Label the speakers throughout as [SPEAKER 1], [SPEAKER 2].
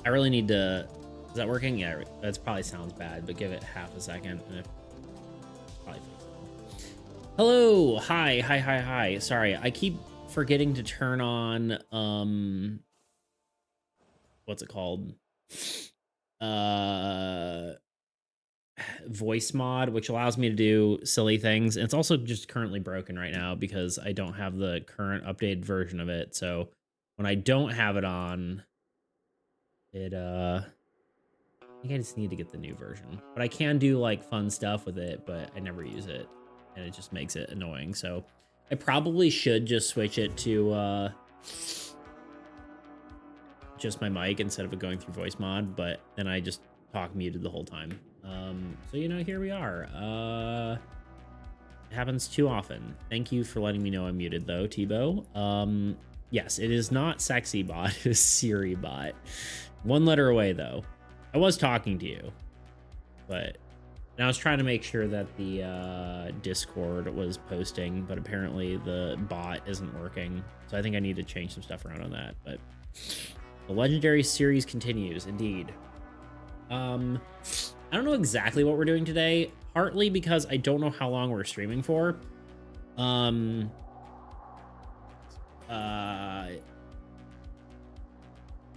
[SPEAKER 1] I really need to. Is that working? Yeah, that probably sounds bad, but give it half a second, and it probably fix it. Hello, hi. Sorry, I keep forgetting to turn on what's it called? Uh, voice mod, which allows me to do silly things. And it's also just currently broken right now because I don't have the current updated version of it. So when I don't have it on, it I think I just need to get the new version. But I can do like fun stuff with it, but I never use it. And it just makes it annoying. So I probably should just switch it to just my mic instead of it going through voice mod, but then I just talk muted the whole time. So you know, here we are. It happens too often. Thank you for letting me know I'm muted though, Tebow. Yes, it is not sexy bot, it is Siri bot. One letter away though. I was talking to you, but and I was trying to make sure that the Discord was posting, but apparently the bot isn't working. So I think I need to change some stuff around on that, but the legendary series continues indeed. I don't know exactly what we're doing today, partly because I don't know how long we're streaming for.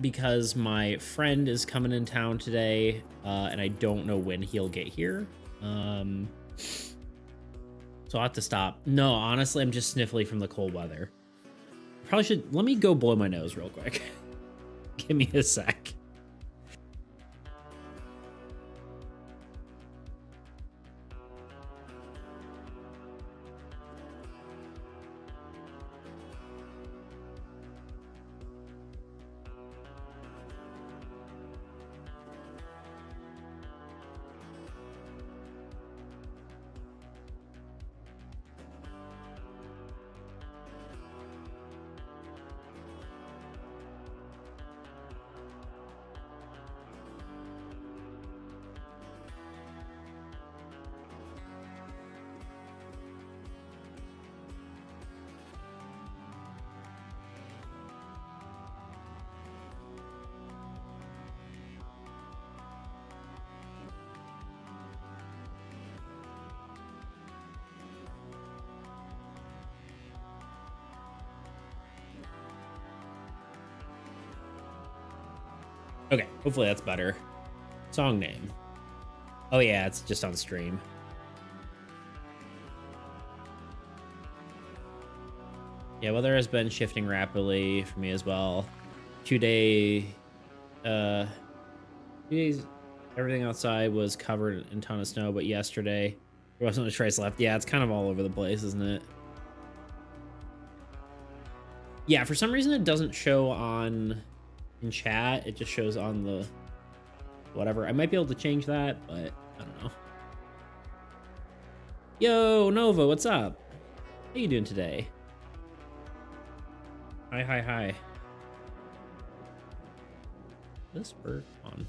[SPEAKER 1] Because my friend is coming in town today, and I don't know when he'll get here. So I'll have to stop. No, honestly, I'm just sniffly from the cold weather. Probably should, let me go blow my nose real quick. Give me a sec. Okay, hopefully that's better. Song name. Oh yeah, it's just on stream. Yeah, weather has been shifting rapidly for me as well. 2 days, everything outside was covered in a ton of snow, but yesterday there wasn't a trace left. Yeah, it's kind of all over the place, isn't it? Yeah, for some reason it doesn't show on in chat. It just shows on the whatever. I might be able to change that, but I don't know. Yo, Nova, what's up? How you doing today? Hi. This bird on.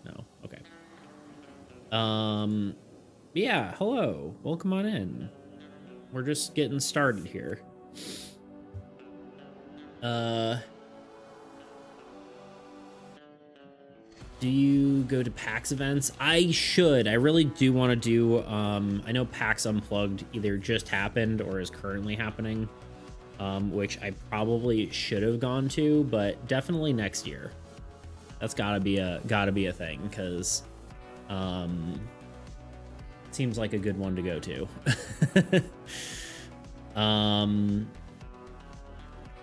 [SPEAKER 1] No, okay. Yeah, hello. Welcome on in. We're just getting started here. Do you go to PAX events? I should. I really do want to do, I know PAX Unplugged either just happened or is currently happening, which I probably should have gone to, but definitely next year. That's gotta be a thing, because seems like a good one to go to.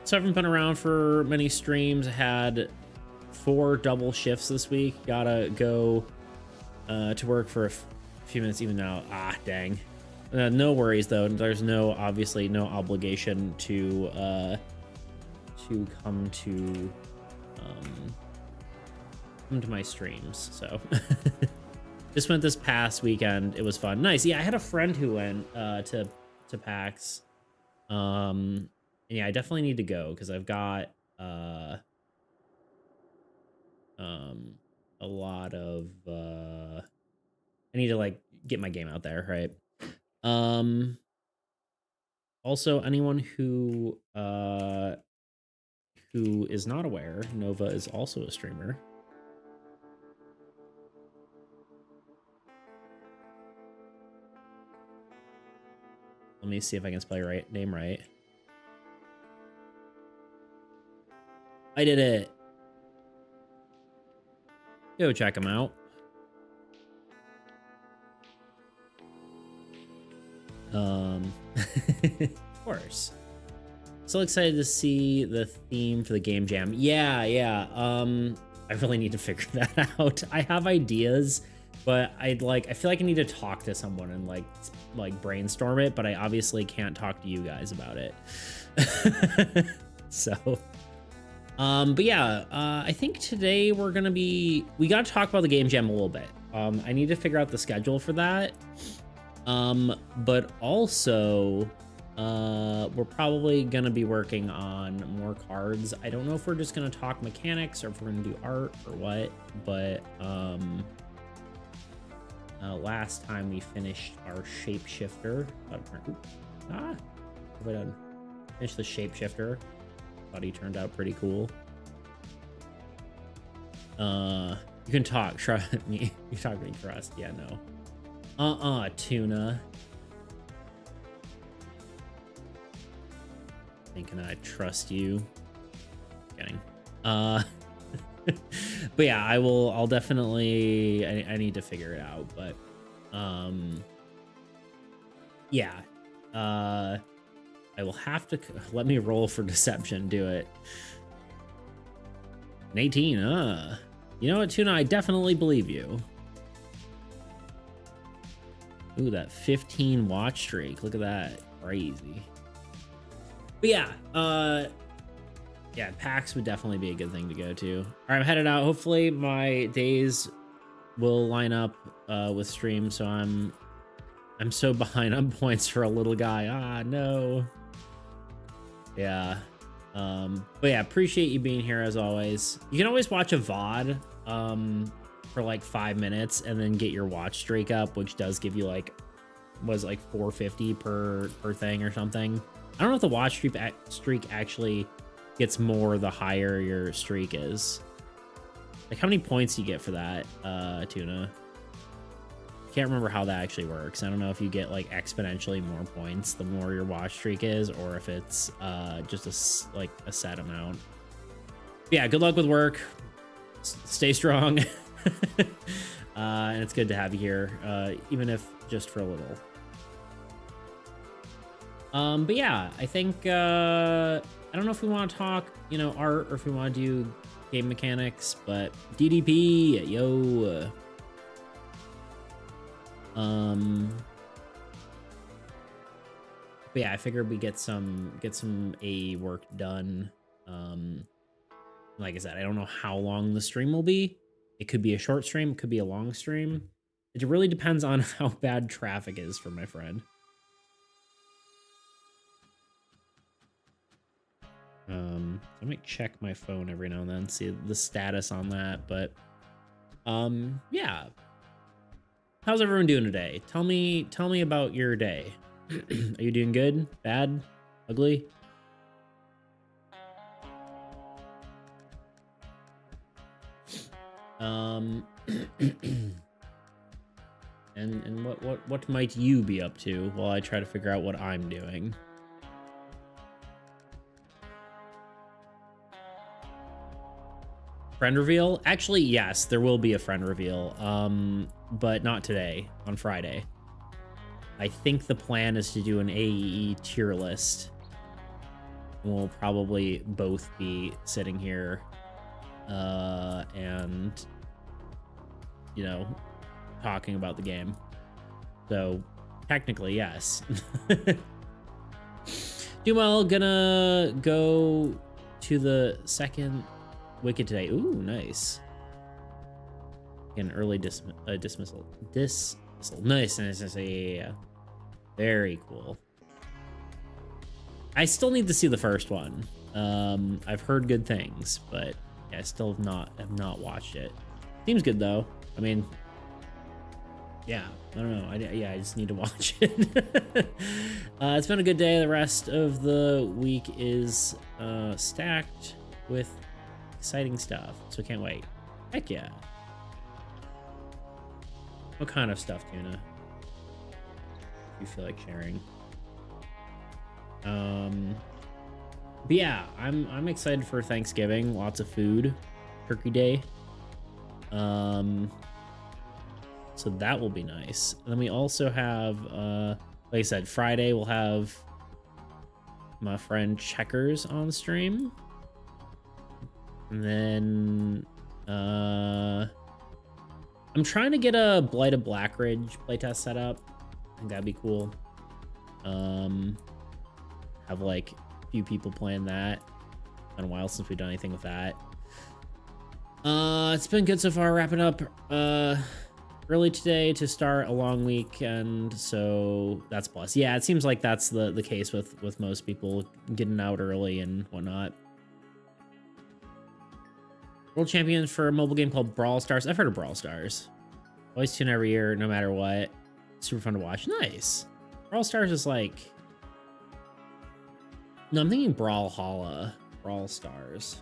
[SPEAKER 1] So I haven't been around for many streams. I had 4 double shifts this week. Gotta go to work for a few minutes even now. Ah, dang. No worries though. There's obviously no obligation to come to my streams. So just went this past weekend. It was fun. Nice. Yeah, I had a friend who went to PAX. And yeah, I definitely need to go because I've got a lot of I need to like get my game out there, right? Also anyone who who is not aware, Nova is also a streamer. Let me see if I can spell your name right. I did it. Go check him out. Of course. So excited to see the theme for the game jam. Yeah. I really need to figure that out. I have ideas, but I feel like I need to talk to someone and like brainstorm it, but I obviously can't talk to you guys about it. So, but yeah, I think today we got to talk about the game jam a little bit. I need to figure out the schedule for that. But also, we're probably gonna be working on more cards. I don't know if we're just gonna talk mechanics or if we're gonna do art or what, but last time we finished our shapeshifter. What have I done? Finished the shapeshifter. Thought he turned out pretty cool. You can talk, trust me. You talk to me, trust. Yeah, no. Tuna. Thinking I trust you. Kidding. But yeah, I'll definitely, I need to figure it out, but, yeah, I will have to, let me roll for deception, do it. An 18, you know what, Tuna, I definitely believe you. Ooh, that 15 watch streak, look at that, crazy. But yeah, yeah, PAX would definitely be a good thing to go to. All right, I'm headed out. Hopefully my days will line up with stream, so I'm so behind on points for a little guy. Ah, no. Yeah. But yeah, appreciate you being here as always. You can always watch a VOD for like 5 minutes and then get your watch streak up, which does give you like 450 per thing or something. I don't know if the watch streak actually gets more the higher your streak is. Like, how many points do you get for that, Tuna? Can't remember how that actually works. I don't know if you get like exponentially more points the more your watch streak is, or if it's just a set amount. But yeah, good luck with work. Stay strong. And it's good to have you here, even if just for a little. But yeah, I think I don't know if we want to talk, art, or if we want to do game mechanics, but DDP, yo. But yeah, I figured we get some AAE work done. Like I said, I don't know how long the stream will be. It could be a short stream, it could be a long stream. It really depends on how bad traffic is for my friend. I might check my phone every now and then, see the status on that, but yeah. How's everyone doing today? Tell me about your day. Are you doing good? Bad? Ugly? And what might you be up to while I try to figure out what I'm doing? Friend reveal? Actually, yes, there will be a friend reveal. But not today, on Friday. I think the plan is to do an AAE tier list. We'll probably both be sitting here and talking about the game. So technically, yes. Well, gonna go to the second wicket today. Ooh, nice. An early dismissal. Nice. Yeah. Very cool. I still need to see the first one. I've heard good things, but yeah, I still have not watched it. Seems good though. I mean, yeah, I don't know. I just need to watch it. It's been a good day. The rest of the week is stacked. with exciting stuff. So can't wait. Heck yeah. What kind of stuff, Tuna? If you feel like sharing. But yeah, I'm excited for Thanksgiving. Lots of food. Turkey Day. So that will be nice. And then we also have like I said, Friday we'll have my friend Checkers on stream. And then I'm trying to get a Blight of Blackridge playtest set up. I think that'd be cool. Have like a few people playing that. It's been a while since we've done anything with that. It's been good so far. Wrapping up early today to start a long weekend, so that's plus. Yeah, it seems like that's the case with most people getting out early and whatnot. World champions for a mobile game called Brawl Stars. I've heard of Brawl Stars. Always tune every year, no matter what. Super fun to watch. Nice. Brawl Stars is like... No, I'm thinking Brawlhalla. Brawl Stars.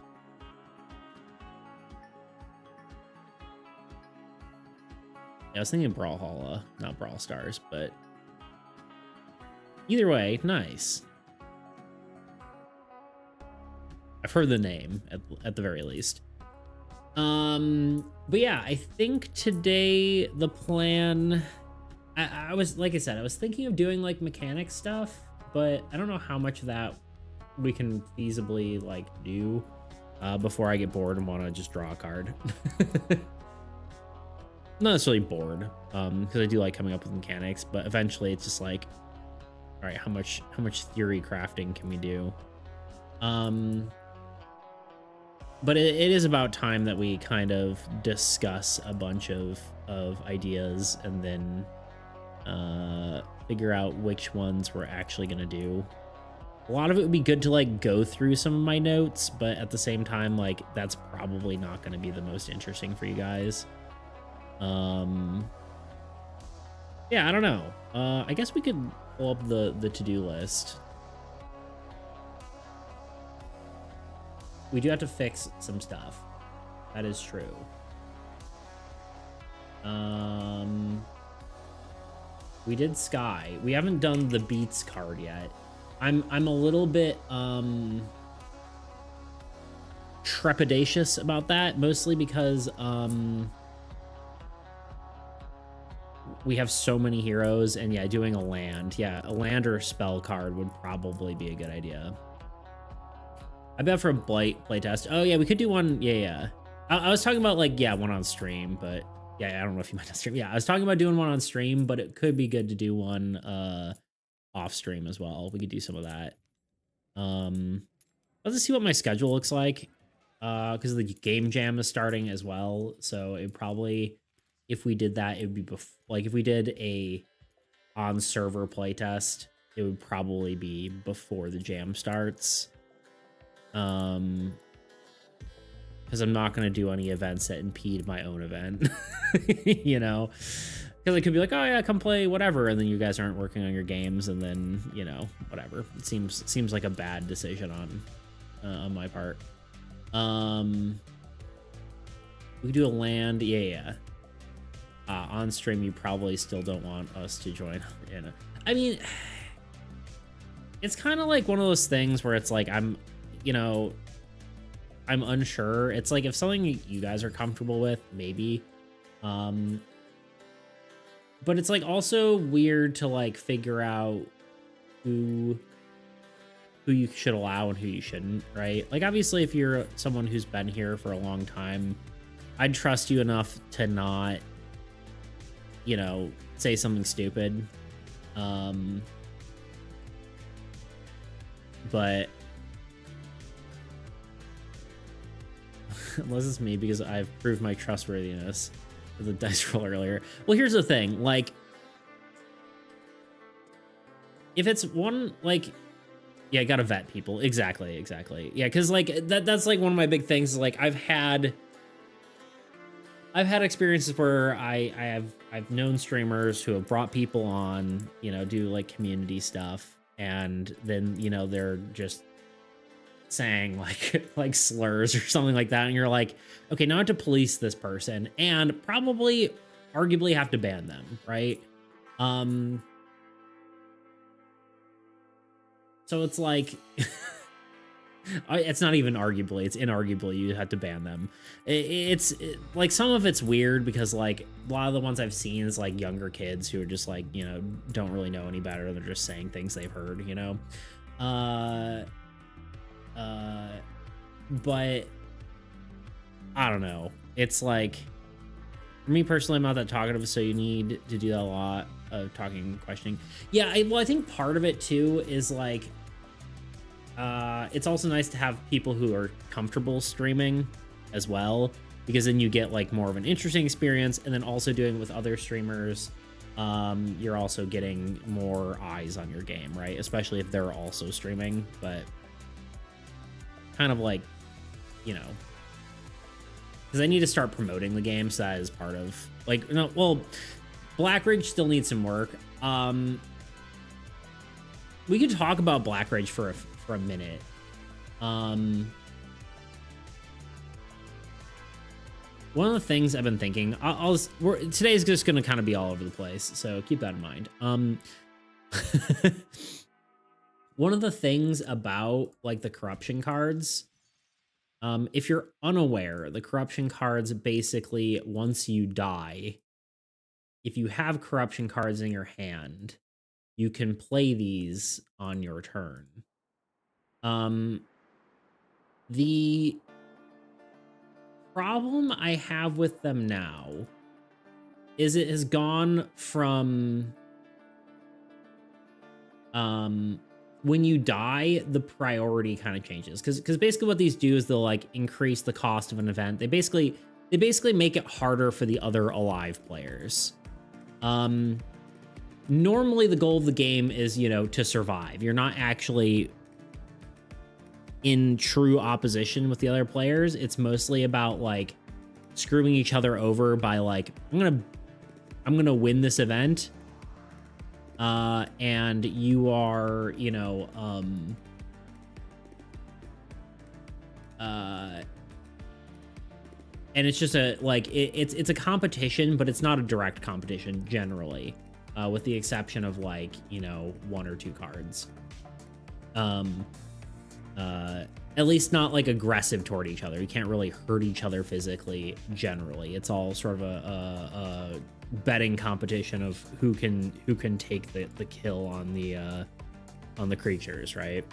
[SPEAKER 1] Yeah, I was thinking Brawlhalla, not Brawl Stars, but either way, nice. I've heard the name at the very least. But yeah, I think today the plan, I was, like I said, I was thinking of doing like mechanic stuff, but I don't know how much of that we can feasibly like do before I get bored and want to just draw a card. Not necessarily bored, because I do like coming up with mechanics, but eventually it's just like, all right, how much theory crafting can we do? But it is about time that we kind of discuss a bunch of ideas and then figure out which ones we're actually gonna do. A lot of it would be good to like go through some of my notes, but at the same time, like that's probably not gonna be the most interesting for you guys. Yeah, I don't know. I guess we could pull up the to-do list. We do have to fix some stuff. That is true. We did Sky. We haven't done the Beats card yet. I'm a little bit trepidatious about that, mostly because we have so many heroes, and yeah, doing a land. Yeah, a land or a spell card would probably be a good idea. I bet for a Blight playtest. Oh yeah, we could do one. Yeah. I was talking about like, yeah, one on stream, but yeah, I don't know if you might on stream. Yeah, I was talking about doing one on stream, but it could be good to do one off stream as well. We could do some of that. Let's just see what my schedule looks like. Because the game jam is starting as well. So it probably, if we did that, it would be like if we did a on server playtest, it would probably be before the jam starts. Because I'm not going to do any events that impede my own event, you know, because it could be like, oh yeah, come play whatever, and then you guys aren't working on your games, and then, you know, whatever. It seems like a bad decision on my part. We could do a land. Yeah. On stream, you probably still don't want us to join. I mean, it's kind of like one of those things where it's like, I'm unsure. It's like if something you guys are comfortable with, maybe. But it's like also weird to like figure out who you should allow and who you shouldn't, right? Like obviously if you're someone who's been here for a long time, I'd trust you enough to not, you know, say something stupid. But unless it's me, because I've proved my trustworthiness with the dice roll earlier. Well, here's the thing, like, if it's one, like, yeah, I gotta vet people. Exactly. Yeah, because like that's like one of my big things is like I've had experiences where I've known streamers who have brought people on, you know, do like community stuff, and then, you know, they're just saying like slurs or something like that, and you're like, okay, now I have to police this person and probably arguably have to ban them, right? So it's like it's not even arguably, it's inarguably you have to ban them. Like some of it's weird because like a lot of the ones I've seen is like younger kids who are just like, you know, don't really know any better. They're just saying things they've heard, you know? But I don't know. It's like, for me personally, I'm not that talkative, so you need to do that a lot of talking and questioning. Yeah, I think part of it too is like, it's also nice to have people who are comfortable streaming as well, because then you get like more of an interesting experience, and then also doing it with other streamers, you're also getting more eyes on your game, right? Especially if they're also streaming, but kind of like, you know, because I need to start promoting the game, so that is part of like, no, well, Black Ridge still needs some work. We could talk about Black Ridge for a minute. One of the things I've been thinking, today's just going to kind of be all over the place, so keep that in mind. One of the things about like the corruption cards, if you're unaware, the corruption cards basically, once you die, if you have corruption cards in your hand, you can play these on your turn. The problem I have with them now is it has gone from when you die, the priority kind of changes, because basically what these do is they'll like increase the cost of an event. They basically make it harder for the other alive players. Normally the goal of the game is, you know, to survive. You're not actually in true opposition with the other players. It's mostly about like screwing each other over by like, I'm gonna win this event, and you are, you know, and it's just a like it's a competition, but it's not a direct competition generally, with the exception of like, you know, 1 or 2 cards. At least not like aggressive toward each other. You can't really hurt each other physically generally. It's all sort of a betting competition of who can take the kill on the creatures, right?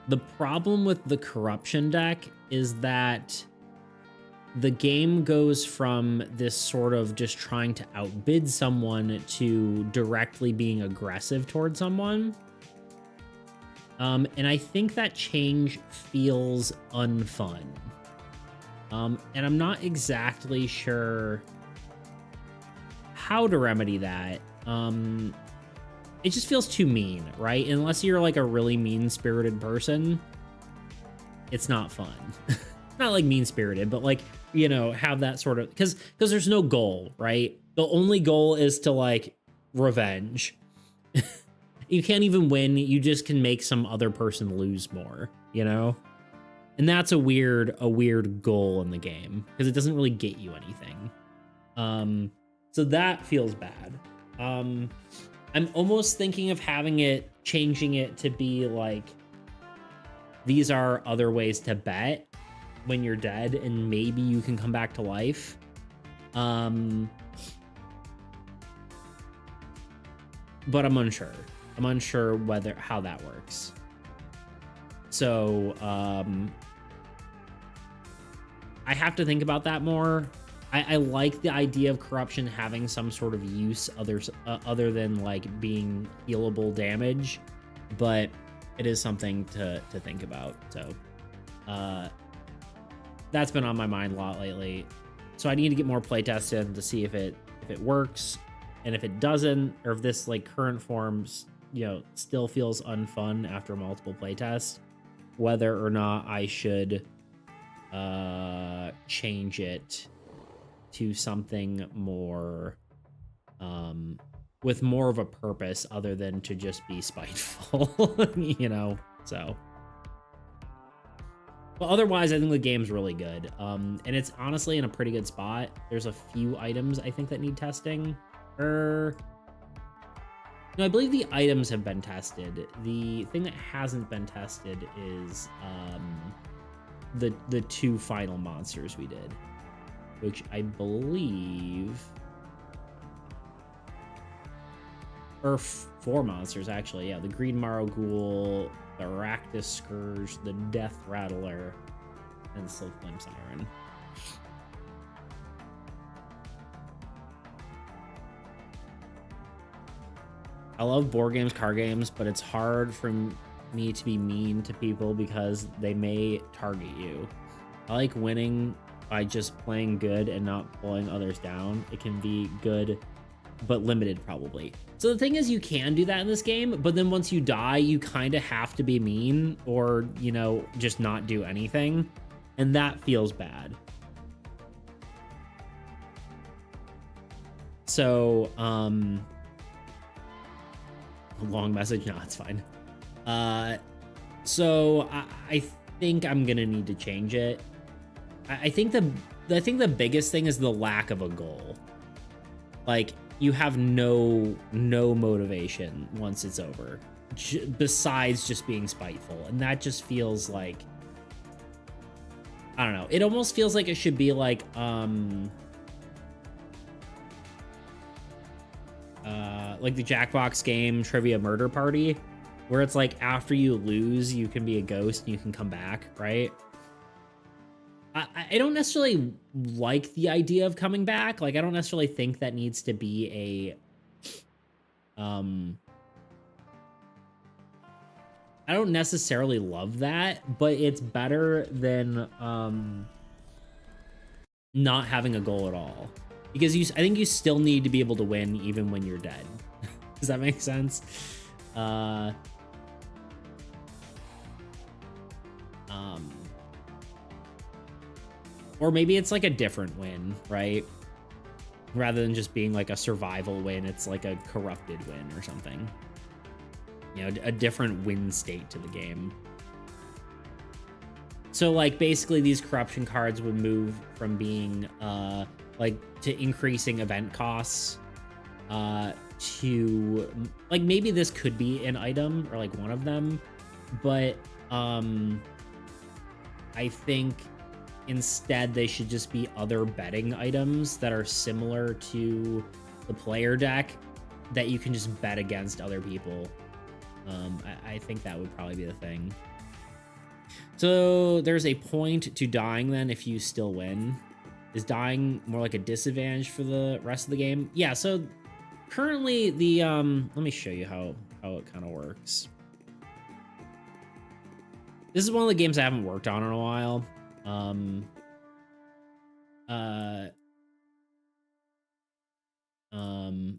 [SPEAKER 1] The problem with the corruption deck is that the game goes from this sort of just trying to outbid someone to directly being aggressive toward someone. And I think that change feels unfun. And I'm not exactly sure how to remedy that. It just feels too mean, right? Unless you're like a really mean-spirited person, it's not fun. Not like mean-spirited, but like, you know, have that sort of, because there's no goal, right? The only goal is to like revenge. You can't even win. You just can make some other person lose more, you know? And that's a weird goal in the game because it doesn't really get you anything. So that feels bad. I'm almost thinking of changing it to be like, these are other ways to bet when you're dead and maybe you can come back to life. But I'm unsure. I'm unsure how that works. So, I have to think about that more. I like the idea of corruption having some sort of use other than like being healable damage, but it is something to think about. So, that's been on my mind a lot lately. So I need to get more playtested to see if it works, and if it doesn't, or if this like current forms, you know, still feels unfun after multiple playtests, whether or not I should change it to something more with more of a purpose other than to just be spiteful, you know? So, but otherwise, I think the game's really good. And it's honestly in a pretty good spot. There's a few items I think that need testing. No, I believe the items have been tested. The thing that hasn't been tested is the 2 final monsters we did, which I believe, or 4 monsters actually. Yeah, the Green Marrow Ghoul, the Arachnus Scourge, the Death Rattler, and Silk Flame Siren. I love board games, card games, but it's hard for me to be mean to people because they may target you. I like winning by just playing good and not pulling others down. It can be good, but limited probably. So the thing is, you can do that in this game, but then once you die, you kind of have to be mean or, you know, just not do anything. And that feels bad. So, long message. No, it's fine. So I think I'm gonna need to change it. I think the biggest thing is the lack of a goal. Like, you have no motivation once it's over, besides just being spiteful, and that just feels like, I don't know. It almost feels like it should be like the Jackbox game Trivia Murder Party, where it's like after you lose, you can be a ghost and you can come back, right? I don't necessarily like the idea of coming back. Like, I don't necessarily think that needs to be a I don't necessarily love that, but it's better than not having a goal at all. Because I think you still need to be able to win even when you're dead. Does that make sense? Or maybe it's like a different win, right? Rather than just being like a survival win, it's like a corrupted win or something. You know, a different win state to the game. So like basically these corruption cards would move from being like to increasing event costs to like, maybe this could be an item or like one of them, but I think instead they should just be other betting items that are similar to the player deck that you can just bet against other people. I think that would probably be the thing. So there's a point to dying then if you still win. Is dying more like a disadvantage for the rest of the game? Yeah, so currently the let me show you how it kind of works. This is one of the games I haven't worked on in a while.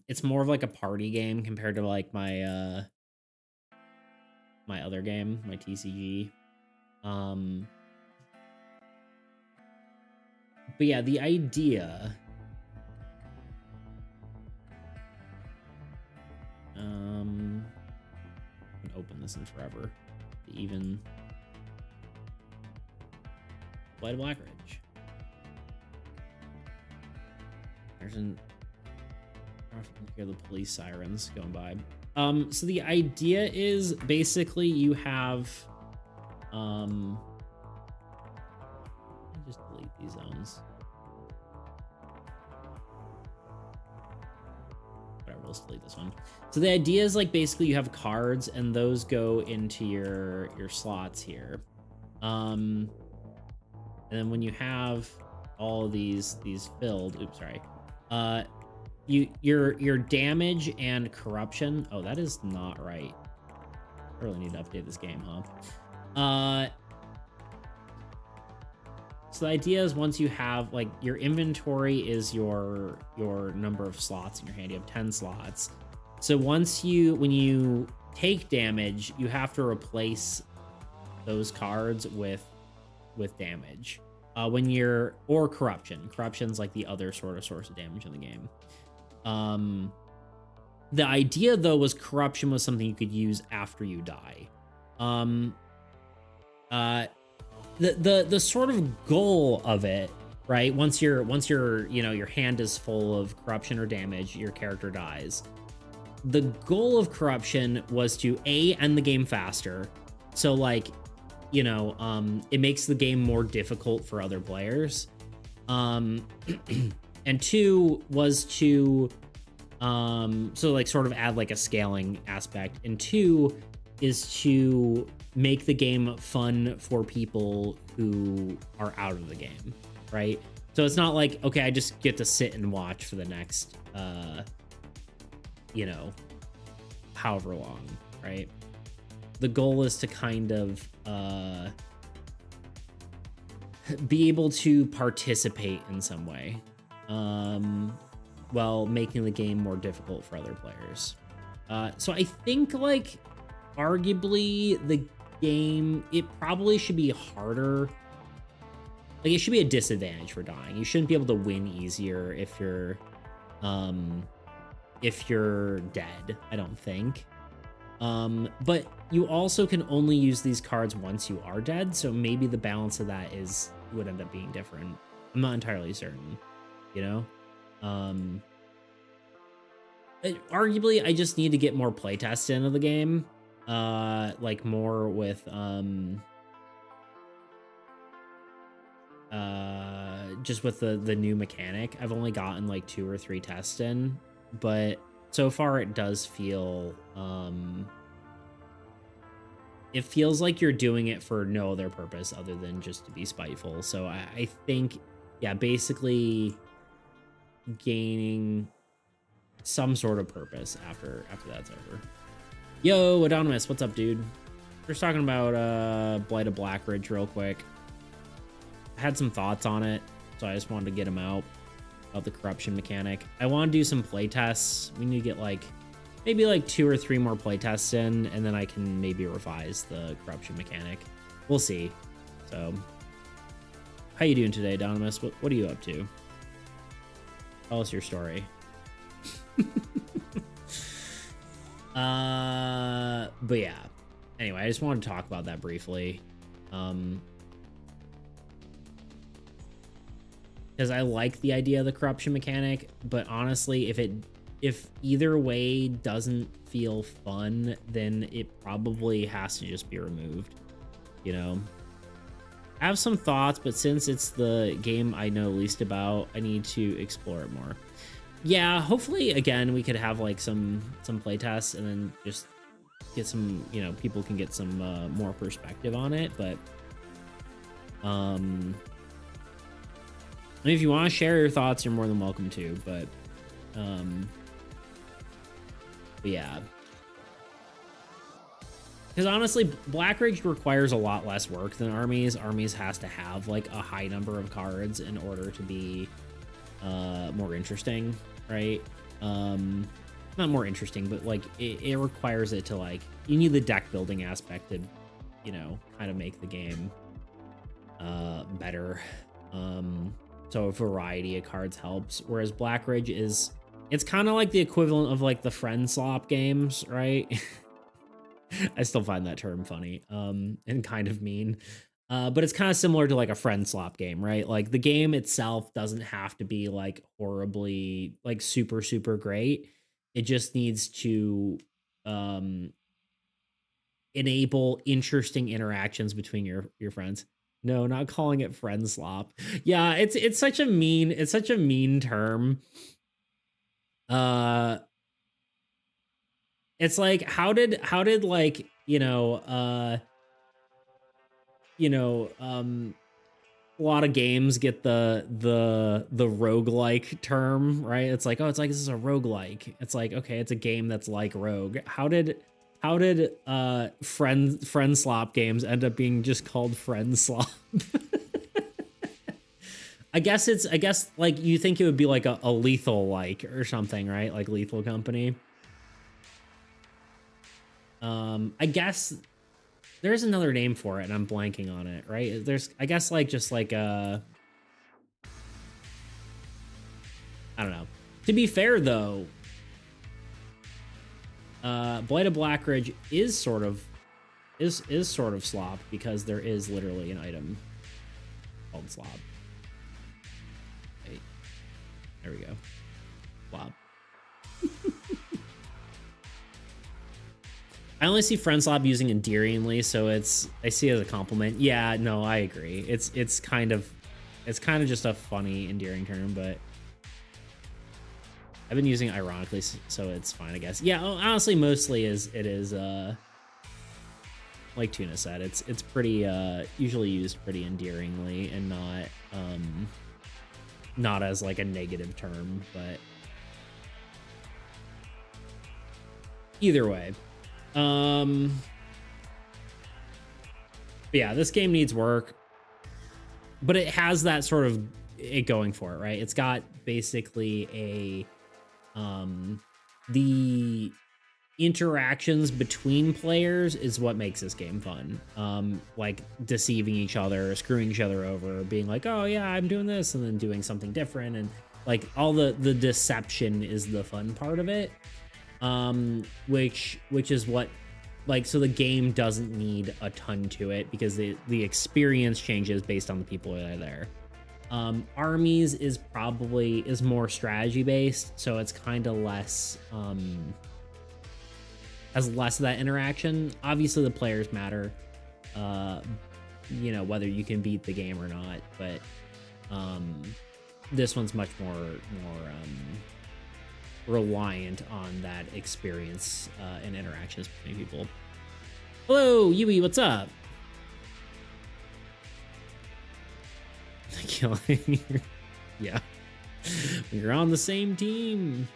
[SPEAKER 1] It's more of like a party game compared to like my my other game, my TCG. But yeah, the idea. I can open this in forever. Even Flight of Blackridge. There's an. I can hear the police sirens going by. So the idea is basically you have just delete these zones. Whatever, let's delete this one. So the idea is like basically you have cards and those go into your slots here. And then when you have all these filled, oops, sorry. Your damage and corruption. Oh, that is not right. I really need to update this game, huh? So the idea is once you have like your inventory is your number of slots in your hand. You have 10 slots. So when you take damage, you have to replace those cards with damage. Or corruption. Corruption's like the other sort of source of damage in the game. The idea though was corruption was something you could use after you die. Uh the sort of goal of it, right? Once you're you know, your hand is full of corruption or damage, your character dies. The goal of corruption was to end the game faster. So like, you know, it makes the game more difficult for other players. And 2 was to so like sort of add like a scaling aspect, and 2 is to make the game fun for people who are out of the game, right? So it's not like, okay, I just get to sit and watch for the next you know, however long, right? The goal is to kind of be able to participate in some way, while making the game more difficult for other players. So I think like arguably the game, it probably should be harder. Like it should be a disadvantage for dying. You shouldn't be able to win easier if you're dead, I don't think. But you also can only use these cards once you are dead, so maybe the balance of that would end up being different. I'm not entirely certain, you know? Arguably, I just need to get more playtests into the game. Like more with just with the new mechanic. I've only gotten like 2 or 3 tests in, but so far it does feel it feels like you're doing it for no other purpose other than just to be spiteful. So I think, yeah, basically gaining some sort of purpose after that's over. Yo, Anonymous, what's up, dude? We're just talking about Blight of Blackridge real quick. I had some thoughts on it, so I just wanted to get them out about the corruption mechanic. I want to do some playtests. We need to get like maybe like 2 or 3 more playtests in, and then I can maybe revise the corruption mechanic. We'll see. So, how you doing today, Anonymous? What are you up to? Tell us your story. But yeah. Anyway, I just wanted to talk about that briefly. Because I like the idea of the corruption mechanic, but honestly, if either way doesn't feel fun, then it probably has to just be removed, you know? I have some thoughts, but since it's the game I know least about, I need to explore it more. Yeah, hopefully, again, we could have like some playtests and then just get some, you know, people can get some more perspective on it. But I mean, if you want to share your thoughts, you're more than welcome to. But yeah, because honestly, Blackridge requires a lot less work than Armies. Armies has to have like a high number of cards in order to be more interesting, right? Not more interesting, but like it requires it to like, you need the deck building aspect to, you know, kind of make the game better. So a variety of cards helps, whereas Blackridge it's kind of like the equivalent of like the friend slop games, right? I still find that term funny and kind of mean. But it's kind of similar to like a friend slop game, right? Like the game itself doesn't have to be like horribly like super great. It just needs to enable interesting interactions between your friends. No, not calling it friend slop. Yeah, it's such a mean term. It's like how did like, a lot of games get the roguelike term, right? It's like, oh, it's like this is a roguelike. It's like, okay, it's a game that's like Rogue. How did friend slop games end up being just called friend slop? I guess like you think it would be like a lethal like or something, right? Like Lethal Company. I guess there's another name for it and I'm blanking on it, right? There's, I guess, like just like I don't know. To be fair though, Blight of Blackridge is sort of slop because there is literally an item called slop. Wait, there we go. Slop. I only see friend slop using endearingly, so I see it as a compliment. Yeah, no, I agree. It's kind of just a funny, endearing term, but I've been using it ironically, so it's fine, I guess. Yeah, honestly, mostly it is like Tuna said, it's pretty usually used pretty endearingly and not as like a negative term, but either way. But yeah, this game needs work, but it has that sort of it going for it, right? It's got basically a the interactions between players is what makes this game fun. Like deceiving each other, screwing each other over, being like, oh yeah, I'm doing this, and then doing something different, and like all the deception is the fun part of it. Which is what, like, so the game doesn't need a ton to it because the experience changes based on the people that are there. Armies is more strategy based, so it's kind of less has less of that interaction. Obviously the players matter, you know, whether you can beat the game or not, but this one's much more reliant on that experience and interactions between people. Hello, Yui, what's up? Killing. Yeah. You're on the same team.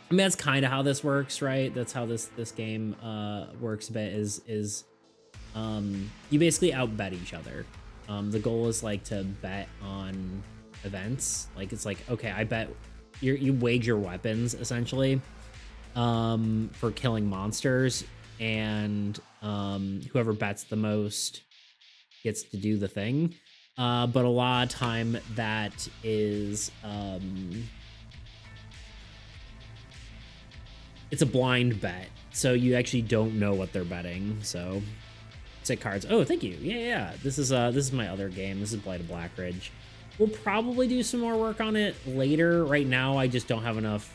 [SPEAKER 1] I mean, that's kind of how this works, right? That's how this game works a bit, is you basically outbet each other. The goal is like to bet on events. Like it's like, okay, I bet you wager weapons essentially for killing monsters, and whoever bets the most gets to do the thing. But a lot of time that is it's a blind bet, so you actually don't know what they're betting. So sick cards. Oh, thank you. Yeah. This is my other game. This is Blight of Blackridge. We'll probably do some more work on it later. Right now, I just don't have enough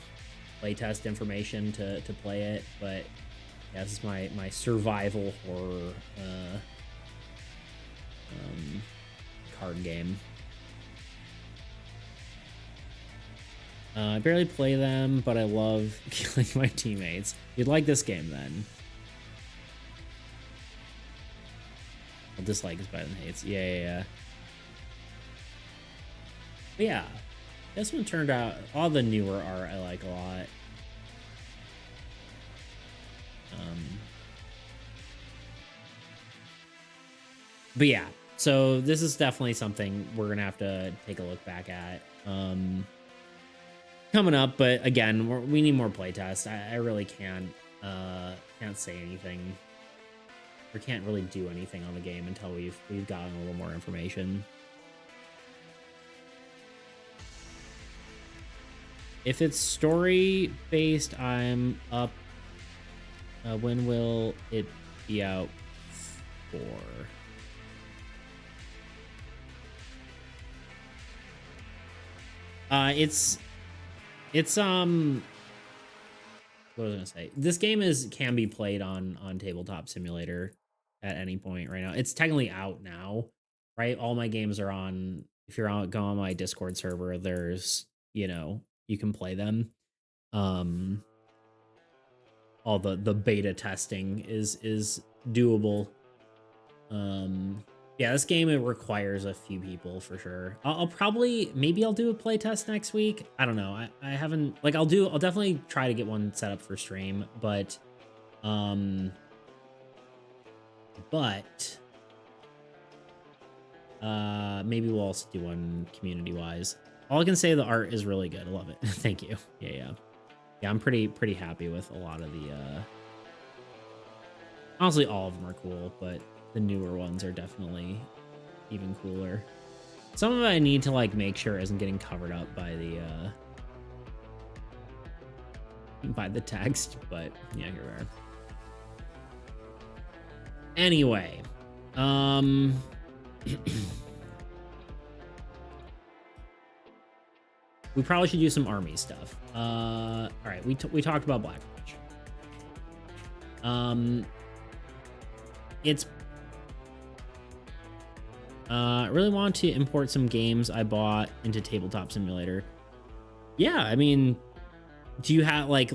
[SPEAKER 1] playtest information to play it. But yeah, this is my survival horror card game. I barely play them, but I love killing my teammates. You'd like this game then. Well, dislike is better than hates. Yeah. But yeah, this one turned out, all the newer art I like a lot. But yeah, so this is definitely something we're gonna have to take a look back at coming up. But again, we need more playtests. I really can't say anything. We can't really do anything on the game until we've gotten a little more information. If it's story based, I'm up. When will it be out for? It's what was I gonna say? This game can be played on Tabletop Simulator at any point right now. It's technically out now, right? All my games are on. If you're go on my Discord server, there's, you know, you can play them. All the beta testing is doable. Yeah, this game, it requires a few people for sure. I'll probably, maybe I'll do a playtest next week. I don't know. I haven't, like, I'll definitely try to get one set up for stream, but maybe we'll also do one community wise. All I can say, the art is really good. I love it. Thank you. Yeah, I'm pretty happy with a lot of the honestly, all of them are cool, but the newer ones are definitely even cooler. Some of it I need to like make sure isn't getting covered up by the by the text, but yeah, here we are. Anyway, we probably should do some army stuff. All right, we talked about Blackfish. It's I really want to import some games I bought into Tabletop Simulator. Yeah, I mean, do you have like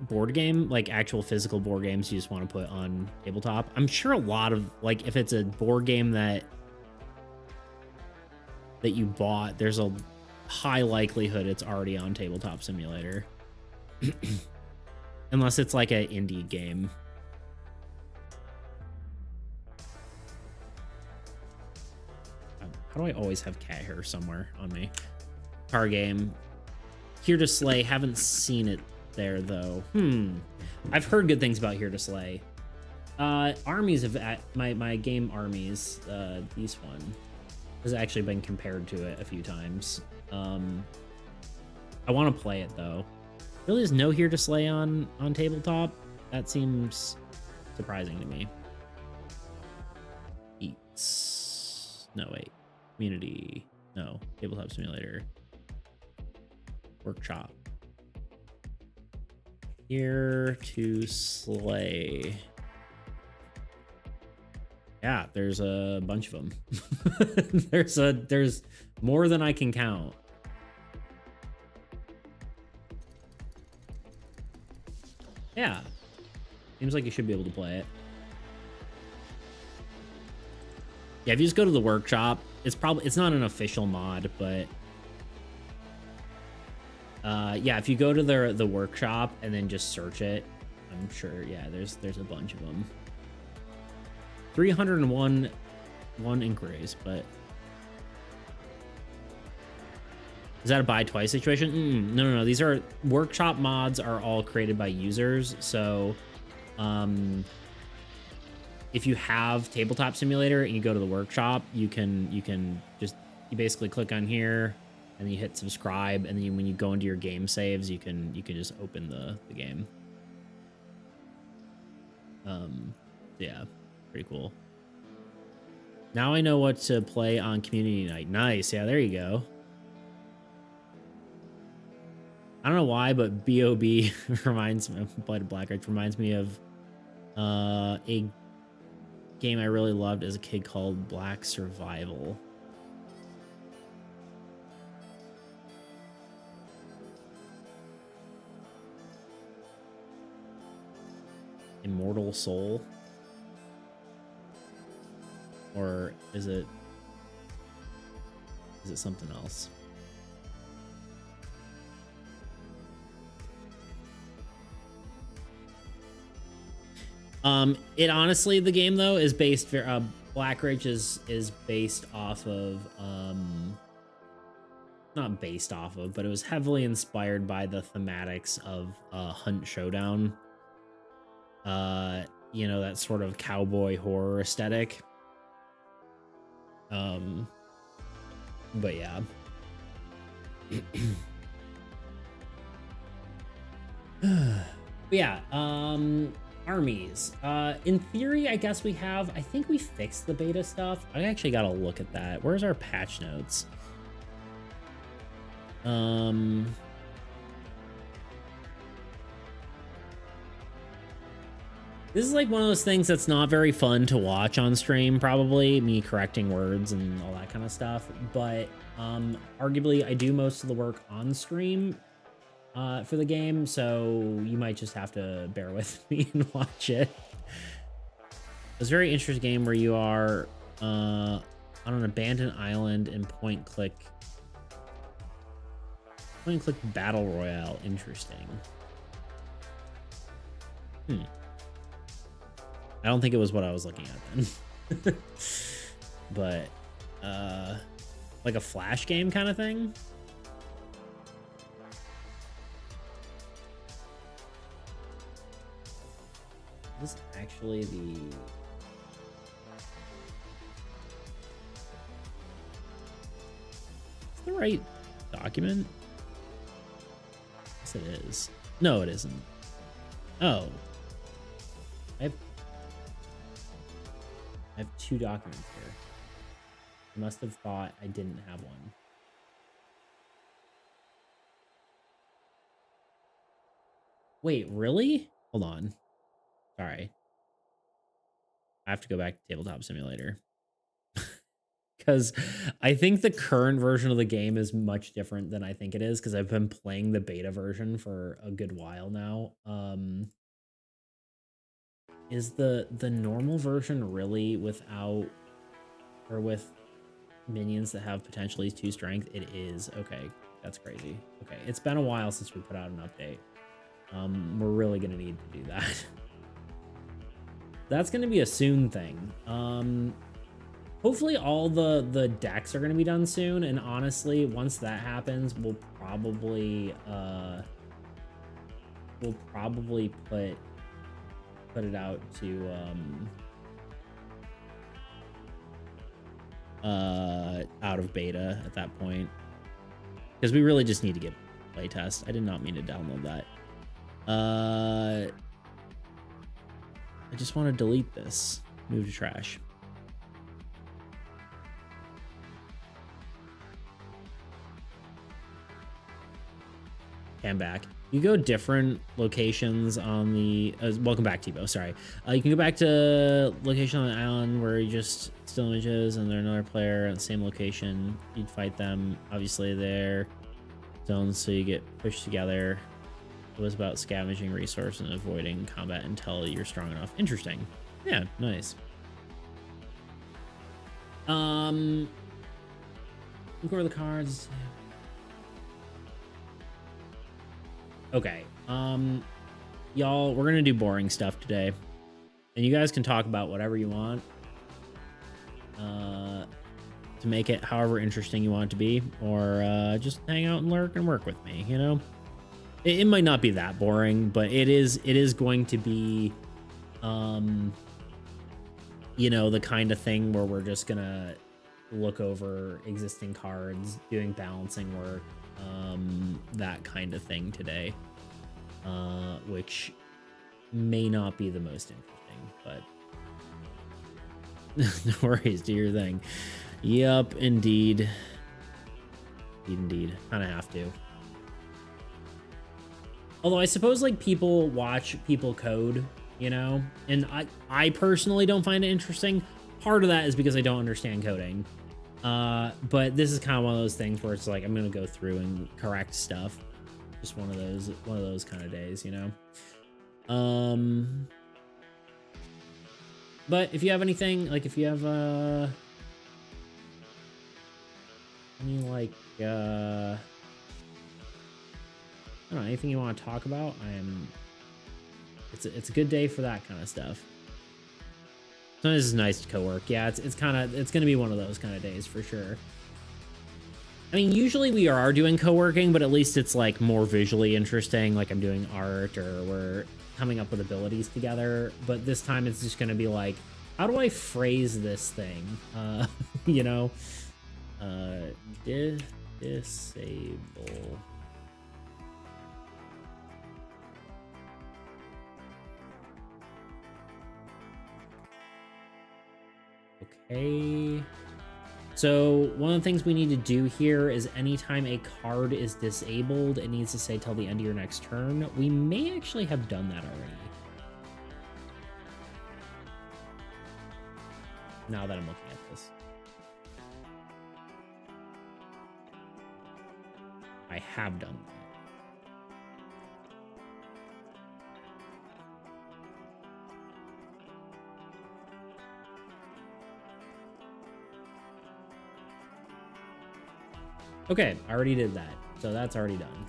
[SPEAKER 1] board game, like actual physical board games you just want to put on tabletop? I'm sure a lot of, like, if it's a board game that you bought, there's a high likelihood it's already on Tabletop Simulator. Unless it's like an indie game. How do I always have cat hair somewhere on me? Car game. Here to Slay, haven't seen it there though. I've heard good things about Here to Slay. Armies of my game Armies, this one has actually been compared to it a few times. I want to play it though. Really, is no Here to Slay on tabletop? That seems surprising to me. Eats. No, wait. Community. No. Tabletop Simulator. Workshop. Here to Slay. Yeah, there's a bunch of them. there's more than I can count. Yeah. Seems like you should be able to play it. Yeah, if you just go to the workshop, it's not an official mod, but yeah, if you go to the workshop and then just search it, I'm sure, yeah, there's a bunch of them. 301 inquiries, but is that a buy twice situation? No. These are workshop mods, are all created by users. So, if you have Tabletop Simulator and you go to the workshop, you basically click on here and then you hit subscribe, and then when you go into your game saves, you can just open the game. Yeah, pretty cool. Now I know what to play on community night. Nice. Yeah, there you go. I don't know why, but BOB reminds me of Blighted Blackridge, reminds me of a game I really loved as a kid called Black Survival. Immortal Soul? Or is it something else? It honestly, the game though is based, Blackridge is based off of, not based off of, but it was heavily inspired by the thematics of Hunt Showdown. You know, that sort of cowboy horror aesthetic. But yeah. But yeah, armies. In theory, I guess we have, I think we fixed the beta stuff. I actually gotta look at that. Where's our patch notes? This is like one of those things that's not very fun to watch on stream, probably, me correcting words and all that kind of stuff. But arguably, I do most of the work on stream for the game, so you might just have to bear with me and watch it. It's a very interesting game where you are on an abandoned island and point click battle royale. Interesting. I don't think it was what I was looking at then. But like a flash game kind of thing. Is this actually the... Is the right document? Yes, it is. No, it isn't. Oh. I have 2 documents here. I must have thought I didn't have one. Wait, really? Hold on. Sorry. I have to go back to Tabletop Simulator. Because I think the current version of the game is much different than I think it is, because I've been playing the beta version for a good while now. Is the normal version really without, or with minions that have potentially 2 strength? It is. Okay, that's crazy. Okay, it's been a while since we put out an update. We're really gonna need to do that. That's gonna be a soon thing. Hopefully all the decks are gonna be done soon, and honestly, once that happens, we'll probably put it out to out of beta at that point, because we really just need to get playtest. I did not mean to download that. I just want to delete this. Move to trash. I'm back. You go different locations on the welcome back, Tebow. Sorry. You can go back to location on the island where you just still images and they're another player at the same location. You'd fight them. Obviously they're zones, so you get pushed together. It was about scavenging resources and avoiding combat until you're strong enough. Interesting. Yeah, nice. Ignore the cards. Okay, y'all, we're gonna do boring stuff today, and you guys can talk about whatever you want to make it however interesting you want it to be, or just hang out and lurk and work with me. You know, it might not be that boring, but it is going to be, you know, the kind of thing where we're just gonna look over existing cards, doing balancing work. That kind of thing today, which may not be the most interesting, but no worries, do your thing. Yep, indeed. Indeed, kind of have to. Although I suppose like people watch people code, you know, and I personally don't find it interesting. Part of that is because I don't understand coding. But this is kind of one of those things where it's like I'm gonna go through and correct stuff. Just one of those kind of days, you know. But if you have anything, like if you have any like I don't know, anything you want to talk about, it's a good day for that kind of stuff. Sometimes it's nice to co-work. Yeah, it's gonna be one of those kind of days for sure. I mean, usually we are doing co-working, but at least it's like more visually interesting. Like I'm doing art or we're coming up with abilities together. But this time it's just gonna be like, how do I phrase this thing? You know, disable. Okay. So one of the things we need to do here is anytime a card is disabled, it needs to say till the end of your next turn. We may actually have done that already. Now that I'm looking at this. I have done that. Okay, I already did that. So that's already done.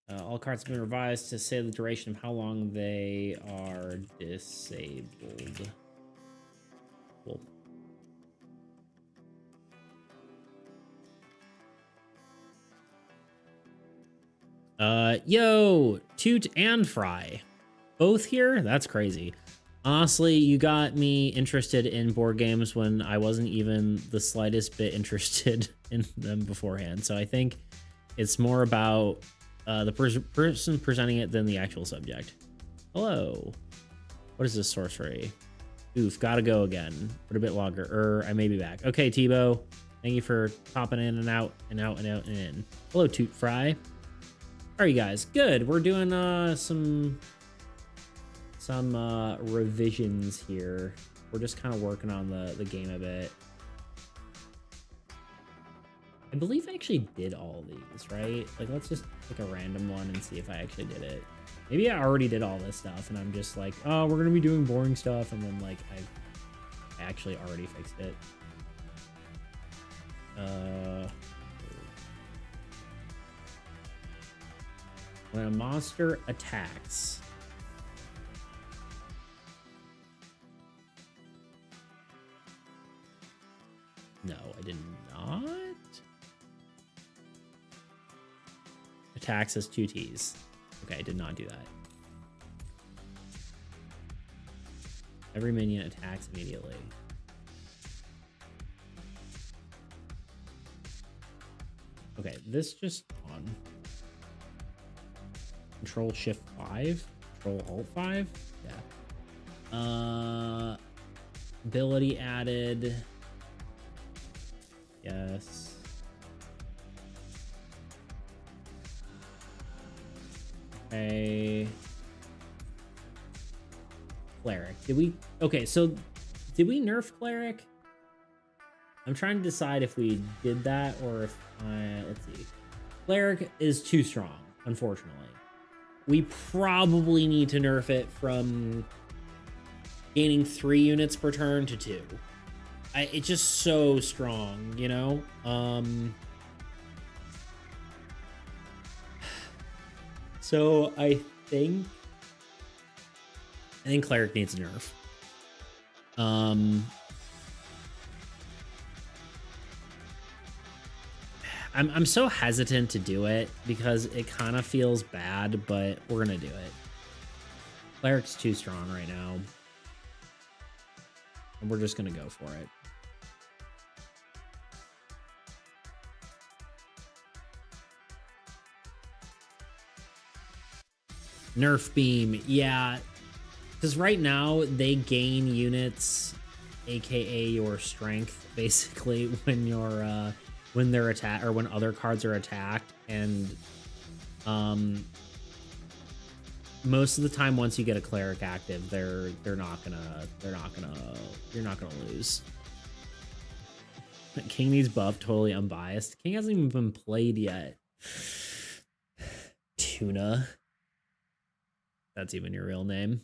[SPEAKER 1] All cards have been revised to say the duration of how long they are disabled. Cool. Yo, Toot and Fry. Both here? That's crazy. Honestly, you got me interested in board games when I wasn't even the slightest bit interested in them beforehand. So I think it's more about the person presenting it than the actual subject. Hello. What is this sorcery? Oof, gotta go again. For a bit longer. I may be back. Okay, Tebow. Thank you for popping in and out and out and out and in. Hello, Toot Fry. How are you guys? Good. We're doing some revisions here. We're just kind of working on the game a bit. I believe I actually did all of these, right? Like, let's just pick a random one and see if I actually did it. Maybe I already did all this stuff and I'm just like, oh, we're gonna be doing boring stuff, and then like I actually already fixed it. When a monster attacks, no, I did not. Attacks as 2 T's. Okay, I did not do that. Every minion attacks immediately. Okay, this just on. Control Shift 5? Control Alt 5? Yeah. Ability added. Yes. Okay. Cleric. Did we... Okay, so did we nerf Cleric? I'm trying to decide if we did that or if... let's see. Cleric is too strong, unfortunately. We probably need to nerf it from gaining 3 units per turn to 2. It's just so strong, you know? So I think Cleric needs a nerf. I'm so hesitant to do it because it kind of feels bad, but we're gonna do it. Cleric's too strong right now, and we're just gonna go for it. Nerf beam, yeah, because right now they gain units, aka your strength, basically when you're when they're attacked or when other cards are attacked, and most of the time once you get a cleric active, you're not gonna lose. King needs buff, totally unbiased. King hasn't even been played yet. Tuna. That's even your real name.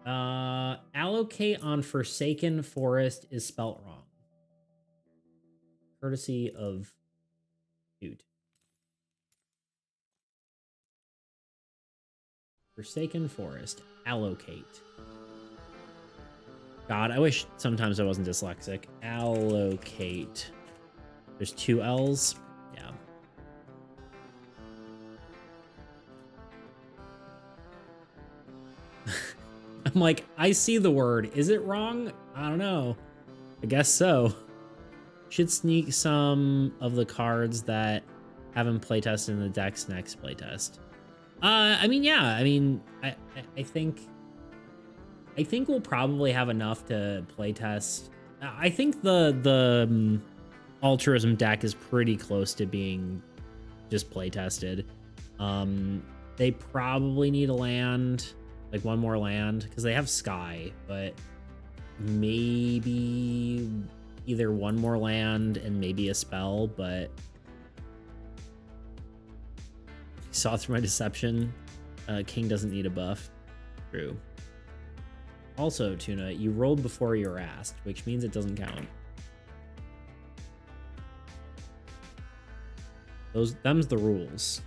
[SPEAKER 1] Allocate on Forsaken Forest is spelt wrong. Courtesy of dude. Forsaken Forest. Allocate. God, I wish sometimes I wasn't dyslexic. Allocate. There's 2 L's. Yeah. I'm like, I see the word. Is it wrong? I don't know. I guess so. Should sneak some of the cards that haven't playtested in the deck's next playtest. I mean, yeah. I mean, I think we'll probably have enough to playtest. I think the Altruism deck is pretty close to being just playtested. They probably need a land, like 1 more land, because they have Sky, but maybe either 1 more land and maybe a spell, but you saw through my deception. King doesn't need a buff. True. Also, Tuna, you rolled before you were asked, which means it doesn't count. Them's the rules.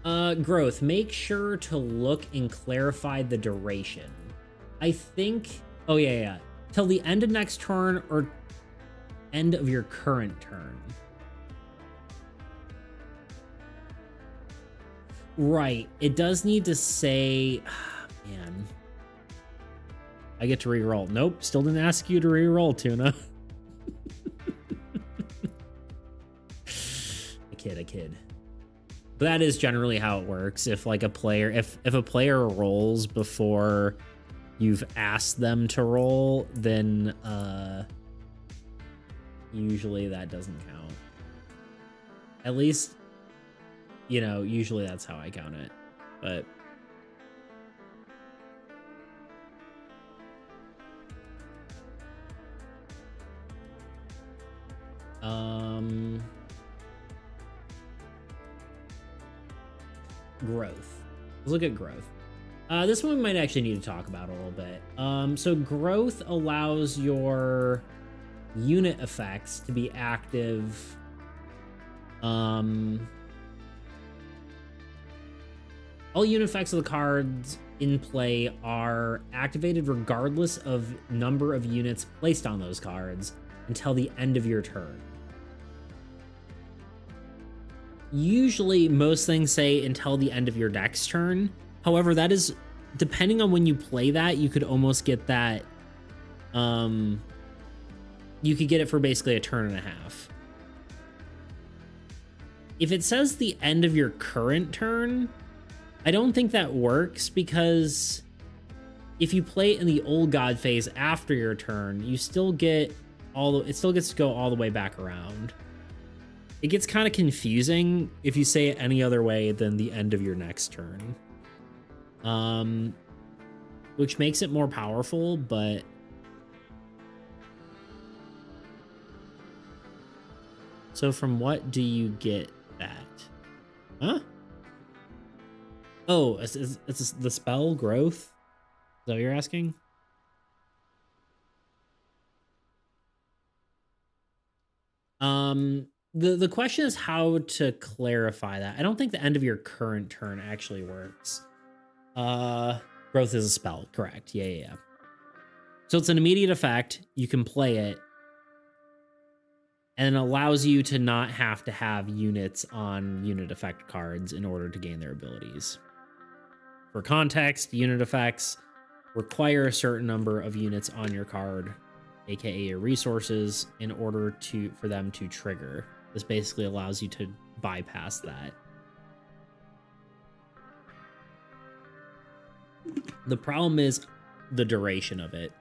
[SPEAKER 1] Growth. Make sure to look and clarify the duration. I think... Oh, yeah. Till the end of next turn or end of your current turn. Right. It does need to say... Man. I get to reroll. Nope. Still didn't ask you to reroll, Tuna. A kid. But that is generally how it works. If like a player, if a player rolls before you've asked them to roll, then usually that doesn't count. At least, you know, usually that's how I count it. But growth. Let's look at growth. This one we might actually need to talk about a little bit. So growth allows your unit effects to be active. All unit effects of the cards in play are activated regardless of number of units placed on those cards until the end of your turn. Usually, most things say until the end of your next turn. However, that is, depending on when you play that, you could almost get that, you could get it for basically a turn and a half. If it says the end of your current turn, I don't think that works, because if you play it in the old god phase after your turn, you still get it still gets to go all the way back around. It gets kind of confusing if you say it any other way than the end of your next turn. Which makes it more powerful, but so from what do you get that? Huh? Oh, it's the spell growth? Is that what you're asking? The question is how to clarify that. I don't think the end of your current turn actually works. Growth is a spell, correct. Yeah. So it's an immediate effect. You can play it. And it allows you to not have to have units on unit effect cards in order to gain their abilities. For context, unit effects require a certain number of units on your card, aka your resources, in order for them to trigger. This basically allows you to bypass that. The problem is the duration of it.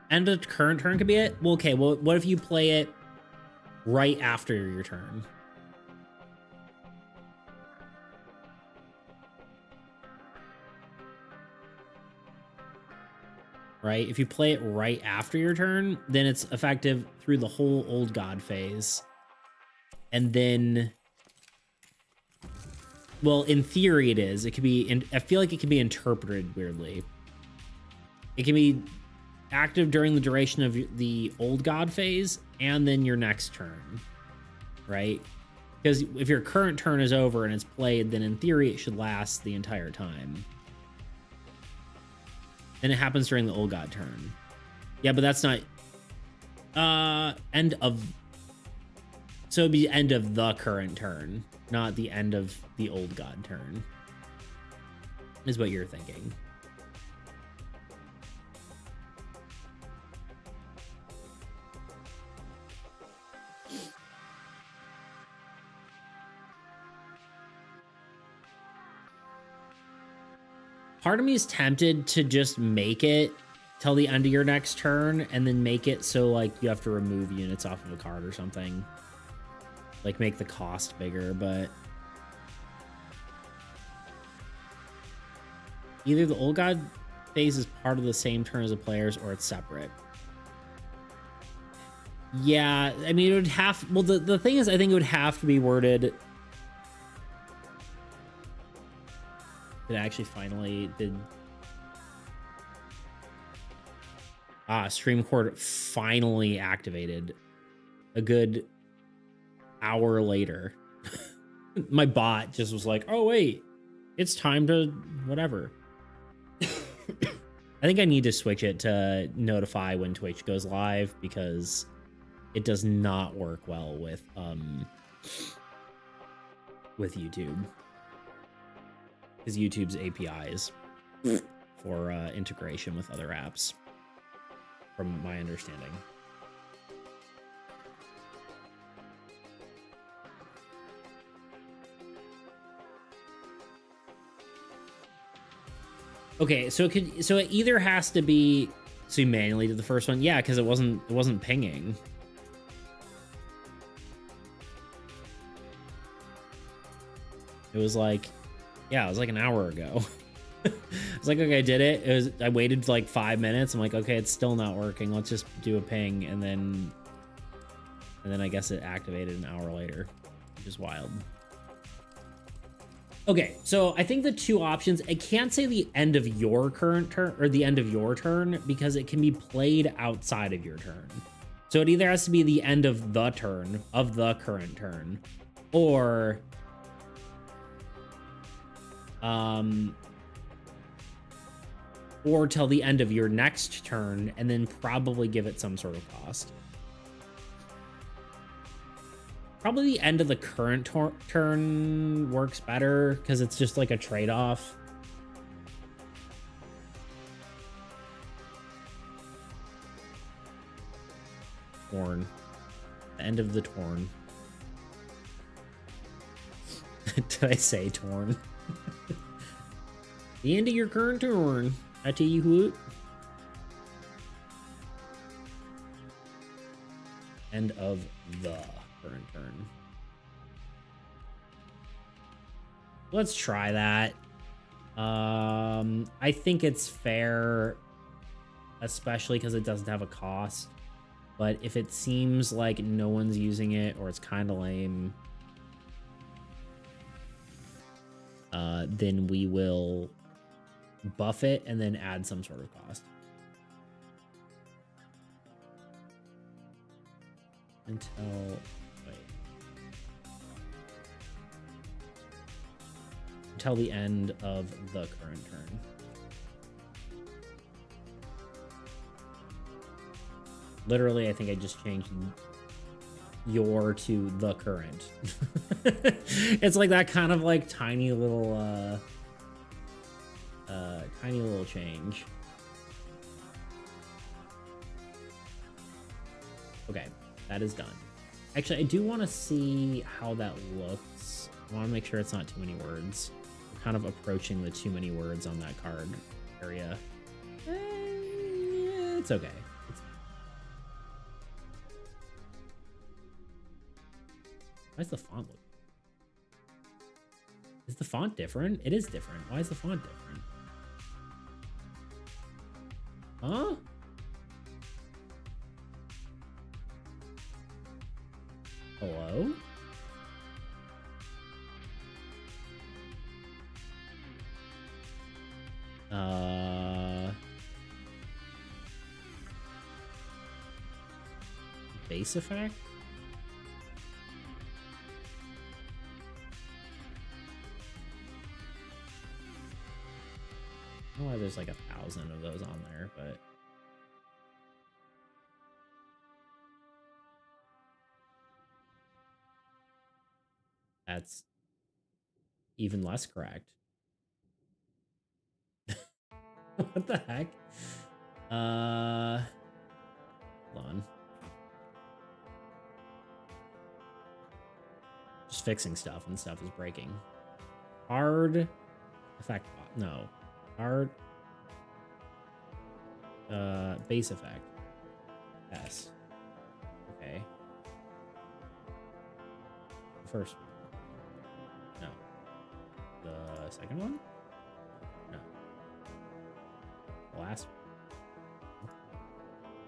[SPEAKER 1] End of current turn could be it? Well, okay, well, what if you play it right after your turn? Right? If you play it right after your turn, then it's effective through the whole old god phase. And then, well, in theory it is. It could be, I feel like it can be interpreted weirdly. It can be active during the duration of the old god phase and then your next turn, right? Because if your current turn is over and it's played, then in theory it should last the entire time. And it happens during the old god turn. Yeah, but that's not end of, so it'd be end of the current turn, not the end of the old god turn, is what you're thinking. Part of me is tempted to just make it till the end of your next turn and then make it so like you have to remove units off of a card or something. Like make the cost bigger, but either the old god phase is part of the same turn as the players or it's separate. Yeah, I mean, it would have, well, the thing is, I think it would have to be worded. It actually finally did. Stream cord finally activated a good hour later. My bot just was like, oh, wait, it's time to whatever. I think I need to switch it to notify when Twitch goes live because it does not work well with YouTube. Because YouTube's APIs for integration with other apps, from my understanding. Okay, so it either has to be, so you manually did the first one, yeah, because it wasn't pinging. It was like, yeah, it was like an hour ago. I was like, okay, I did it. I waited like 5 minutes. I'm like, okay, it's still not working. Let's just do a ping, and then I guess it activated an hour later, which is wild. Okay, so I think the two options, I can't say the end of your current turn or the end of your turn because it can be played outside of your turn. So it either has to be the end of the turn of the current turn, or till the end of your next turn, and then probably give it some sort of cost. Probably the end of the current turn works better because it's just like a trade-off. Torn. The end of the torn. Did I say torn? The end of your current turn. I tell you what. End of the current turn. Let's try that. I think it's fair, especially because it doesn't have a cost. But if it seems like no one's using it or it's kind of lame, then we will buff it and then add some sort of cost. Until the end of the current turn. Literally, I think I just changed your to the current. It's like that kind of like tiny little change. Okay, that is done. Actually, I do want to see how that looks. I want to make sure it's not too many words. We're kind of approaching the too many words on that card area. It's okay. Why is the font look? Is the font different? It is different. Why is the font different? Huh? Hello? Base effect? I don't know why there's like 1,000 of those on there, but that's even less correct. What the heck? Hold on. Just fixing stuff and stuff is breaking. Hard effect. No. Hard. Base effect. S. Okay. First one. No. The second one? No. The last one.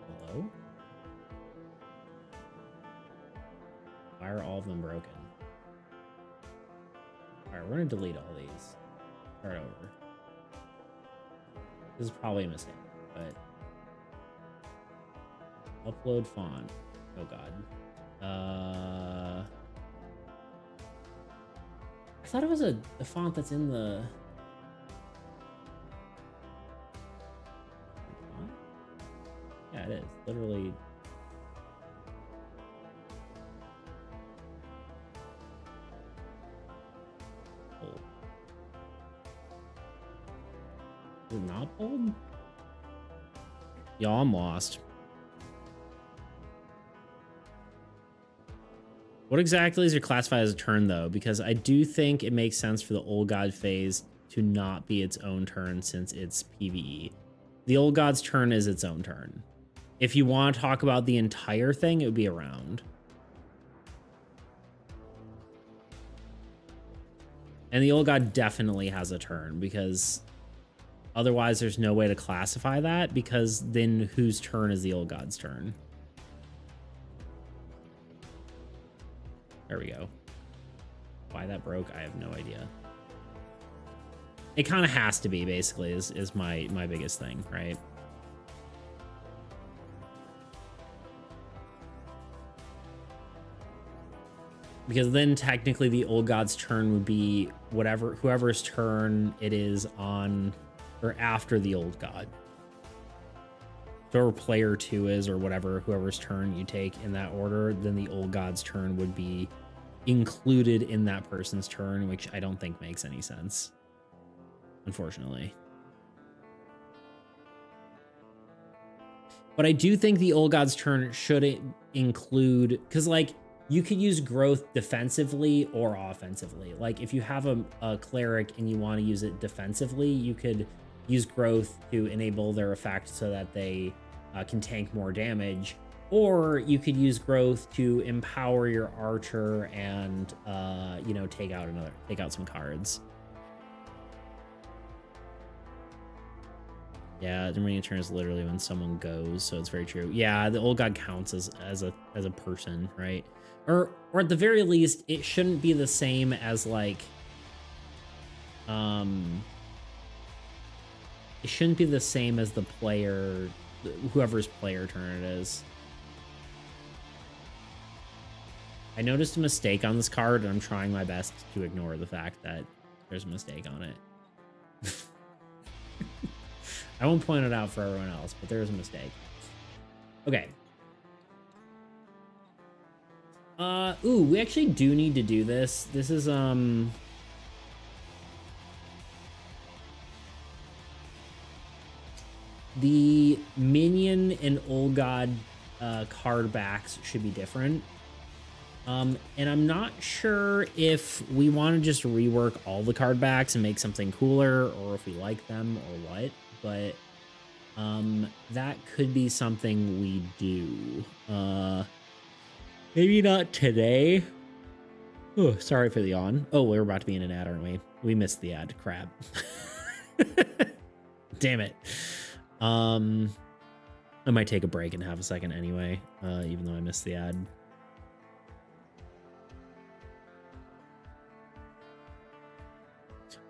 [SPEAKER 1] Hello? Why are all of them broken? Alright, we're gonna delete all these. Start over. This is probably a mistake, but Upload font. Oh god. I thought it was a font that's in the. Yeah, it is literally. Bold. Is it not bold? Y'all, I'm lost. What exactly is your classified as a turn, though? Because I do think it makes sense for the Old God phase to not be its own turn since it's PvE. The Old God's turn is its own turn. If you want to talk about the entire thing, it would be a round. And the Old God definitely has a turn because otherwise there's no way to classify that, because then whose turn is the Old God's turn? There we go. Why that broke, I have no idea. It kind of has to be, basically, is my biggest thing, right? Because then technically the Old God's turn would be whoever's turn it is on or after the Old God. Whoever player 2 is, or whoever's turn you take in that order, then the Old God's turn would be included in that person's turn, which I don't think makes any sense, unfortunately. But I do think the Old God's turn should include, because like you could use growth defensively or offensively. Like if you have a cleric and you want to use it defensively, you could use growth to enable their effect so that they can tank more damage, or you could use growth to empower your archer and you know, take out some cards. Yeah, the remaining turn is literally when someone goes, so it's very true. Yeah, the Old God counts as a person, right? Or at the very least, it shouldn't be the same as like it shouldn't be the same as the player, whoever's player turn it is. I noticed a mistake on this card, and I'm trying my best to ignore the fact that there's a mistake on it. I won't point it out for everyone else, but there is a mistake. Okay. Ooh, we actually do need to do this. This is, the minion and Old God card backs should be different. And I'm not sure if we want to just rework all the card backs and make something cooler, or if we like them or what, but that could be something we do. Maybe not today. Oh, sorry for the yawn. Oh, we're about to be in an ad, aren't we? We missed the ad. Crap. Damn it. I might take a break and have a second anyway, even though I missed the ad.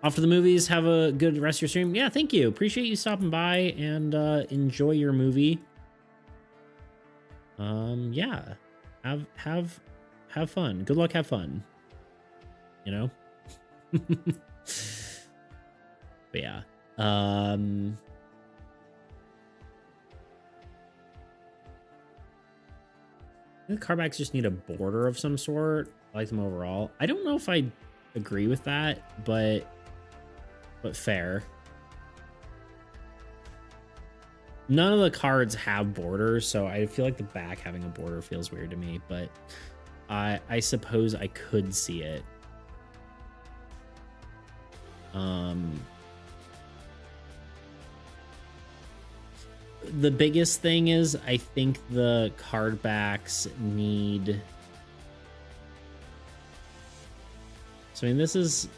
[SPEAKER 1] Off to the movies. Have a good rest of your stream. Yeah, thank you. Appreciate you stopping by, and enjoy your movie. Yeah. Have fun. Good luck, have fun. You know? But yeah. The carbacks just need a border of some sort. I like them overall. I don't know if I agree with that, but fair. None of the cards have borders, so I feel like the back having a border feels weird to me, but I suppose I could see it. The biggest thing is I think the card backs need. So I mean, this is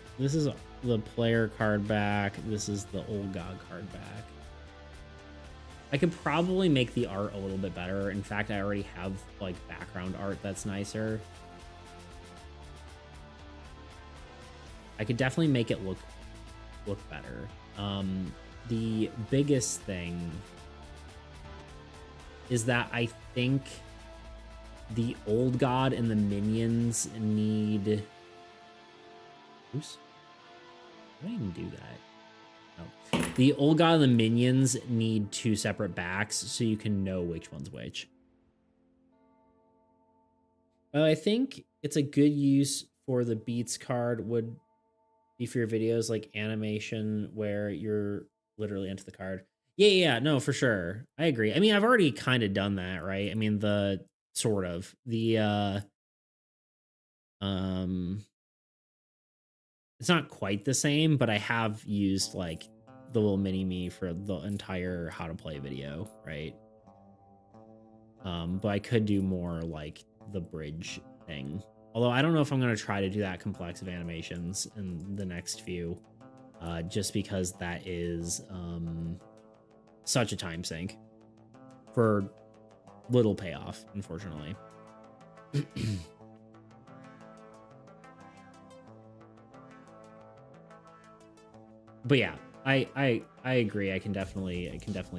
[SPEAKER 1] the player card back. This is the Old God card back. I could probably make the art a little bit better. In fact, I already have like background art that's nicer. I could definitely make it look better. The biggest thing is that I think the old god and the minions need... Oops. I didn't even do that. No. The old god and the minions need 2 separate backs so you can know which one's which. I think it's a good use for the beats card would be for your videos, like animation where you're literally into the card. Yeah, no, for sure. I agree. I mean, I've already kind of done that, right? I mean, the sort of the it's not quite the same, but I have used like the little mini me for the entire how to play video, right? But I could do more like the bridge thing. Although I don't know if I'm going to try to do that complex of animations in the next few, just because that is such a time sink for little payoff, unfortunately. But yeah, I agree. I can definitely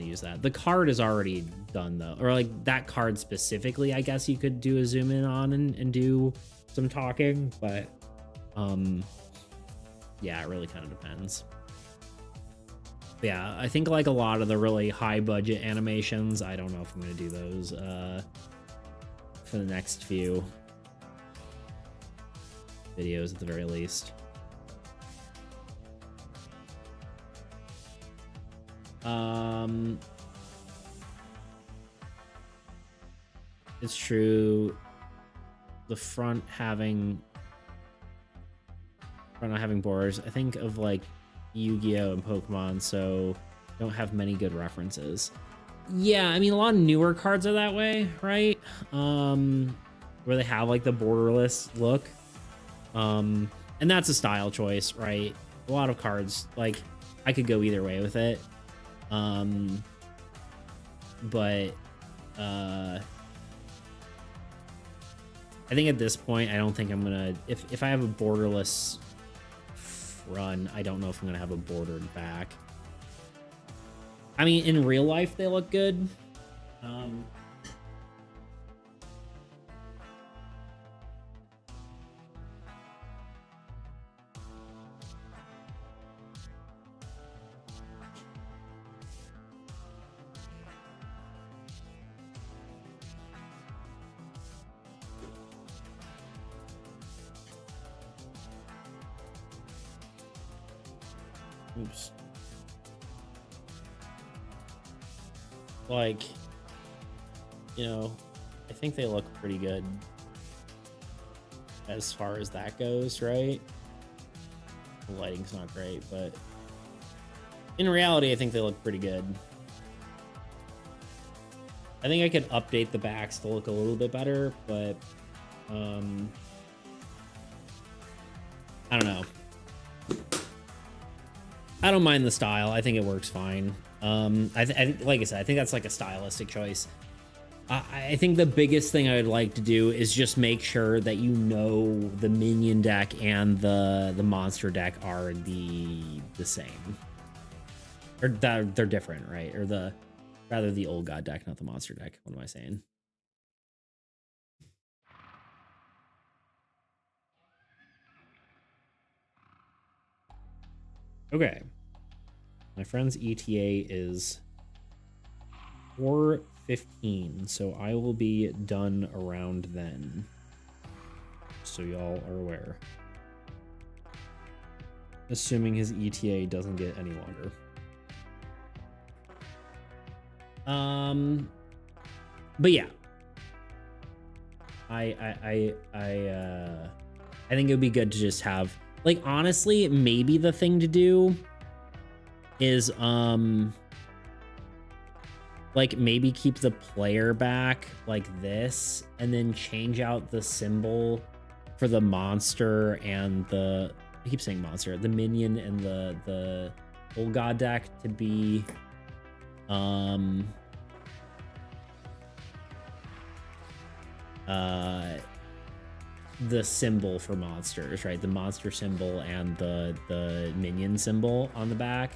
[SPEAKER 1] use that. The card is already done though, or like that card specifically. I guess you could do a zoom in on and do some talking, but yeah, it really kind of depends. But yeah, I think like a lot of the really high budget animations, I don't know if I'm gonna do those for the next few videos at the very least. It's true. The front not having borders. I think of like Yu-Gi-Oh and Pokemon, so don't have many good references. Yeah, I mean a lot of newer cards are that way, right? Where they have like the borderless look. And that's a style choice, right? A lot of cards, like I could go either way with it. But I think at this point, I don't think I'm gonna, if I have a borderless run, I don't know if I'm gonna have a bordered back. I mean, in real life, they look good. Oops. Like, you know, I think they look pretty good as far as that goes, right? The lighting's not great, but in reality, I think they look pretty good. I think I could update the backs to look a little bit better, but I don't know. I don't mind the style. I think it works fine. Like I said, I think that's like a stylistic choice. I think the biggest thing I would like to do is just make sure that you know the minion deck and the monster deck are the same, or that they're different, right? Or rather the old god deck, not the monster deck. What am I saying? Okay. My friend's ETA is 4:15, so I will be done around then. So y'all are aware. Assuming his ETA doesn't get any longer. But yeah. I think it would be good to just have, like, honestly, maybe the thing to do is like maybe keep the player back like this and then change out the symbol for the monster and I keep saying monster, the minion and the old god deck to be the symbol for monsters, right? The monster symbol and the minion symbol on the back.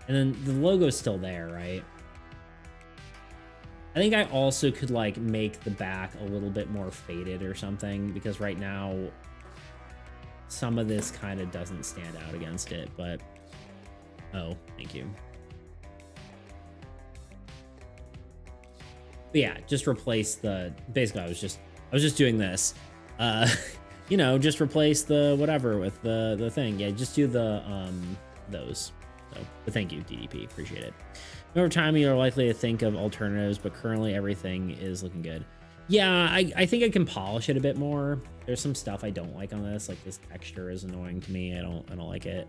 [SPEAKER 1] And then the logo's still there, right? I think I also could like make the back a little bit more faded or something, because right now some of this kind of doesn't stand out against it, but oh, thank you. But yeah, just replace the, basically I was just doing this. You know, just replace the whatever with the thing. Yeah, just do the those. So, but thank you, DDP, appreciate it. Over time, you're likely to think of alternatives, but currently everything is looking good. Yeah, I think I can polish it a bit more. There's some stuff I don't like on this, like this texture is annoying to me. I don't like it.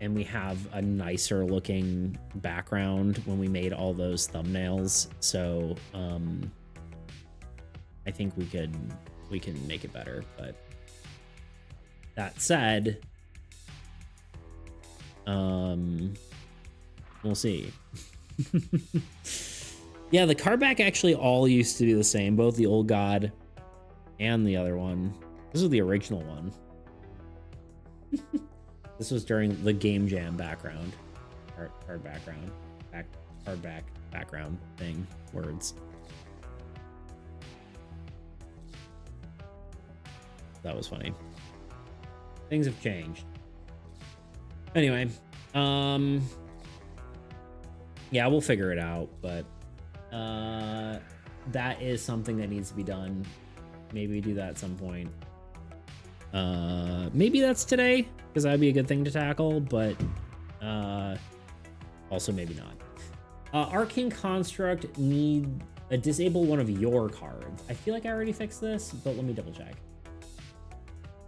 [SPEAKER 1] And we have a nicer looking background when we made all those thumbnails. So I think we can make it better. But that said, we'll see. Yeah, the card back actually all used to be the same, both the old god and the other one. This is the original one. This was during the Game Jam background. Card background. Card back background thing. Words. That was funny. Things have changed. Anyway, yeah, we'll figure it out, but that is something that needs to be done. Maybe we do that at some point. Maybe that's today, because that'd be a good thing to tackle, but also maybe not. Arcane Construct need disable one of your cards. I feel like I already fixed this, but let me double check.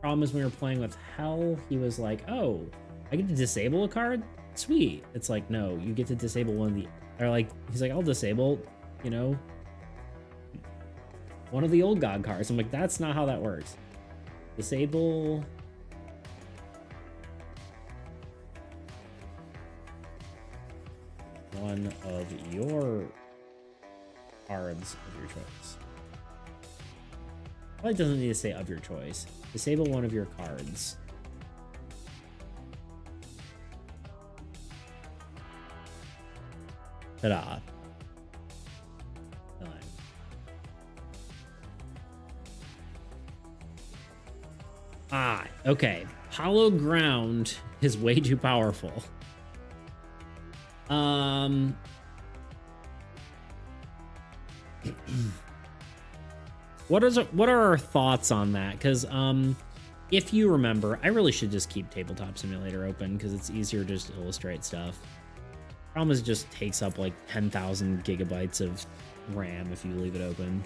[SPEAKER 1] Problem is when we were playing with Hell, he was like, oh, I get to disable a card? Sweet. It's like, no, you get to disable one of the, or like, he's like, I'll disable, you know, one of the old god cards. I'm like, that's not how that works. Disable. One of your cards of your choice. Probably doesn't need to say of your choice. Disable one of your cards. Ta-da. Done. Ah, okay. Hollow Ground is way too powerful. What are our thoughts on that? Because if you remember, I really should just keep Tabletop Simulator open because it's easier to just illustrate stuff. Problem is it just takes up like 10,000 gigabytes of RAM if you leave it open.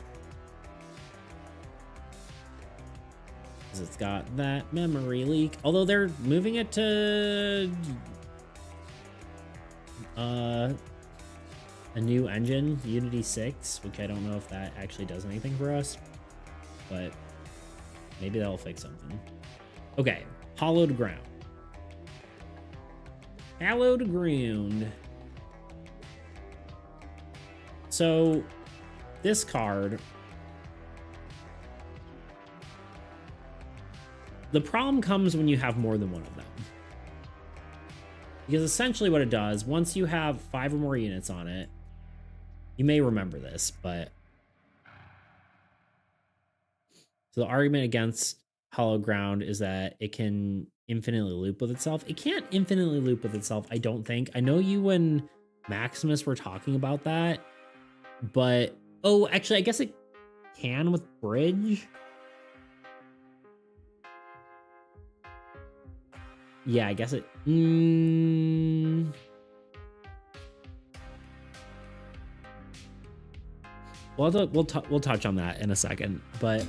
[SPEAKER 1] Because it's got that memory leak. Although they're moving it to a new engine, Unity 6, which I don't know if that actually does anything for us, but maybe that'll fix something. Okay, Hallowed Ground. Hallowed Ground. So this card, the problem comes when you have more than one of them. Because essentially what it does, once you have 5 or more units on it, you may remember this, but so the argument against Hollow Ground is that it can infinitely loop with itself. It can't infinitely loop with itself, I don't think. I know you and Maximus were talking about that, but oh, actually, I guess it can with Bridge. Yeah, I guess it. We'll touch on that in a second, but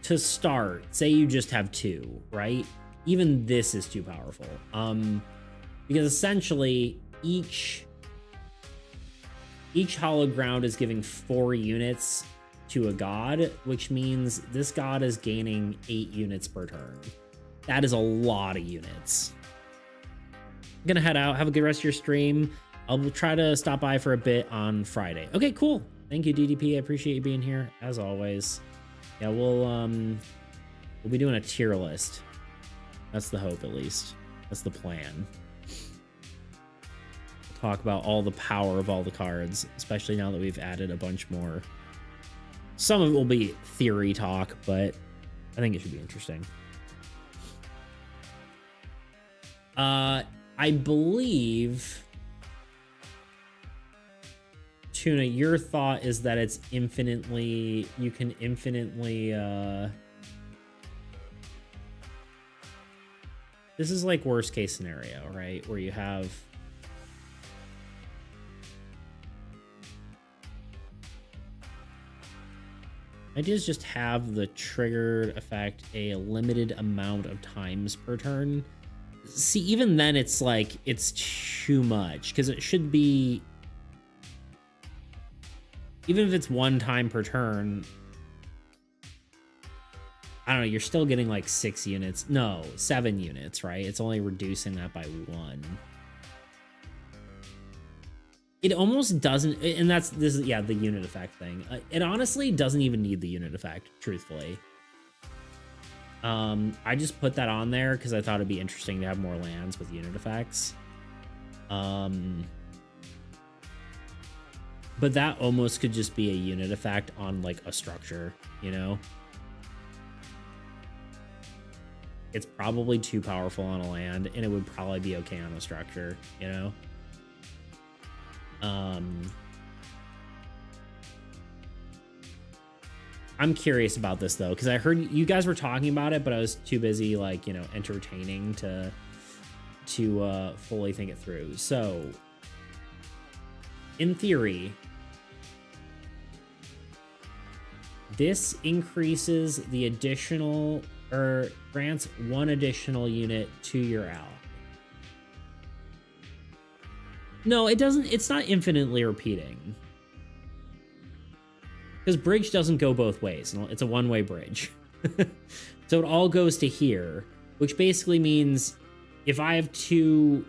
[SPEAKER 1] to start, say you just have 2, right? Even this is too powerful. Because essentially each Hollow Ground is giving 4 units to a god, which means this god is gaining 8 units per turn. That is a lot of units. I'm gonna head out. Have a good rest of your stream. I'll try to stop by for a bit on Friday. Okay, cool. Thank you, DDP. I appreciate you being here as always. Yeah, we'll be doing a tier list. That's the hope, at least. That's the plan. talk about all the power of all the cards, especially now that we've added a bunch more. Some of it will be theory talk, but I think it should be interesting. I believe, Tuna, your thought is that it's infinitely, you can infinitely, this is like worst case scenario, right? Where you have, ideas just have the triggered effect a limited amount of times per turn. See, even then it's like, it's too much, because it should be, even if it's 1 time per turn, I don't know, you're still getting like 6 units. No, 7 units, right? It's only reducing that by 1. It almost doesn't, and this is, yeah, the unit effect thing. It honestly doesn't even need the unit effect, truthfully. I just put that on there because I thought it'd be interesting to have more lands with unit effects. But that almost could just be a unit effect on like a structure, you know? It's probably too powerful on a land, and it would probably be okay on a structure, you know? I'm curious about this though, because I heard you guys were talking about it, but I was too busy, like, you know, entertaining to fully think it through. So, in theory, this increases the additional, or grants 1 additional unit to your ally. No, it doesn't. It's not infinitely repeating. Because bridge doesn't go both ways. It's a one-way bridge. So it all goes to here, which basically means if I have two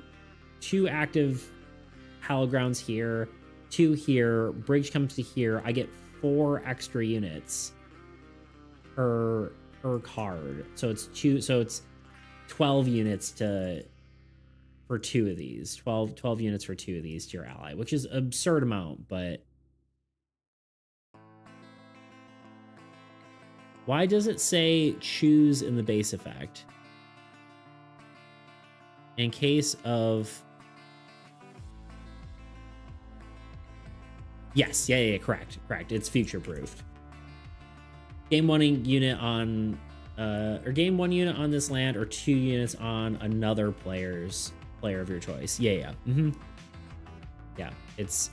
[SPEAKER 1] active hallowed grounds here, 2 here, bridge comes to here, I get 4 extra units per card. So it's 12 units for 2 of these. 12 units for 2 of these to your ally, which is an absurd amount, but why does it say choose in the base effect? In case of... Yes, yeah, correct. It's future-proofed. Gain 1 unit on... or gain 1 unit on this land, or 2 units on another player of your choice. Yeah. Mm-hmm. Yeah, it's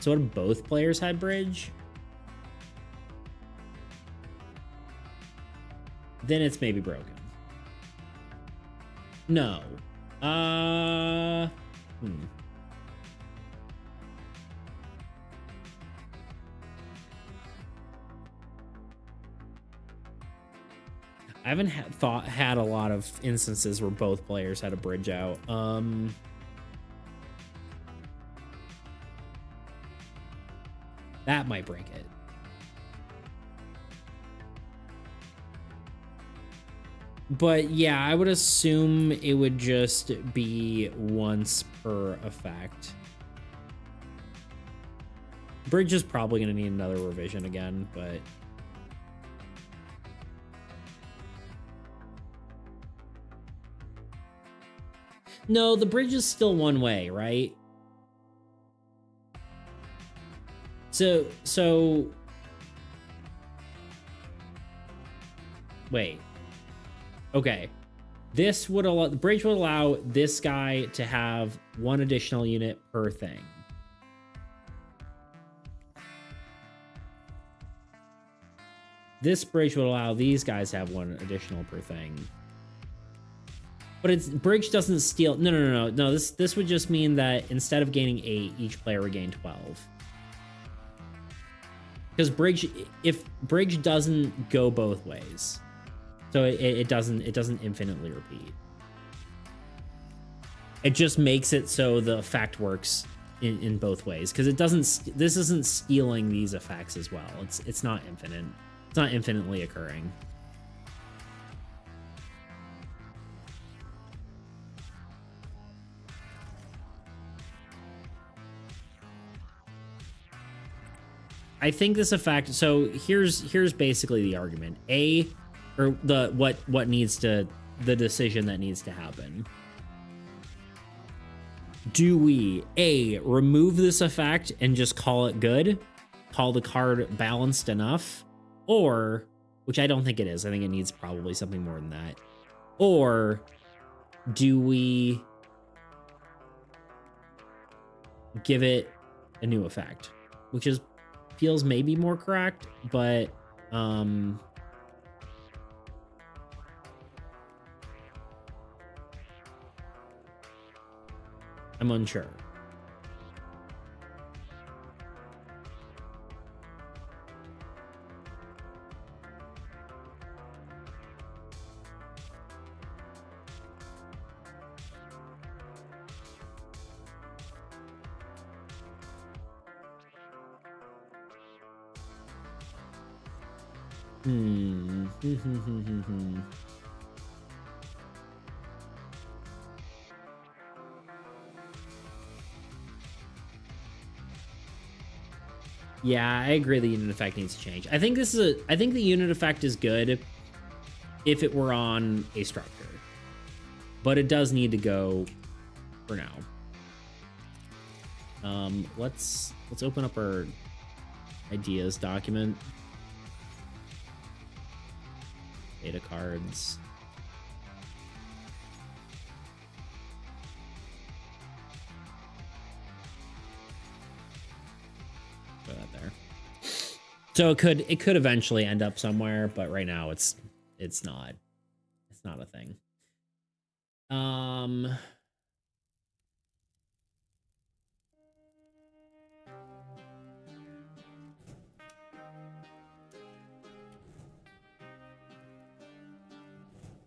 [SPEAKER 1] So what if both players had bridge? Then it's maybe broken. No. I haven't had a lot of instances where both players had a bridge out. That might break it. But yeah, I would assume it would just be once per effect. Bridge is probably going to need another revision again, but... No, the bridge is still one way, right? So... Wait. Okay. This would allow... The bridge would allow this guy to have 1 additional unit per thing. This bridge would allow these guys to have 1 additional per thing. But bridge doesn't steal... No. This would just mean that instead of gaining 8, each player would gain 12. Because if bridge doesn't go both ways, so it doesn't infinitely repeat. It just makes it so the effect works in both ways, because it doesn't. This isn't stealing these effects as well. It's not infinite. It's not infinitely occurring. I think this effect. So here's basically the argument. The decision that needs to happen. Do we remove this effect and just call it good? Call the card balanced enough? Or, which I don't think it is. I think it needs probably something more than that. Or do we give it a new effect? Which feels maybe more correct, but I'm unsure. Yeah, I agree the unit effect needs to change. I think the unit effect is good if it were on a structure. But it does need to go for now. Let's open up our ideas document. Data cards. Put that there. So it could eventually end up somewhere, but right now it's not. It's not a thing.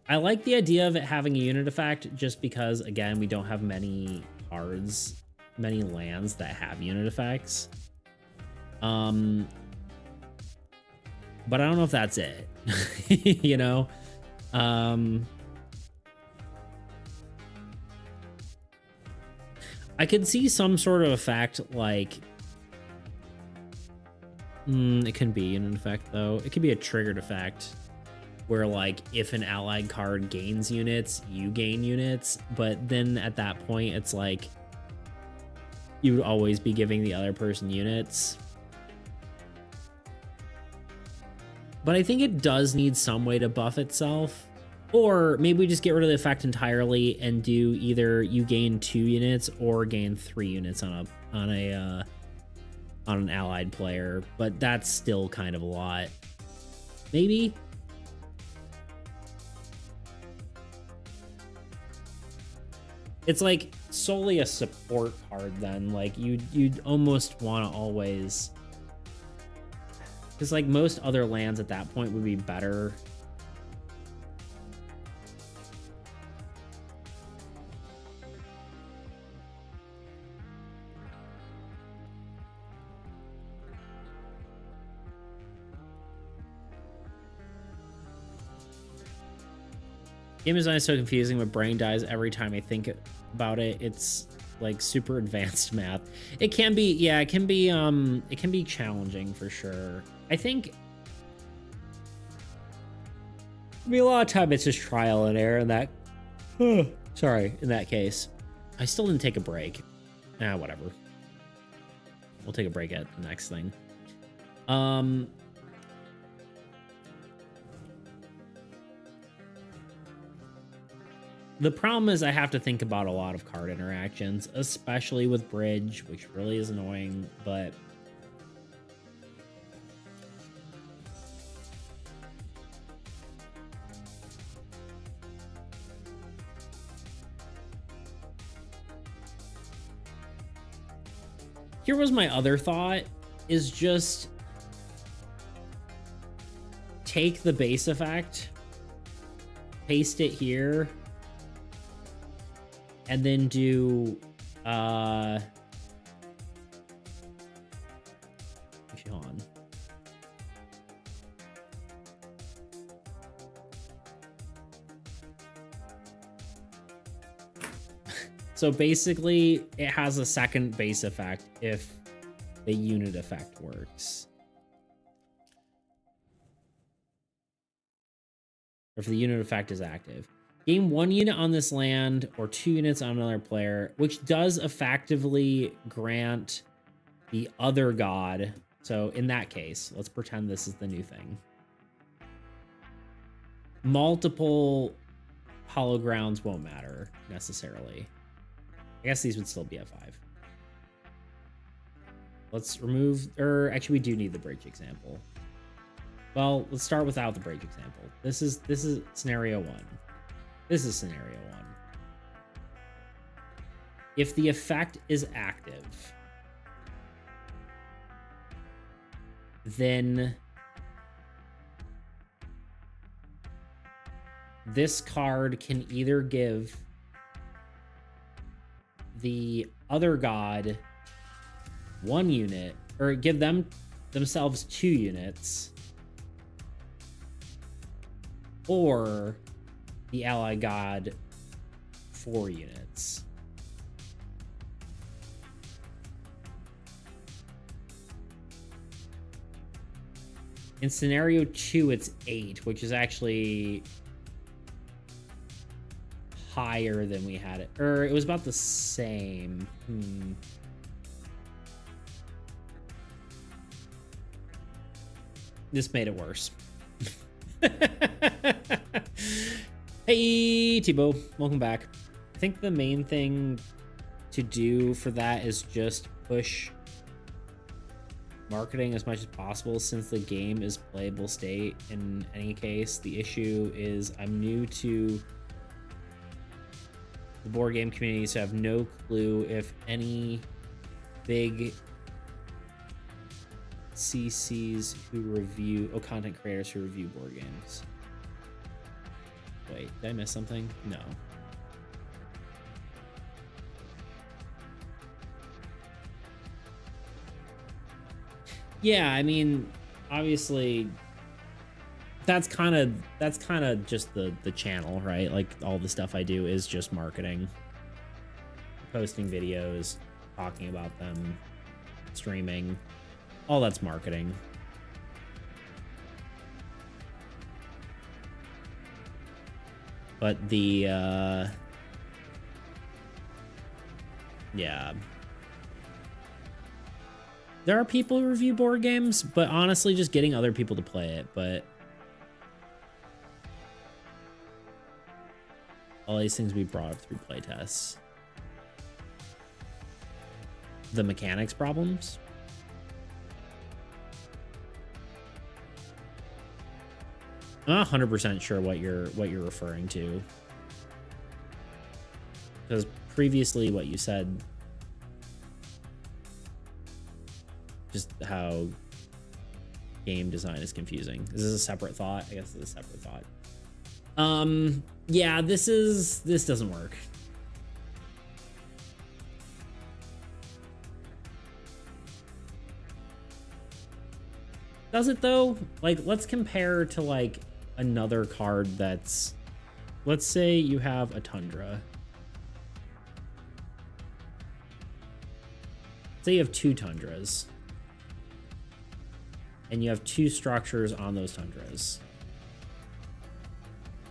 [SPEAKER 1] I like the idea of it having a unit effect just because, again, we don't have many cards, many lands that have unit effects. But I don't know if that's it, you know? I could see some sort of effect like... it couldn't be an effect, though. It could be a triggered effect where, like, if an allied card gains units, you gain units. But then at that point, it's like you would always be giving the other person units. But I think it does need some way to buff itself. Or maybe we just get rid of the effect entirely and do either you gain 2 units or gain 3 units on an allied player. But that's still kind of a lot. Maybe. It's like solely a support card then. Like you'd almost want to always, because like most other lands at that point would be better. Game design is so confusing. My brain dies every time I think about it. It's like super advanced math. It can be, yeah, it can be challenging for sure. I think, I mean, a lot of time it's just trial and error in that, sorry, in that case. I still didn't take a break. Whatever. We'll take a break at the next thing. The problem is I have to think about a lot of card interactions, especially with bridge, which really is annoying, but here was my other thought, is just take the base effect, paste it here, and then do, actually, hold on. So basically, it has a second base effect if the unit effect works. or if the unit effect is active. Gain 1 unit on this land or 2 units on another player, which does effectively grant the other god. So in that case, let's pretend this is the new thing. Multiple hollow grounds won't matter necessarily. I guess these would still be F5. Let's remove, or actually we do need the bridge example. Well, let's start without the bridge example. This is scenario 1. This is scenario 1. If the effect is active, then this card can either give the other god 1 unit, or give themselves 2 units, or the ally god 4 units. In scenario 2, it's 8, which is actually higher than we had it. Or it was about the same. This made it worse. Hey, Thibaut, welcome back. I think the main thing to do for that is just push marketing as much as possible, since the game is playable state in any case. The issue is I'm new to the board game community, so I have no clue if any big CCs who review, content creators who review board games. Wait, did I miss something? No. Yeah, I mean, obviously that's kind of just the channel, right? Like all the stuff I do is just marketing, posting videos, talking about them, streaming, all that's marketing. But the yeah, there are people who review board games, but honestly just getting other people to play it. But all these things we brought up through playtests. The mechanics problems. I'm not 100% sure what you're referring to, because previously what you said, just how game design is confusing. Is this a separate thought? I guess it's a separate thought. Yeah, this doesn't work. Does it though? Like, let's compare to like another card that's, let's say you have a Tundra. Say you have 2 Tundras. And you have 2 structures on those Tundras.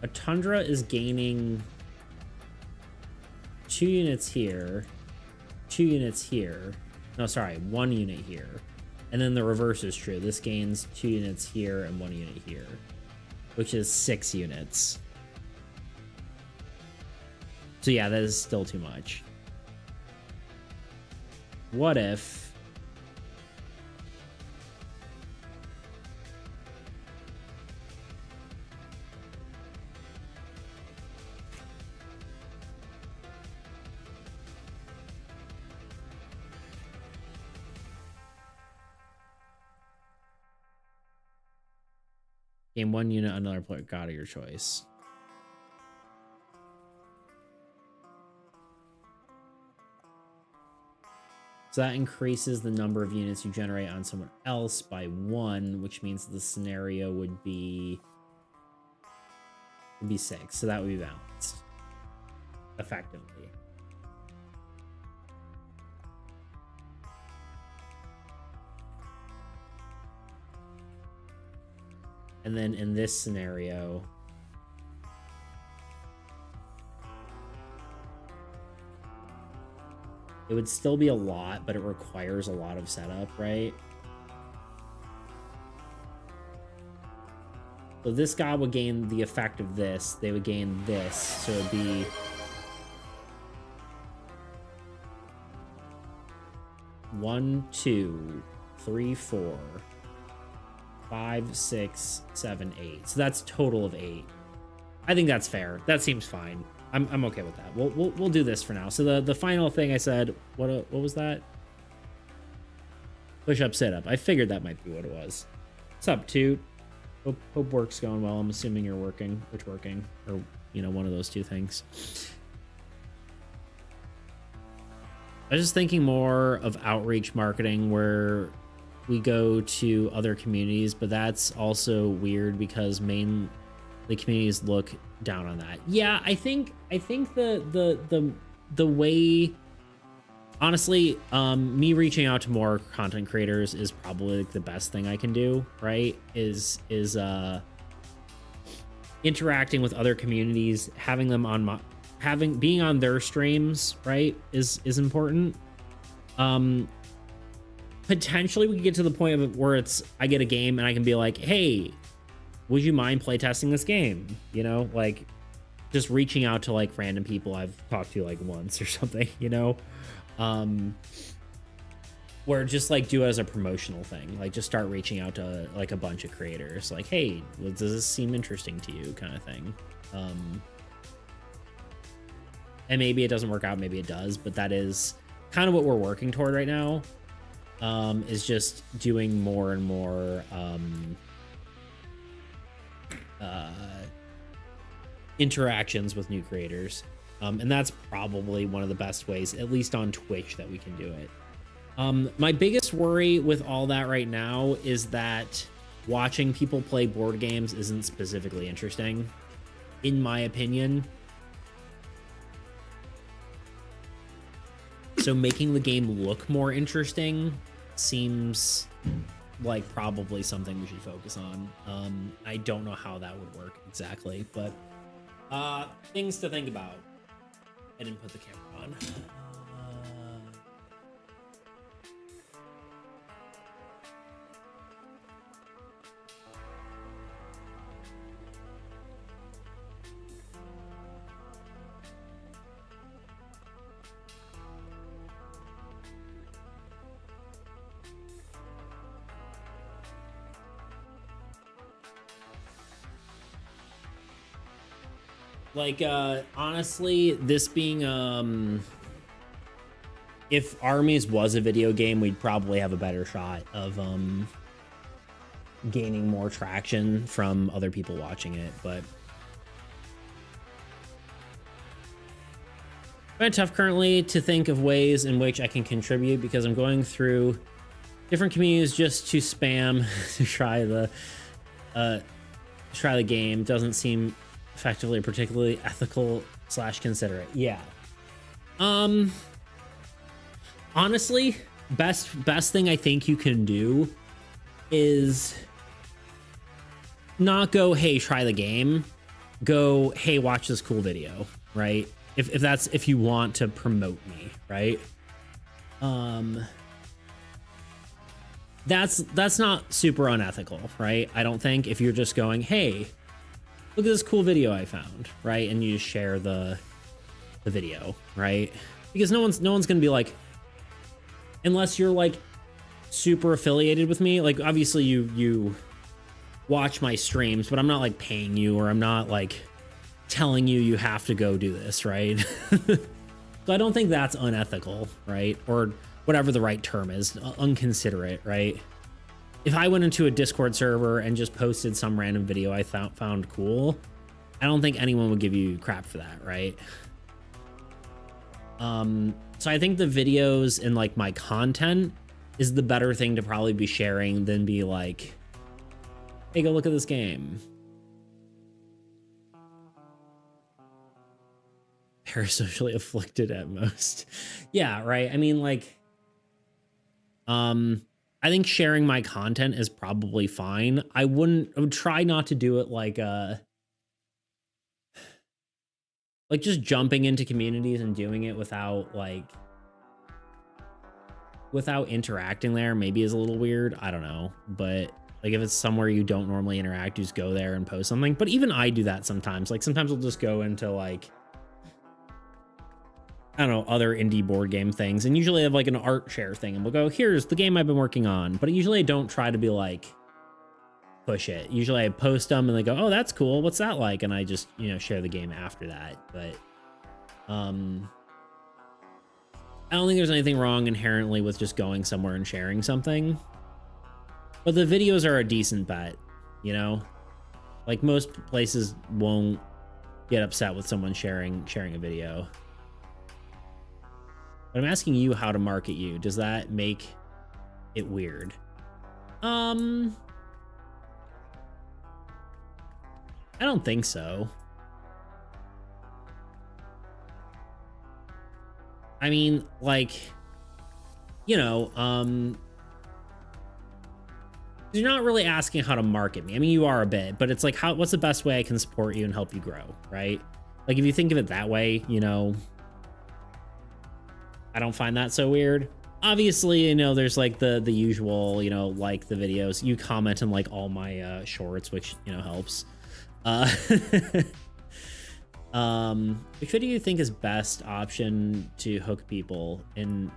[SPEAKER 1] A Tundra is gaining 2 units here, 2 units here. No, sorry, 1 unit here. And then the reverse is true. This gains 2 units here and 1 unit here, which is 6 units. So yeah, that is still too much. What if gain 1 unit on another player, god of your choice? So that increases the number of units you generate on someone else by 1, which means the scenario would be 6. So that would be balanced effectively. And then in this scenario, It would still be a lot, but it requires a lot of setup, right? So this guy would gain the effect of this. They would gain this. So it'd be 1, 2, 3, 4, 5, 6, 7, 8. So that's total of 8. I think that's fair. That seems fine. I'm okay with that. We'll do this for now. So the final thing I said, what was that? Push up, sit up. I figured that might be what it was. What's up, Toot? Hope work's going well. I'm assuming you're working, or you know, one of those two things. I was just thinking more of outreach marketing where we go to other communities, but that's also weird because the communities look down on that. Yeah, I think the way, honestly, me reaching out to more content creators is probably like the best thing I can do, right? Is interacting with other communities, having them on being on their streams, right, is important. Potentially we could get to the point of where I get a game and I can be like, hey, would you mind playtesting this game? You know, like just reaching out to like random people I've talked to like once or something, you know, where just like do it as a promotional thing, like just start reaching out to like a bunch of creators, like, hey, does this seem interesting to you, kind of thing. And maybe it doesn't work out, maybe it does, but that is kind of what we're working toward right now, is just doing more and more interactions with new creators, and that's probably one of the best ways, at least on Twitch, that we can do it. My biggest worry with all that right now is that watching people play board games isn't specifically interesting, in my opinion. So making the game look more interesting seems like probably something we should focus on. I don't know how that would work exactly, but things to think about. I didn't put the camera on. Like, honestly, this being, if Armies was a video game, we'd probably have a better shot of, gaining more traction from other people watching it, but kind of tough currently to think of ways in which I can contribute because I'm going through different communities just to spam to try the game. Doesn't seem effectively or particularly ethical / considerate. Yeah. Honestly, best thing I think you can do is not go, hey, try the game. Go, hey, watch this cool video, right? If you want to promote me, right? That's not super unethical, right? I don't think, if you're just going, hey, look at this cool video I found, right? And you just share the video, right? Because no one's gonna be like, unless you're like super affiliated with me, like obviously you watch my streams, but I'm not like paying you, or I'm not like telling you have to go do this, right? So I don't think that's unethical, right? Or whatever the right term is, unconsiderate, right? If I went into a Discord server and just posted some random video I found cool, I don't think anyone would give you crap for that, right? So I think the videos and like my content is the better thing to probably be sharing than be like, hey, go look at this game. Parasocially afflicted at most. Yeah, right. I mean, like, I think sharing my content is probably fine. I would try not to do it like just jumping into communities and doing it without like without interacting there maybe is a little weird. I don't know. But like if it's somewhere you don't normally interact, you just go there and post something. But even I do that sometimes. Like sometimes I'll just go into like, I don't know, other indie board game things. And usually I have like an art share thing and we'll go, here's the game I've been working on. But usually I don't try to be like, push it. Usually I post them and they go, oh, that's cool. What's that like? And I just, you know, share the game after that. But I don't think there's anything wrong inherently with just going somewhere and sharing something. But the videos are a decent bet, you know? Like most places won't get upset with someone sharing a video. But I'm asking you how to market you. Does that make it weird? I don't think so. I mean, like, you know, you're not really asking how to market me. I mean, you are a bit, but it's like, what's the best way I can support you and help you grow, right? Like, if you think of it that way, you know, I don't find that so weird. Obviously, you know, there's like the usual, you know, like the videos, you comment on like all my shorts, which, you know, helps. Which video do you think is best option to hook people in,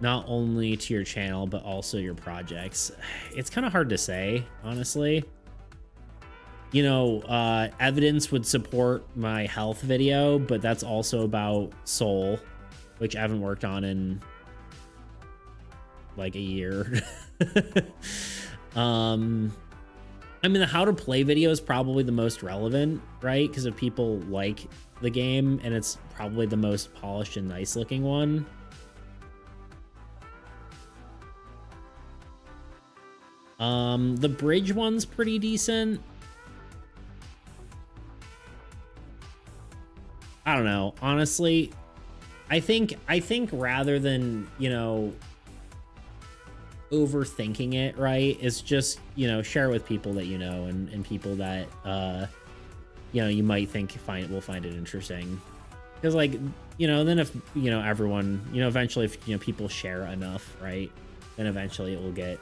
[SPEAKER 1] not only to your channel, but also your projects? It's kind of hard to say, honestly. You know, evidence would support my health video, but that's also about soul, which I haven't worked on in like a year. I mean, the how to play video is probably the most relevant, right? Because if people like the game, and it's probably the most polished and nice looking one. The bridge one's pretty decent. I don't know, honestly. I think rather than, you know, overthinking it, right, is just, you know, share it with people that you know, and people that you know, you might think will find it interesting. Because, like, you know, then if, you know, everyone, you know, eventually if, you know, people share enough, right, then eventually it will get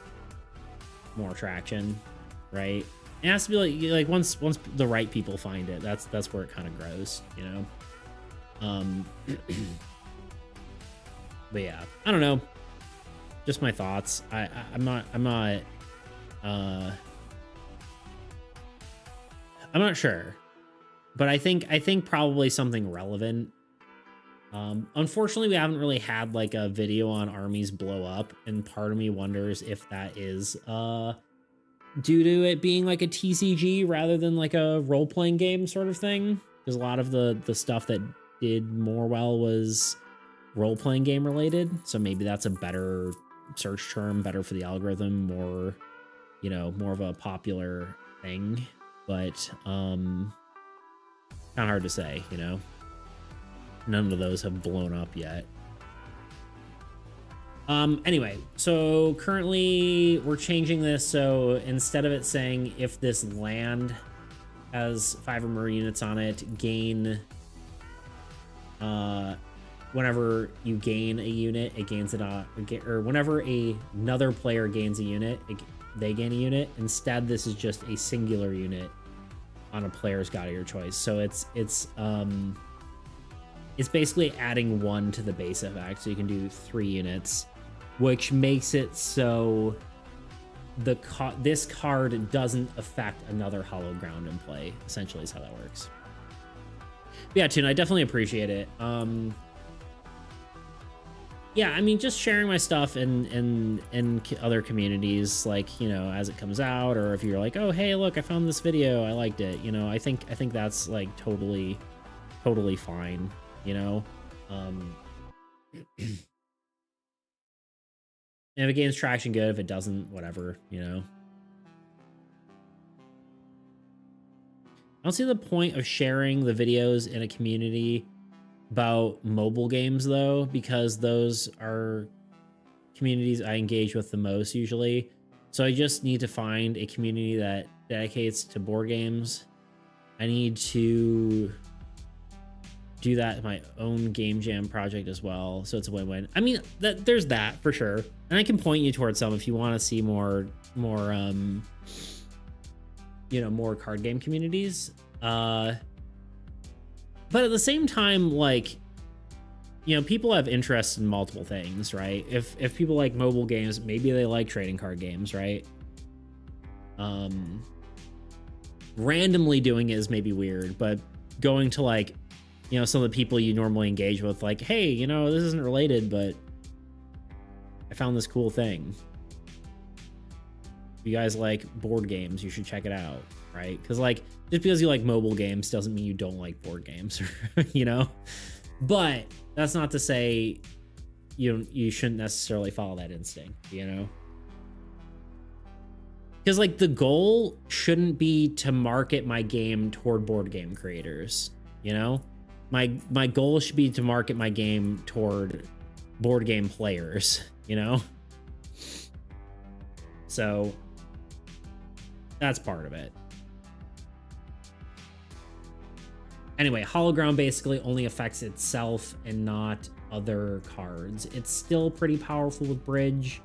[SPEAKER 1] more traction, right? It has to be like once the right people find it, that's where it kind of grows, you know. But yeah, I don't know, just my thoughts. I'm not sure, but I think probably something relevant. Unfortunately, we haven't really had like a video on armies blow up, and part of me wonders if that is due to it being like a TCG rather than like a role-playing game sort of thing, because a lot of the stuff that did more well was role-playing game related. So maybe that's a better search term, better for the algorithm, more, you know, more of a popular thing. But kind of hard to say, you know. None of those have blown up yet. Anyway, so currently we're changing this, so instead of it saying if this land has 5 or more units on it, gain whenever you gain a unit, it gains it on, or whenever another player gains a unit, they gain a unit. Instead, this is just a singular unit on a player's god of your choice. So it's basically adding 1 to the base effect, so you can do 3 units, which makes it so this card doesn't affect another hollow ground in play. Essentially, is how that works. But yeah, Tune, I definitely appreciate it. Yeah, I mean, just sharing my stuff in other communities, like, you know, as it comes out, or if you're like, oh, hey, look, I found this video, I liked it. You know, I think that's like totally fine. You know, if it gains traction, good. If it doesn't, whatever, you know. I don't see the point of sharing the videos in a community about mobile games, though, because those are communities I engage with the most usually. So I just need to find a community that dedicates to board games. I need to do that in my own game jam project as well, so it's a win-win. I mean, there's that for sure, and I can point you towards some if you want to see more you know, more card game communities. But at the same time, like, you know, people have interests in multiple things, right? If people like mobile games, maybe they like trading card games, right? Randomly doing it is maybe weird, but going to, like, you know, some of the people you normally engage with, like, hey, you know, this isn't related, but I found this cool thing. If you guys like board games, you should check it out, right? Because, like, just because you like mobile games doesn't mean you don't like board games, you know? But that's not to say you shouldn't necessarily follow that instinct, you know? Because, like, the goal shouldn't be to market my game toward board game creators, you know? My goal should be to market my game toward board game players, you know? So that's part of it. Anyway, Hologround basically only affects itself and not other cards. It's still pretty powerful with Bridge,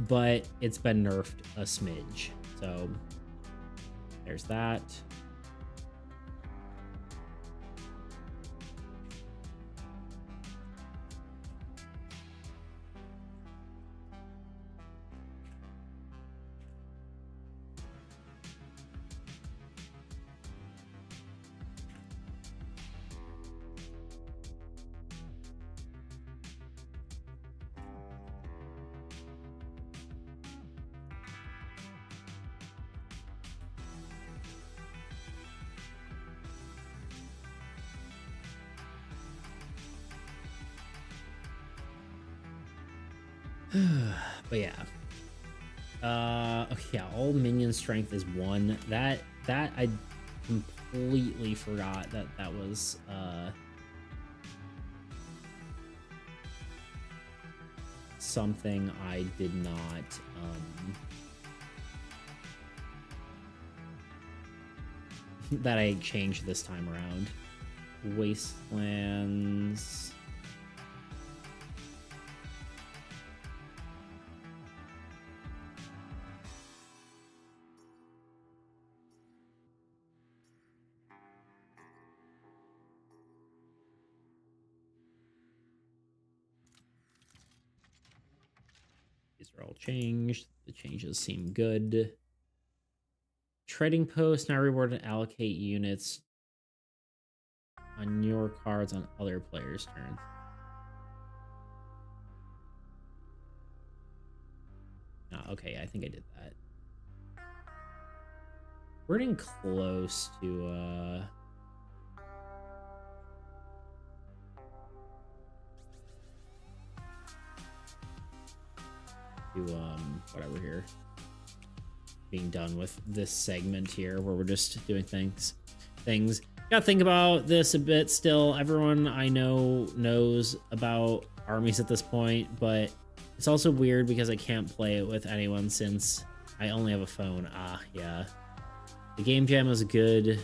[SPEAKER 1] but it's been nerfed a smidge. So there's that. But yeah. Okay, yeah, all minion strength is 1. That I completely forgot that was something I did not that I changed this time around. Wastelands. These are all changed. The changes seem good. Trading post now rewarded to allocate units on your cards on other players' turns. Oh, okay, I think I did that. We're getting close to whatever here, being done with this segment here where we're just doing things. Gotta think about this a bit still. Everyone I know knows about armies at this point, but it's also weird because I can't play it with anyone since I only have a phone. Yeah, the game jam is a good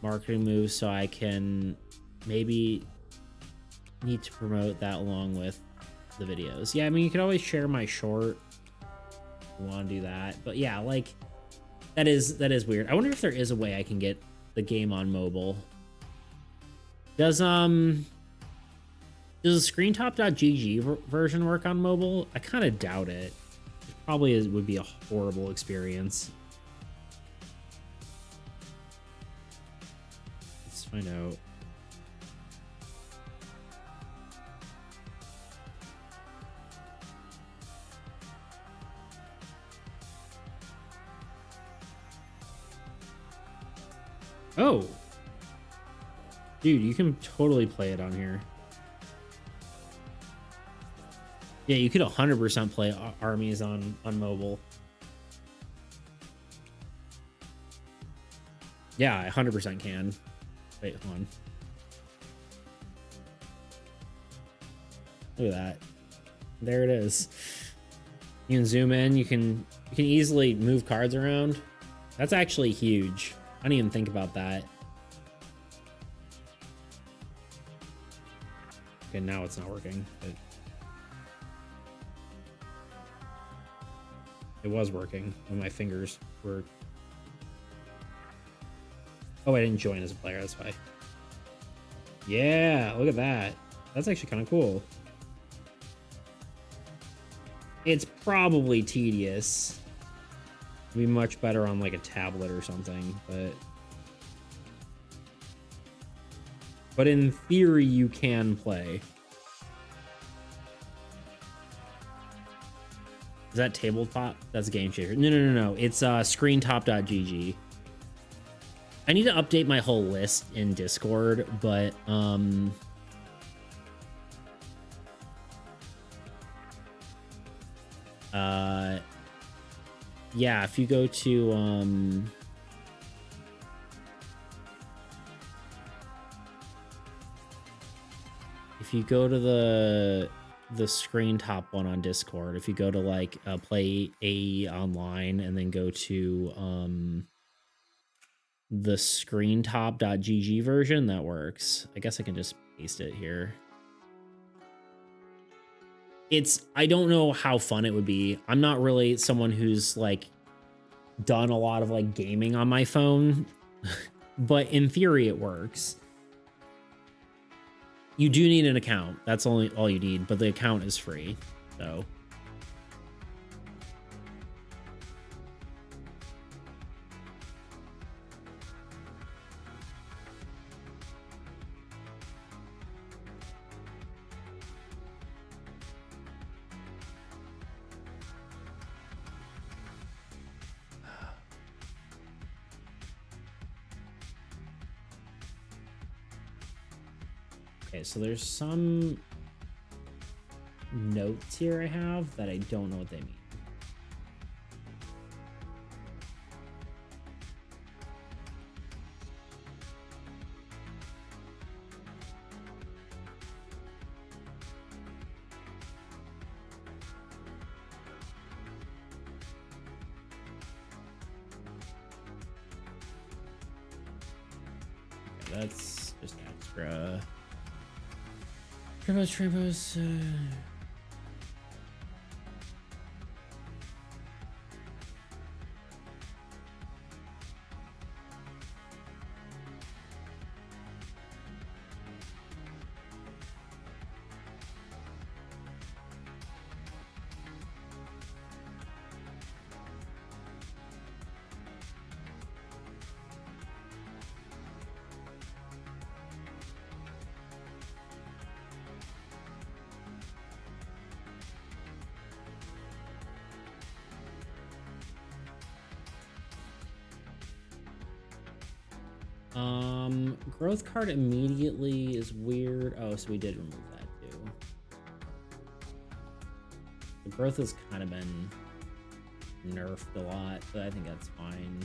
[SPEAKER 1] marketing move, so I can maybe need to promote that along with the videos. Yeah, I mean, you can always share my short if you want to do that, but yeah, like, that is weird. I wonder if there is a way I can get the game on mobile. Does the screentop.gg version work on mobile? I kind of doubt it. It probably would be a horrible experience. Let's find out. Oh, dude, you can totally play it on here. Yeah, you could 100% play armies on mobile. Yeah, I 100% can. Wait, hold on. Look at that. There it is. You can zoom in. You can easily move cards around. That's actually huge. I didn't even think about that. Okay, now it's not working. It was working when my fingers were... Oh, I didn't join as a player, that's why. Yeah, look at that. That's actually kind of cool. It's probably tedious. It'd be much better on like a tablet or something, but in theory you can play. Is that tabletop? That's Game Changer. No. It's screentop.gg. I need to update my whole list in Discord, but yeah, if you go to if you go to the screen top one on Discord, if you go to like play AAE online and then go to the screentop.gg version, that works. I guess I can just paste it here. I don't know how fun it would be. I'm not really someone who's like done a lot of like gaming on my phone, but in theory it works. You do need an account. That's all you need, but the account is free. So okay, so there's some notes here I have that I don't know what they mean. Okay, that's just extra. Trimbos. Growth card immediately is weird. Oh, so we did remove that too. The growth has kind of been nerfed a lot, but I think that's fine.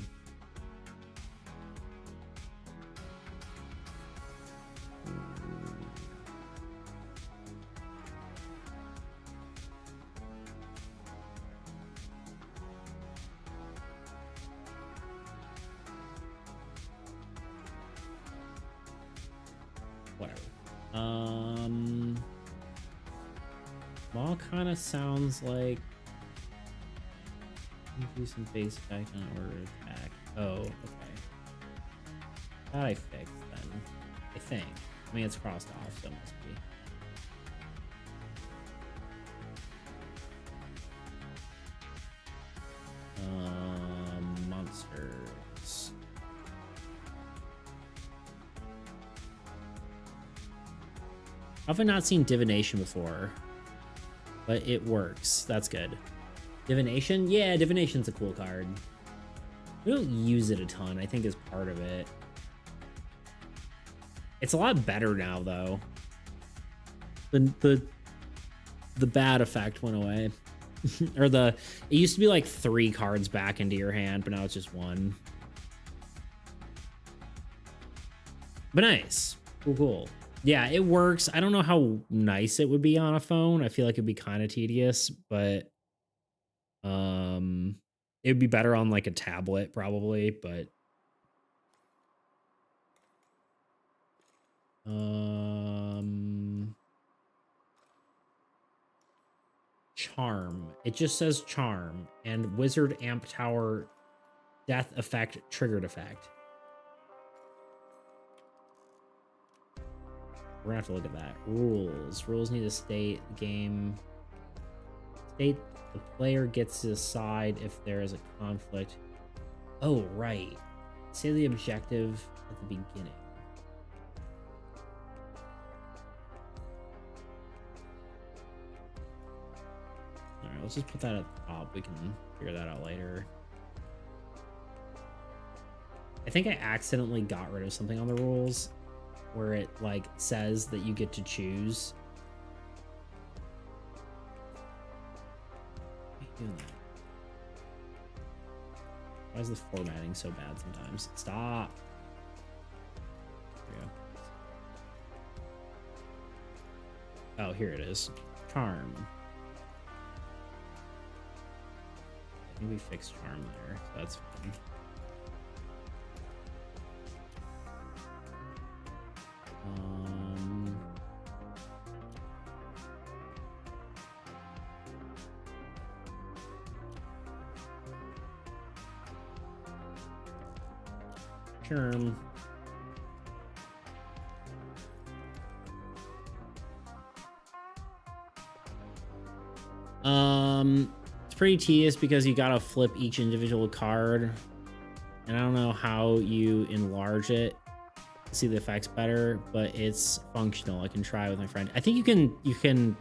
[SPEAKER 1] All kind of sounds like do some base attack in order to attack. Oh, okay. That I fixed then. I think. I mean, it's crossed off, so it must be. Monsters. I've not seen divination before, but it works. That's good. Divination? Yeah, divination's a cool card. We don't use it a ton, I think is part of it. It's a lot better now though. The bad effect went away. Or it used to be like 3 cards back into your hand, but now it's just 1. But nice. Cool. Yeah, it works. I don't know how nice it would be on a phone. I feel like it'd be kind of tedious, but it'd be better on like a tablet probably, but charm. It just says charm and wizard amp tower death effect triggered effect. We're gonna have to look at that. Rules. Rules need to state the player gets to decide if there is a conflict. Oh, right. Say the objective at the beginning. All right, let's just put that at the top. We can figure that out later. I think I accidentally got rid of something on the rules where it like says that you get to choose. Why are you doing that? Why is the formatting so bad sometimes? Stop. There we go. Oh, here it is. Charm. I think we fixed charm there, so that's fine. Charm. It's pretty tedious because you gotta flip each individual card, and I don't know how you enlarge it to see the effects better, but it's functional. I can try with my friend. I think you can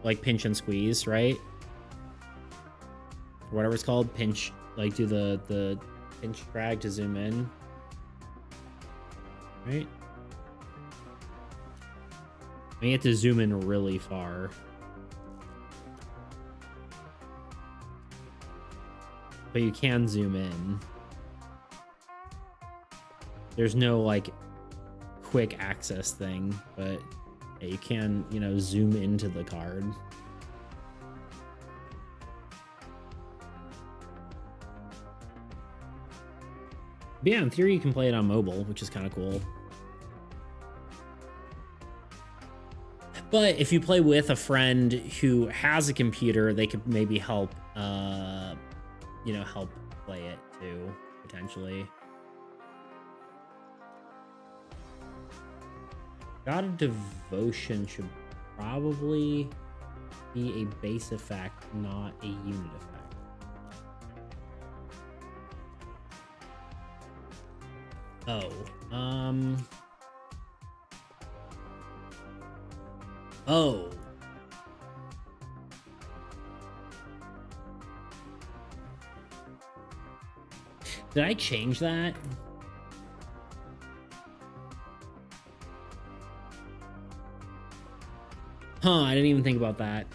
[SPEAKER 1] like pinch and squeeze, right? Or whatever it's called, pinch, like do the pinch drag to zoom in. Right? I mean, you have to zoom in really far. But you can zoom in. There's no like quick access thing, but yeah, you can, you know, zoom into the card. But yeah, in theory, you can play it on mobile, which is kind of cool. But if you play with a friend who has a computer, they could maybe help, you know, help play it too, potentially. God of Devotion should probably be a base effect, not a unit effect. Oh, oh. Did I change that? Huh, I didn't even think about that.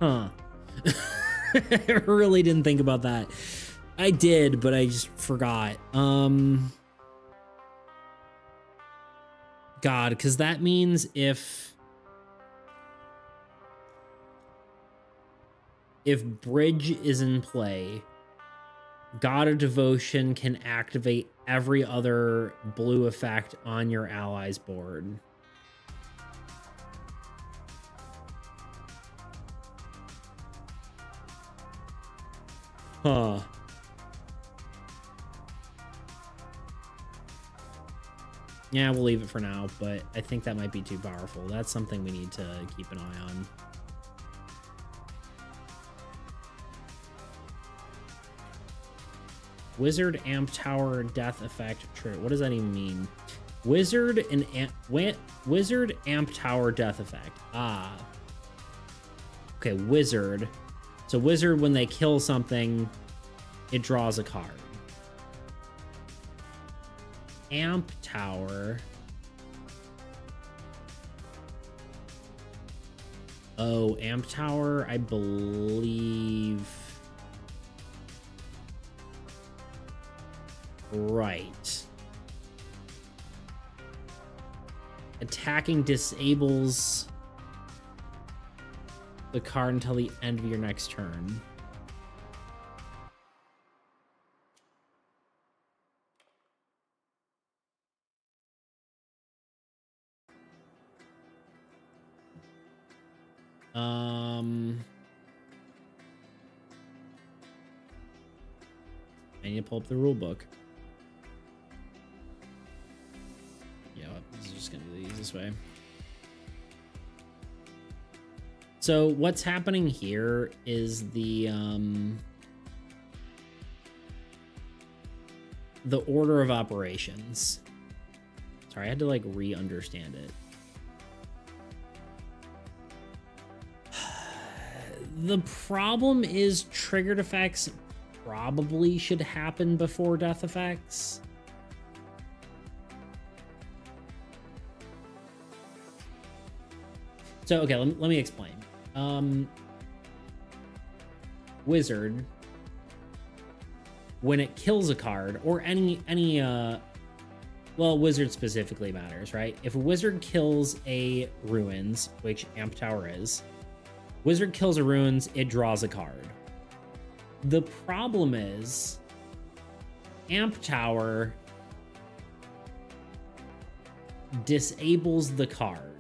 [SPEAKER 1] Huh. I really didn't think about that. I did, but I just forgot. God, because that means if Bridge is in play, God of Devotion can activate every other blue effect on your ally's board. Huh. Yeah, we'll leave it for now, but I think that might be too powerful. That's something we need to keep an eye on. Wizard Amp Tower Death Effect true. What does that even mean? Wizard Amp Tower Death Effect. Ah. Okay, Wizard. So Wizard, when they kill something, it draws a card. Amp Tower. Oh, Amp Tower, I believe. Right. Attacking disables the card until the end of your next turn. I need to pull up the rule book. Yeah, this is just gonna be the easiest way. So what's happening here is the order of operations. Sorry, I had to like re-understand it. The problem is triggered effects probably should happen before death effects. So, okay, let me explain. Wizard, when it kills a card, or any well, wizard specifically matters, right? If a wizard kills a ruins, which Amp Tower is, wizard kills a ruins, it draws a card. The problem is Amp Tower disables the card.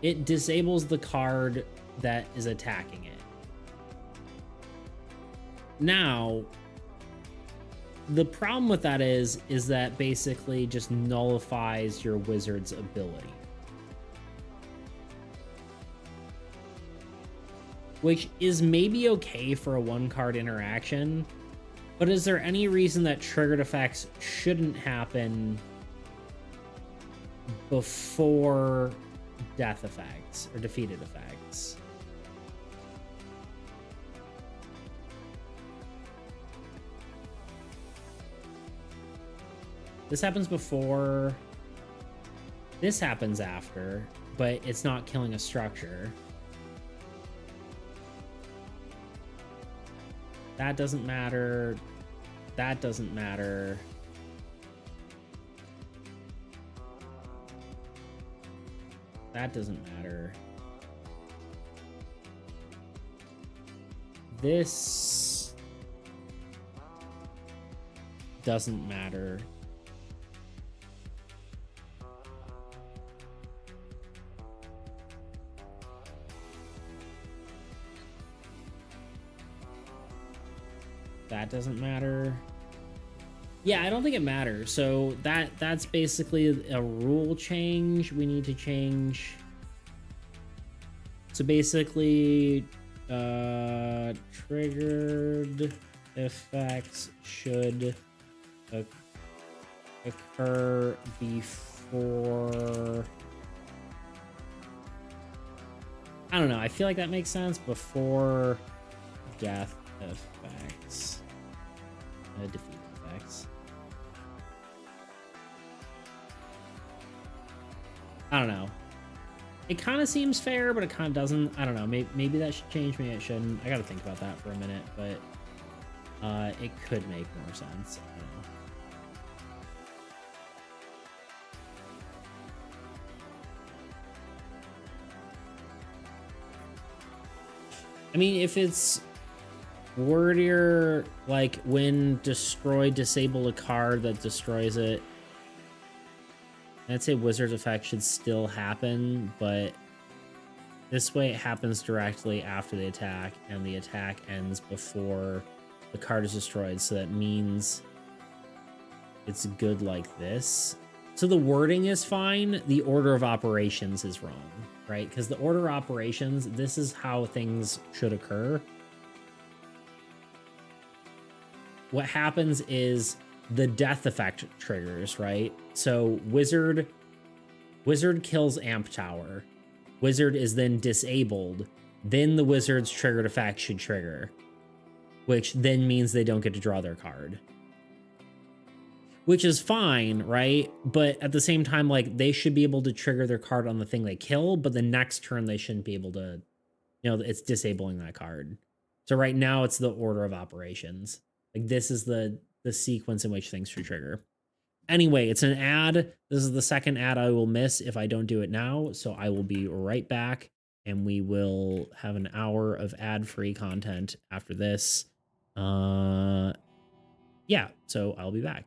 [SPEAKER 1] It disables the card that is attacking it. Now, the problem with that is that basically just nullifies your wizard's ability. Which is maybe okay for a one-card interaction, but is there any reason that triggered effects shouldn't happen before death effects or defeated effects? This happens before, this happens after, but it's not killing a structure. That doesn't matter. That doesn't matter. That doesn't matter. This doesn't matter. That doesn't matter. Yeah, I don't think it matters. So that's basically a rule change we need to change. So basically, triggered effects should occur before. I don't know. I feel like that makes sense. Before death effects. Defeat effects. I don't know. It kind of seems fair, but it kind of doesn't. I don't know. Maybe that should change. Maybe it shouldn't. I got to think about that for a minute, but it could make more sense. I don't know. I mean, if it's wordier, like when destroy, disable a card that destroys it, I'd say wizard's effect should still happen, but this way it happens directly after the attack, and the attack ends before the card is destroyed, so that means it's good like this. So the wording is fine, the order of operations is wrong, right? Because the order of operations, this is how things should occur. What happens is the death effect triggers, right? So wizard kills Amp Tower. Wizard is then disabled. Then the wizard's triggered effect should trigger, which then means they don't get to draw their card. Which is fine, right? But at the same time, like, they should be able to trigger their card on the thing they kill, but the next turn they shouldn't be able to, you know, it's disabling that card. So right now it's the order of operations. Like, this is the sequence in which things should trigger. Anyway, it's an ad. This is the second ad I will miss if I don't do it now. So I will be right back, and we will have an hour of ad-free content after this. Yeah, so I'll be back.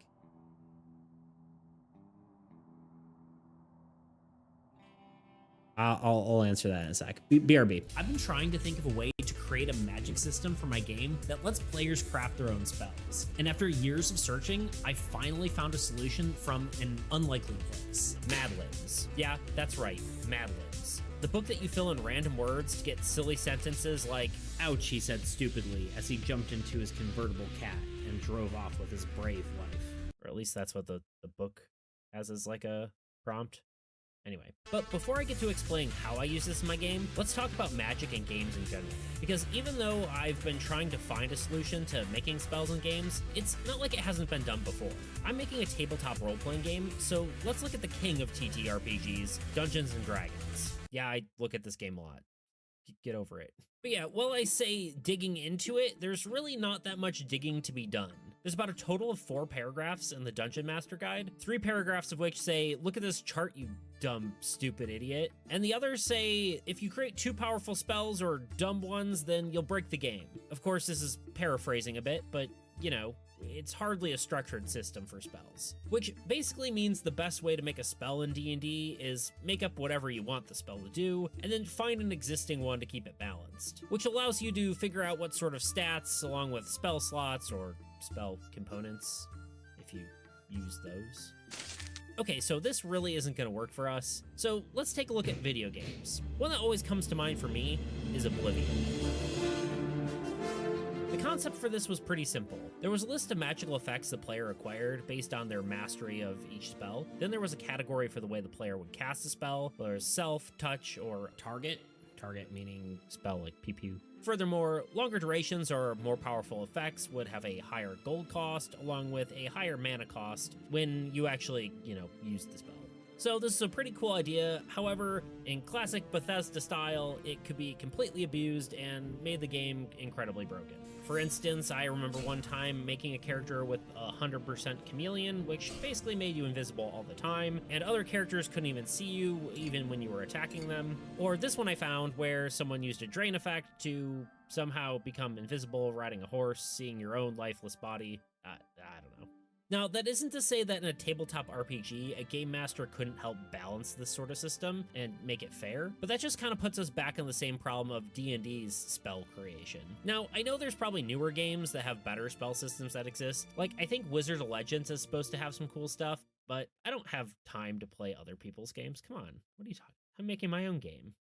[SPEAKER 1] I'll answer that in a sec. BRB.
[SPEAKER 2] I've been trying to think of a way to create a magic system for my game that lets players craft their own spells. And after years of searching, I finally found a solution from an unlikely place. Mad Libs. Yeah, that's right, Mad Libs. The book that you fill in random words to get silly sentences like, "Ouch," he said stupidly as he jumped into his convertible cat and drove off with his brave wife. Or at least that's what the book has as like a prompt. Anyway, but before I get to explain how I use this in my game, let's talk about magic and games in general. Because even though I've been trying to find a solution to making spells in games, it's not like it hasn't been done before. I'm making a tabletop role-playing game, so let's look at the king of TTRPGs, Dungeons & Dragons. Yeah, I look at this game a lot. Get over it. But yeah, while I say digging into it, there's really not that much digging to be done. There's about a total of 4 paragraphs in the Dungeon Master Guide, 3 paragraphs of which say, "Look at this chart, you dumb, stupid idiot." And the others say, "If you create too powerful spells or dumb ones, then you'll break the game." Of course, this is paraphrasing a bit, but, you know, it's hardly a structured system for spells. Which basically means the best way to make a spell in D&D is make up whatever you want the spell to do, and then find an existing one to keep it balanced. Which allows you to figure out what sort of stats, along with spell slots or spell components, if you use those. Okay, so this really isn't going to work for us, so let's take a look at video games. One that always comes to mind for me is Oblivion. The concept for this was pretty simple. There was a list of magical effects the player acquired based on their mastery of each spell. Then there was a category for the way the player would cast a spell, whether it's self, touch, or target. Target meaning spell like pew pew. Furthermore, longer durations or more powerful effects would have a higher gold cost, along with a higher mana cost when you actually, use the spell. So this is a pretty cool idea. However, in classic Bethesda style, it could be completely abused and made the game incredibly broken. For instance, I remember one time making a character with 100% chameleon, which basically made you invisible all the time, and other characters couldn't even see you even when you were attacking them. Or this one I found where someone used a drain effect to somehow become invisible riding a horse, seeing your own lifeless body. I don't know. Now, that isn't to say that in a tabletop RPG, a game master couldn't help balance this sort of system and make it fair, but that just kind of puts us back in the same problem of D&D's spell creation. Now, I know there's probably newer games that have better spell systems that exist. Like, I think Wizards of Legends is supposed to have some cool stuff, but I don't have time to play other people's games. Come on, what are you talking? I'm making my own game.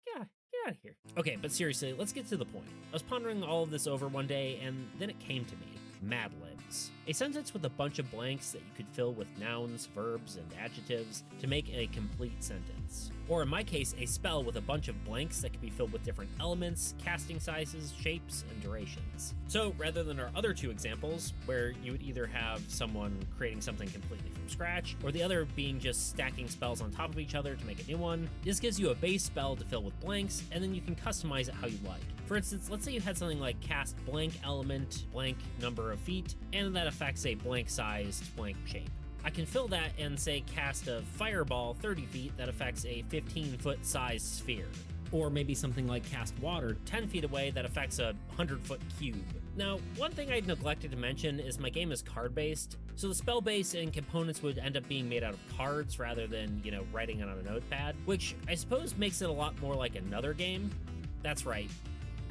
[SPEAKER 2] Yeah, get out of here. Okay, but seriously, let's get to the point. I was pondering all of this over one day, and then it came to me. Mad Libs. A sentence with a bunch of blanks that you could fill with nouns, verbs, and adjectives to make a complete sentence. Or in my case, a spell with a bunch of blanks that could be filled with different elements, casting sizes, shapes, and durations. So rather than our other 2 examples, where you would either have someone creating something completely from scratch, or the other being just stacking spells on top of each other to make a new one, this gives you a base spell to fill with blanks, and then you can customize it how you like. For instance, let's say you had something like cast blank element, blank number of feet, and that affects a blank sized blank shape. I can fill that and say cast a fireball 30 feet that affects a 15-foot sized sphere. Or maybe something like cast water 10 feet away that affects a 100-foot cube. Now, one thing I neglected to mention is my game is card-based, so the spell base and components would end up being made out of cards rather than, writing it on a notepad, which I suppose makes it a lot more like another game. That's right.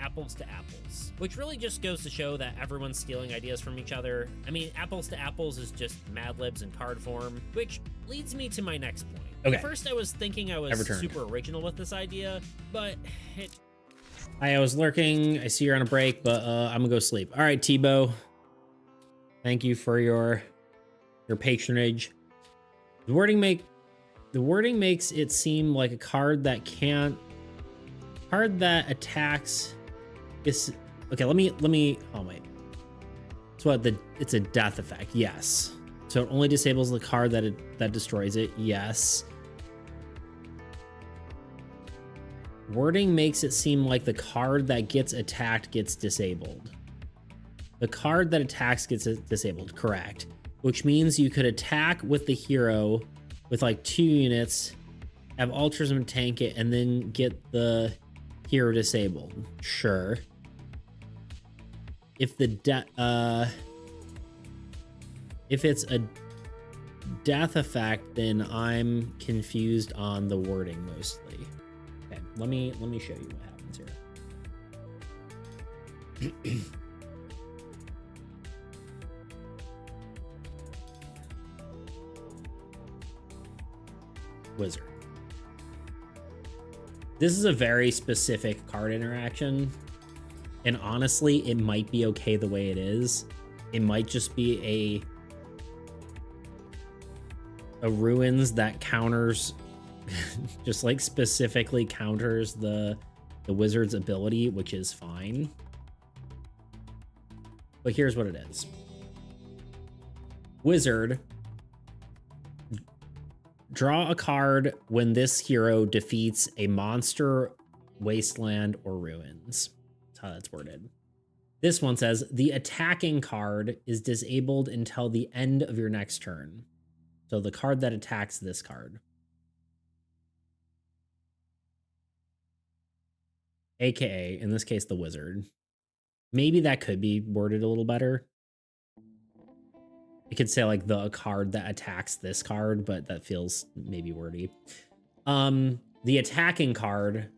[SPEAKER 2] Apples to apples, which really just goes to show that everyone's stealing ideas from each other. I mean, apples to apples is just Mad Libs in card form, which leads me to my next point.
[SPEAKER 1] Okay.
[SPEAKER 2] At first, I was thinking I was super original with this idea, but
[SPEAKER 1] I was lurking. I see you're on a break, but I'm gonna go sleep. All right, Tebow. Thank you for your patronage. The wording makes it seem like a card that attacks. Okay, let me oh wait. It's a death effect. Yes. So it only disables the card that destroys it. Yes. Wording makes it seem like the card that gets attacked gets disabled. The card that attacks gets disabled, correct. Which means you could attack with the hero with like 2 units, have altruism tank it, and then get the hero disabled. Sure. If it's a death effect, then I'm confused on the wording mostly. Okay, let me show you what happens here. Wizard. This is a very specific card interaction, and honestly, it might be okay the way it is. It might just be a ruins that counters, just like specifically counters the wizard's ability, which is fine. But here's what it is. Wizard, draw a card when this hero defeats a monster, wasteland, or ruins. That's how that's worded. This one says, the attacking card is disabled until the end of your next turn. So the card that attacks this card. AKA, in this case, the wizard. Maybe that could be worded a little better. It could say like the card that attacks this card, but that feels maybe wordy. The attacking card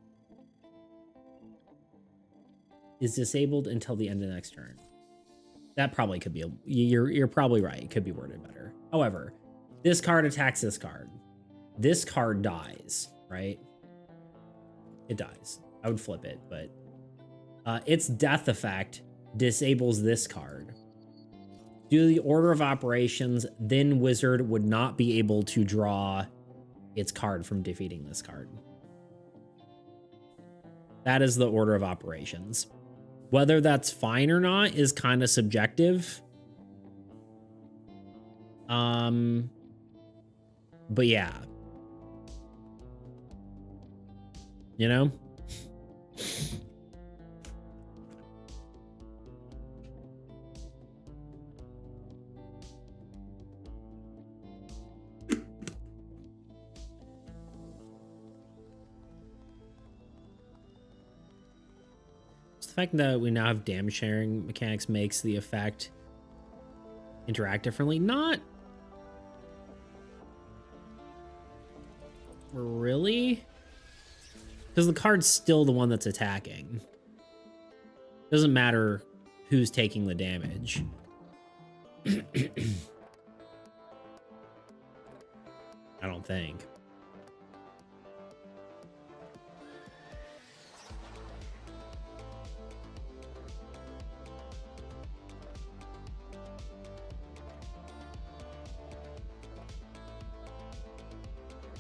[SPEAKER 1] is disabled until the end of the next turn. That probably could be you're probably right. It could be worded better. However, this card attacks this card. This card dies, right? It dies. I would flip it, but its death effect disables this card. Due to the order of operations, then wizard would not be able to draw its card from defeating this card. That is the order of operations. Whether that's fine or not is kind of subjective. But yeah. You know? The fact that we now have damage sharing mechanics makes the effect interact differently. Not really, because the card's still the one that's attacking. Doesn't matter who's taking the damage. I don't think.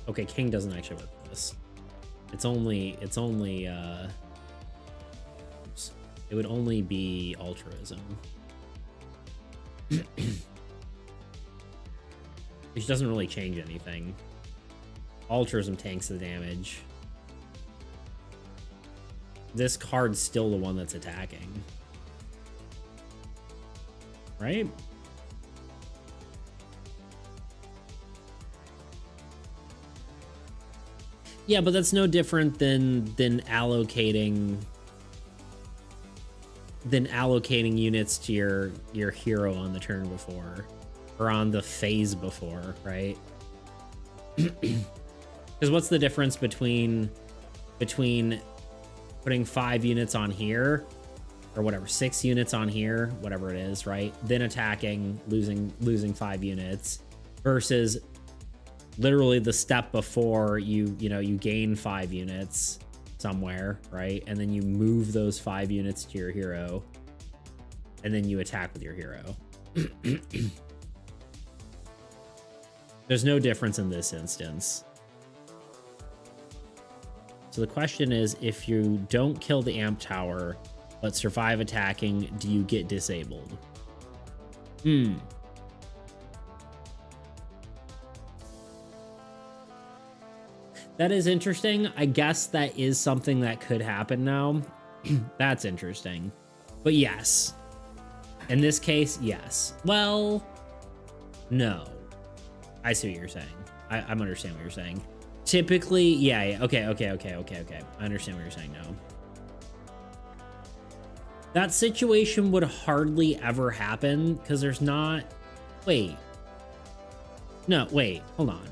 [SPEAKER 1] Okay, King doesn't actually work for this. It would only be altruism. Which doesn't really change anything. Altruism tanks the damage. This card's still the one that's attacking. Right? Yeah, but that's no different than allocating units to your hero on the turn before, or on the phase before, right? Because what's the difference between putting 5 units on here, or whatever, 6 units on here, whatever it is, right? Then attacking, losing 5 units, versus literally the step before you gain 5 units somewhere, right? And then you move those 5 units to your hero, and then you attack with your hero. There's no difference in this instance. So the question is, if you don't kill the amp tower but survive attacking, do you get disabled? That is interesting. I guess that is something that could happen now. That's interesting. But yes. In this case, yes. Well, no. I see what you're saying. I understand what you're saying. Typically, yeah. Okay. I understand what you're saying now. That situation would hardly ever happen because there's not... Wait. No, wait, hold on.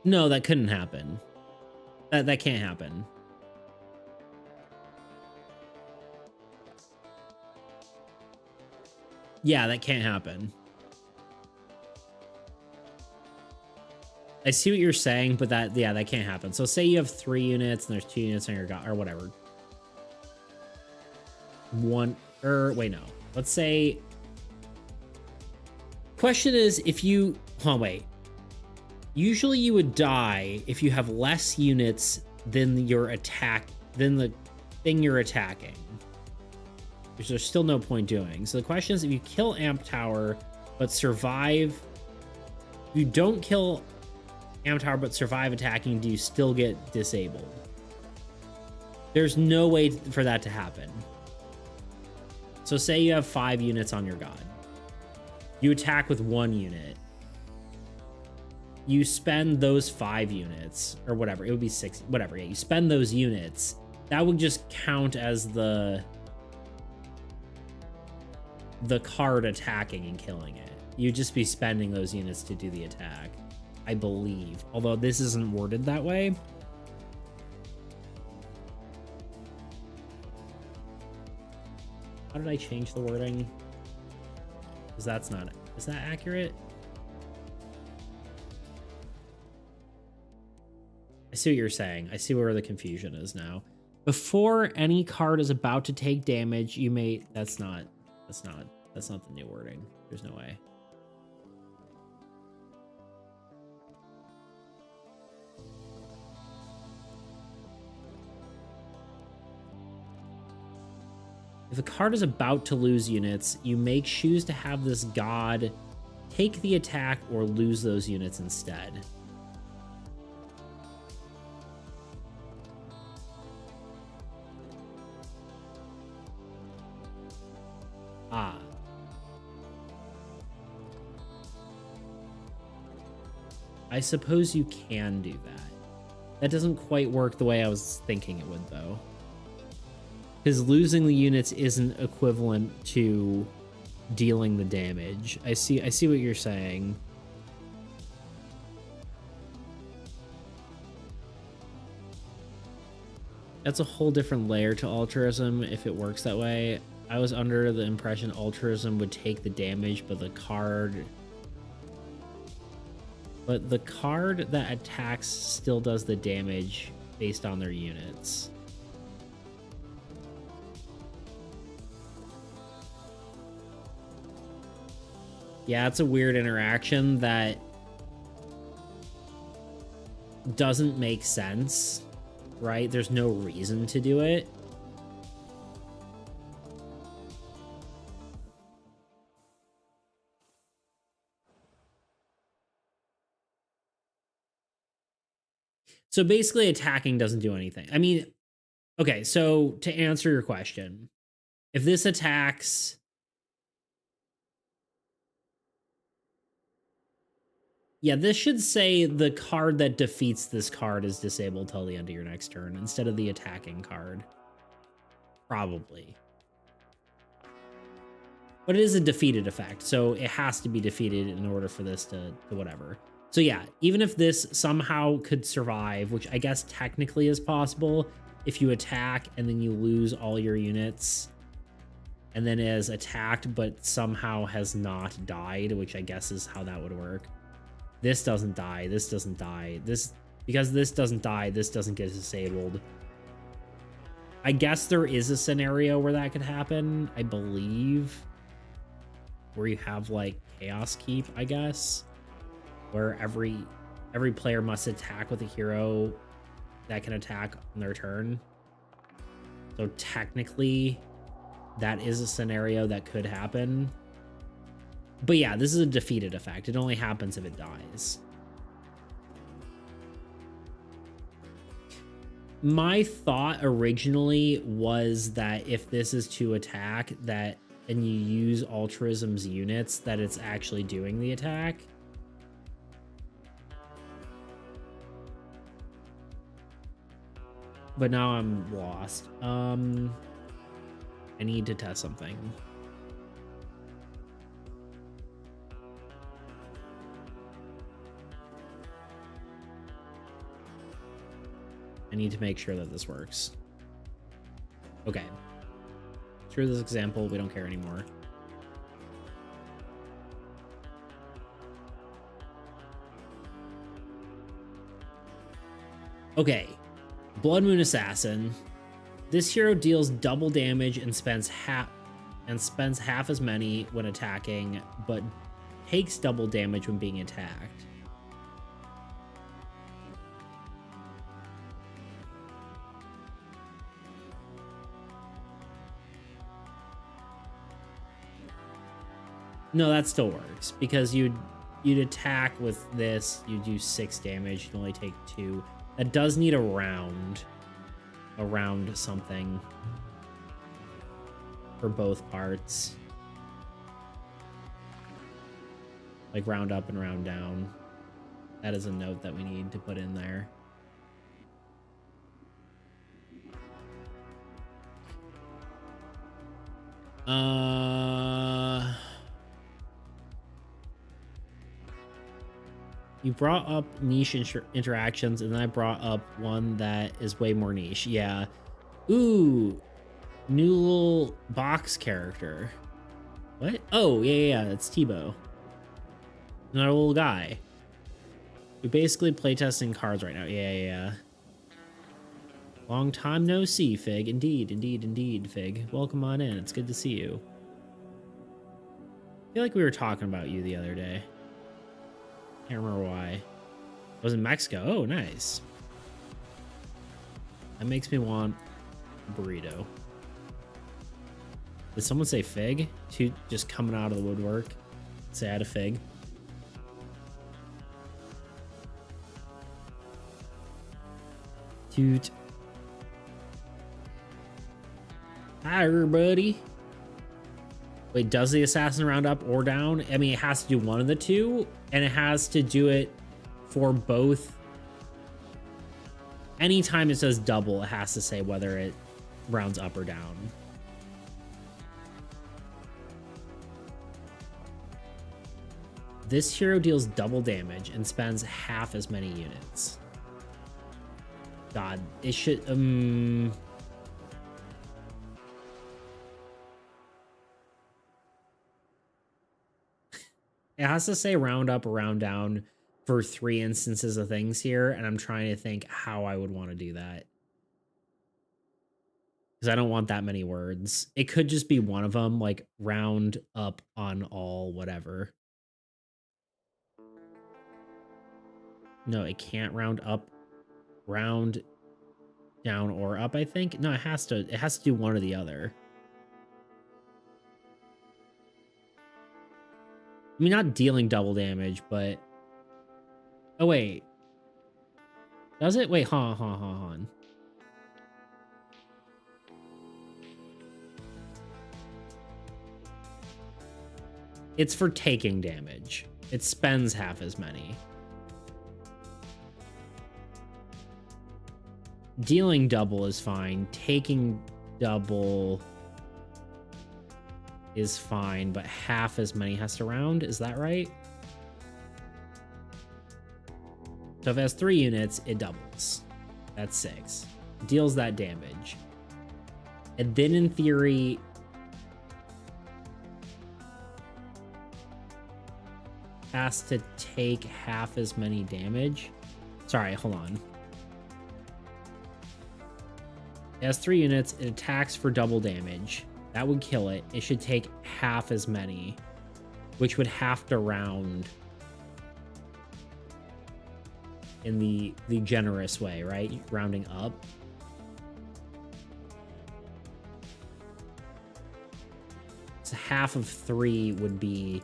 [SPEAKER 1] No, that couldn't happen. That can't happen. Yeah, that can't happen. I see what you're saying, but that can't happen. So say you have 3 units and there's 2 units on your god or whatever. Wait, no. Let's say question is if you wait. Usually you would die if you have less units than your attack than the thing you're attacking. Which there's still no point doing. So the question is if you kill Amp Tower but survive, if you don't kill Amp Tower but survive attacking, do you still get disabled? There's no way for that to happen. So say you have 5 units on your god. You attack with 1 unit. You spend those 5 units, or whatever, it would be 6, whatever, yeah, you spend those units. That would just count as the card attacking and killing it. You'd just be spending those units to do the attack, I believe. Although this isn't worded that way. How did I change the wording? Because that's not... Is that accurate? I see what you're saying. I see where the confusion is now. Before any card is about to take damage, you may... That's not the new wording. There's no way. If a card is about to lose units, you may choose to have this god take the attack or lose those units instead. Ah. I suppose you can do that. That doesn't quite work the way I was thinking it would, though. Because losing the units isn't equivalent to dealing the damage. I see what you're saying. That's a whole different layer to altruism if it works that way. I was under the impression altruism would take the damage, but the card that attacks still does the damage based on their units. Yeah, it's a weird interaction that doesn't make sense, right? There's no reason to do it. So basically attacking doesn't do anything. I mean, okay, so to answer your question, if this attacks... Yeah, this should say the card that defeats this card is disabled till the end of your next turn instead of the attacking card. Probably. But it is a defeated effect, so it has to be defeated in order for this to whatever. So yeah, even if this somehow could survive, which I guess technically is possible, if you attack and then you lose all your units, and then is attacked but somehow has not died, which I guess is how that would work. This doesn't die, this doesn't die, because this doesn't die, this doesn't get disabled. I guess there is a scenario where that could happen, I believe. Where you have like Chaos Keep, I guess. Where every player must attack with a hero that can attack on their turn. So technically, that is a scenario that could happen. But yeah, this is a defeated effect. It only happens if it dies. My thought originally was that if this is to attack, and you use altruism's units, that it's actually doing the attack. But now I'm lost. I need to test something. I need to make sure that this works. Okay. Through this example, we don't care anymore. Okay. Blood Moon Assassin. This hero deals double damage and spends half as many when attacking, but takes double damage when being attacked. No, that still works because you'd attack with this, you do 6 damage, you can only take 2. That does need a round something for both parts. Like round up and round down. That is a note that we need to put in there. You brought up niche interactions, and then I brought up one that is way more niche. Yeah. Ooh. New little box character. What? Oh, yeah. It's Tebow. Another little guy. We're basically playtesting cards right now. Yeah. Long time no see, Fig. Indeed, Fig. Welcome on in. It's good to see you. I feel like we were talking about you the other day. Can't remember why. I was in Mexico. Oh, nice. That makes me want a burrito. Did someone say Fig? Just coming out of the woodwork. Say I had a Fig. Toot. Hi, everybody. Wait, does the assassin round up or down? I mean, it has to do one of the two, and it has to do it for both. Anytime it says double, it has to say whether it rounds up or down. This hero deals double damage and spends half as many units. God, it should... It has to say round up or round down for 3 instances of things here, and I'm trying to think how I would want to do that. Because I don't want that many words. It could just be one of them, like round up on all whatever. No, it can't round up, round down or up, I think. No, it has to do one or the other. I mean, not dealing double damage, but... Oh, wait. Does it? Wait, hold on. It's for taking damage. It spends half as many. Dealing double is fine. Taking double is fine, but half as many has to round. Is that right? So if it has 3 units, it doubles. That's 6. Deals that damage. And then in theory, has to take half as many damage. Sorry, hold on. It has 3 units. It attacks for double damage. That would kill it. It should take half as many, which would have to round in the generous way, right? Rounding up. So half of 3 would be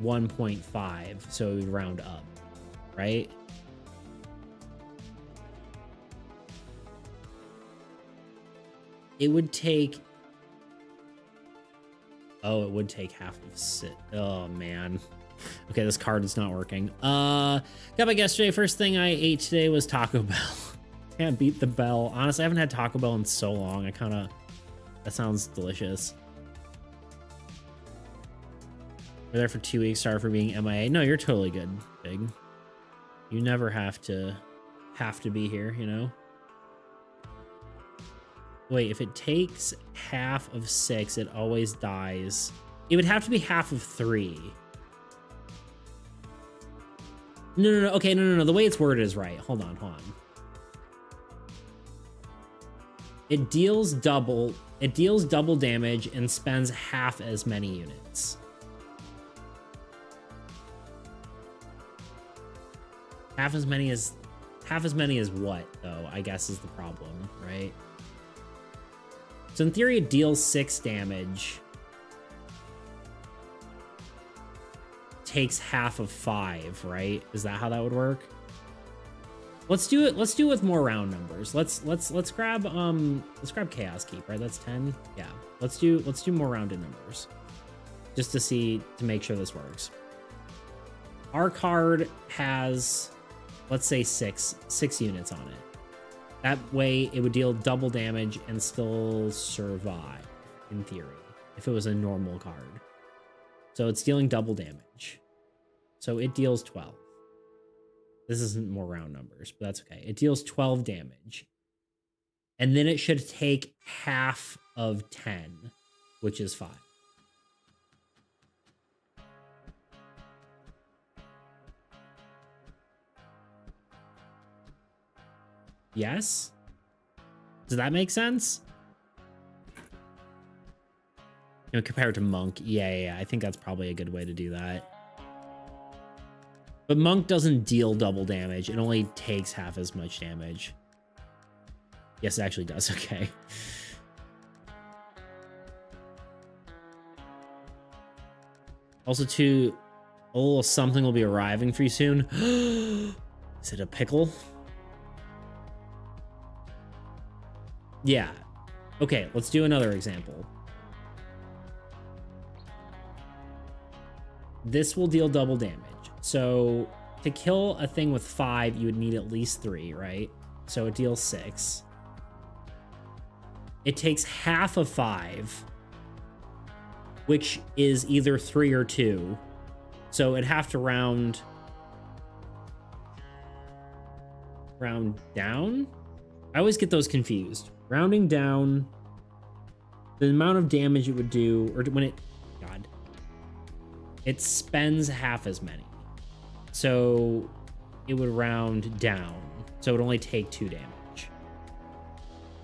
[SPEAKER 1] 1.5, so it would round up, right? It would take... Oh, it would take half of sit. Oh, man. Okay, this card is not working. Got back yesterday. First thing I ate today was Taco Bell. Can't beat the bell. Honestly, I haven't had Taco Bell in so long. That sounds delicious. We're there for 2 weeks. Sorry for being MIA. No, you're totally good, Big. You never have to be here, you know? Wait, if it takes half of 6, it always dies. It would have to be half of 3. No. Okay, no. The way it's worded is right. Hold on. It deals double damage and spends half as many units. Half as many as what, though, I guess is the problem, right? So in theory, it deals 6 damage. Takes half of 5, right? Is that how that would work? Let's do it with more round numbers. Let's grab Chaos Keep, right? That's 10. Yeah. Let's do more rounded numbers. Just to make sure this works. Our card has, let's say, six units on it. That way it would deal double damage and still survive, in theory, if it was a normal card. So it's dealing double damage. So it deals 12. This isn't more round numbers, but that's okay. It deals 12 damage. And then it should take half of 10, which is 5. Yes? Does that make sense? You know, compared to Monk. Yeah. I think that's probably a good way to do that. But Monk doesn't deal double damage. It only takes half as much damage. Yes, it actually does. Okay. Also, too, a little something will be arriving for you soon. Is it a pickle? Yeah. Okay, let's do another example. This will deal double damage. So to kill a thing with 5, you would need at least 3, right? So it deals 6. It takes half of 5, which is either 3 or 2. So it'd have to round down. I always get those confused. Rounding down the amount of damage it would do, or when it spends half as many. So it would round down. So it would only take 2 damage,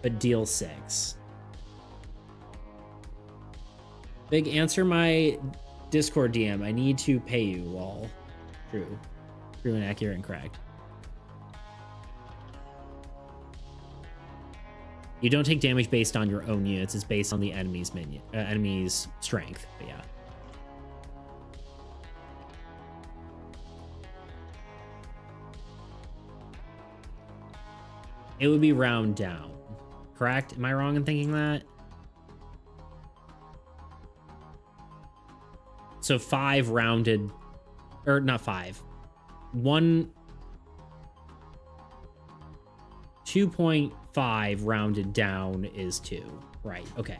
[SPEAKER 1] but deal 6. Big, answer my Discord DM. I need to pay you, lol. True and accurate and correct. You don't take damage based on your own units. It's based on the enemy's enemy's strength. But yeah. It would be round down, correct? Am I wrong in thinking that? So 5 rounded, or not 5. 2.5 rounded down is 2. Right, okay.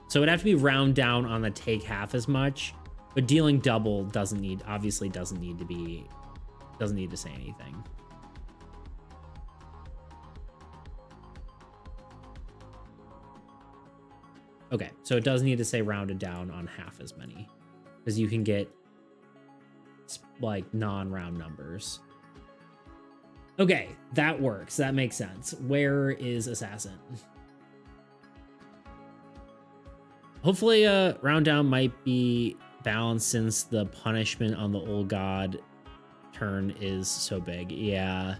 [SPEAKER 1] So it'd have to be round down on the take half as much, but dealing double obviously doesn't need to say anything. Okay, so it does need to say rounded down on half as many, because you can get like non-round numbers. Okay, that works. That makes sense. Where is Assassin? Hopefully, round down might be balanced since the punishment on the old god turn is so big. Yeah.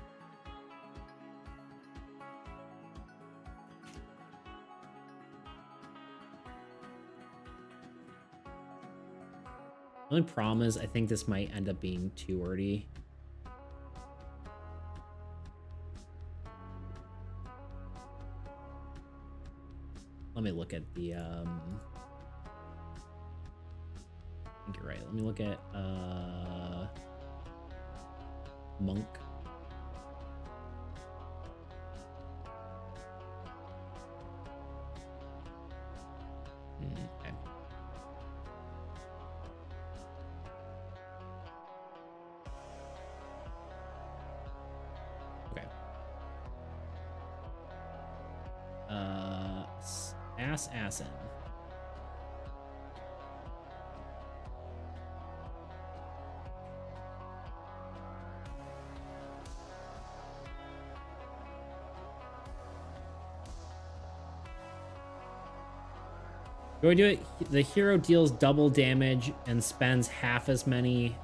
[SPEAKER 1] The only problem is I think this might end up being too wordy. Let me look at the I think you're right. Let me look at Monk. Okay. Assassin. Do I do it? The hero deals double damage and spends half as many.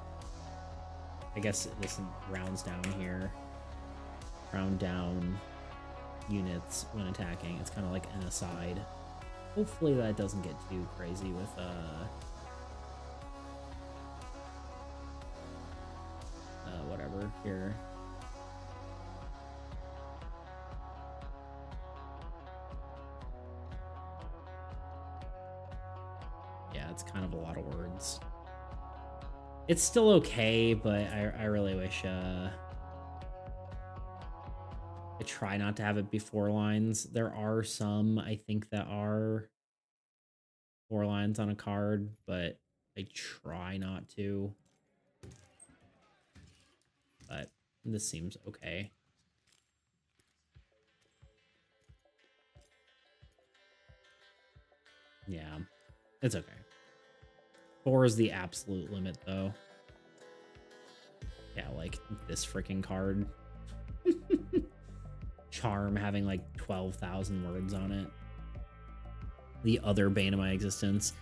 [SPEAKER 1] I guess this rounds down here. Round down units when attacking. It's kind of like an aside. Hopefully that doesn't get too crazy with whatever here. Yeah, it's kind of a lot of words. It's still okay, but I really wish I try not to have it be 4 lines. There are some, I think, that are 4 lines on a card, but I try not to. But this seems okay. Yeah, it's okay. 4 is the absolute limit, though. Yeah, like this freaking card. Charm having like 12,000 words on it. The other bane of my existence.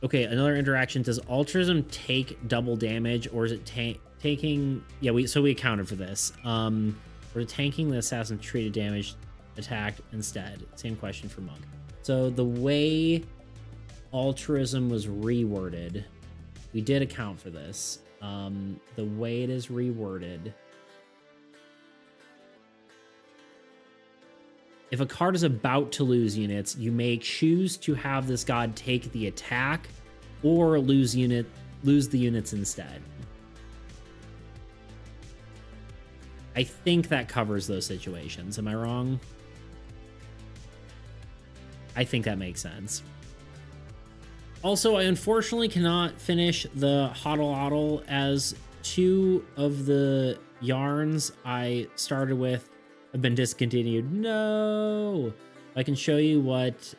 [SPEAKER 1] Okay, another interaction. Does altruism take double damage, or is it taking? Yeah, we accounted for this. We're tanking the assassin treated damage attacked instead. Same question for monk. So the way altruism was reworded, we did account for this. The way it is reworded, if a card is about to lose units, you may choose to have this god take the attack or lose the units instead. I think that covers those situations. Am I wrong? I think that makes sense. Also, I unfortunately cannot finish the Hodl Oddle, as 2 of the yarns I started with have been discontinued. No! I can show you what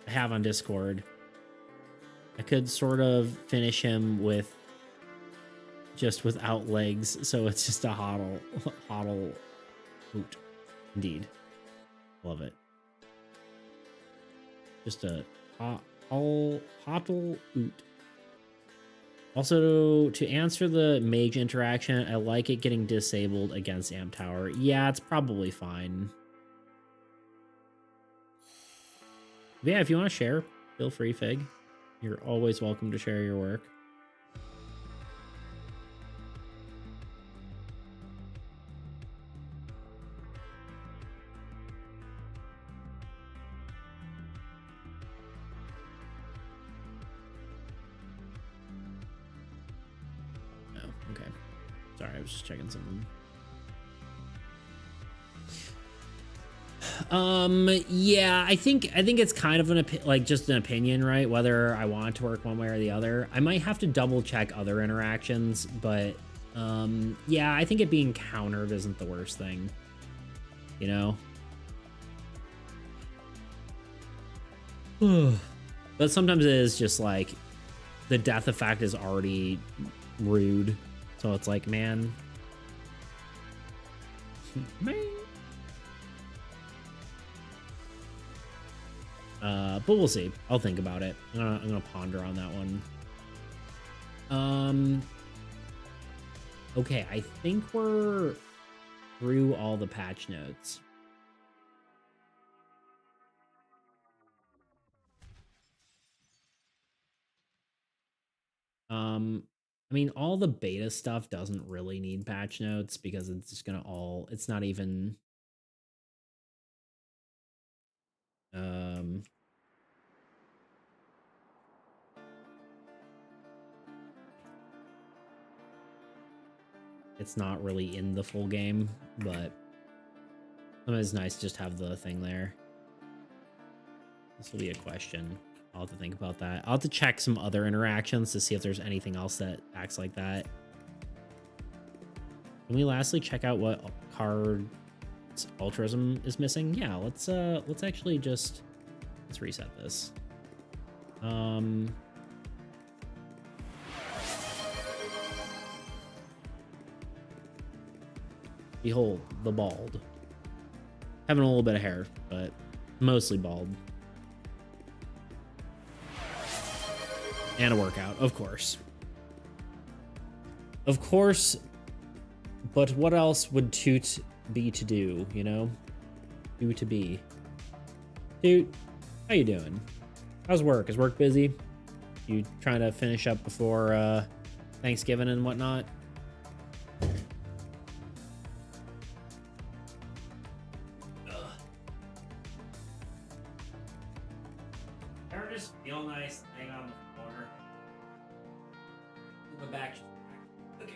[SPEAKER 1] I have on Discord. I could sort of finish him with just without legs, so it's just a Hodl hoot. Indeed. Love it. Just a Hodl oot. Also, to answer the mage interaction, I like it getting disabled against Amp Tower. Yeah, it's probably fine. But yeah, if you want to share, feel free, Fig. You're always welcome to share your work. Okay. Sorry, I was just checking something. Yeah, I think it's kind of just an opinion, right? Whether I want it to work one way or the other. I might have to double check other interactions, but yeah, I think it being countered isn't the worst thing. You know? But sometimes it is just like the death effect is already rude. So it's like, man. But we'll see. I'll think about it. I'm gonna ponder on that one. Okay, I think we're through all the patch notes. I mean, all the beta stuff doesn't really need patch notes because it's just gonna it's not even it's not really in the full game, but sometimes it's nice to just have the thing there. This will be a question. I'll have to think about that. I'll have to check some other interactions to see if there's anything else that acts like that. Can we lastly check out what card altruism is missing. Yeah, let's actually just let's reset this. Behold the bald. Having a little bit of hair, but mostly bald. And a workout, of course. Of course, but what else would Toot be to do, you know? Do to be. Toot, how you doing? How's work? Is work busy? You trying to finish up before Thanksgiving and whatnot? Ever just feel nice laying on the floor? My back. Okay.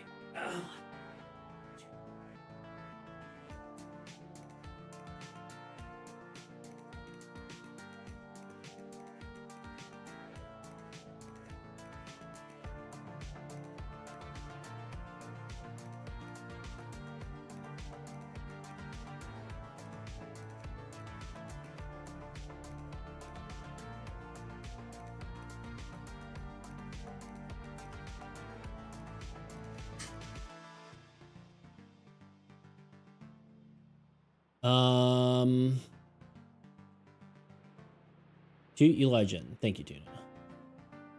[SPEAKER 1] Toot you legend. Thank you, Tuna.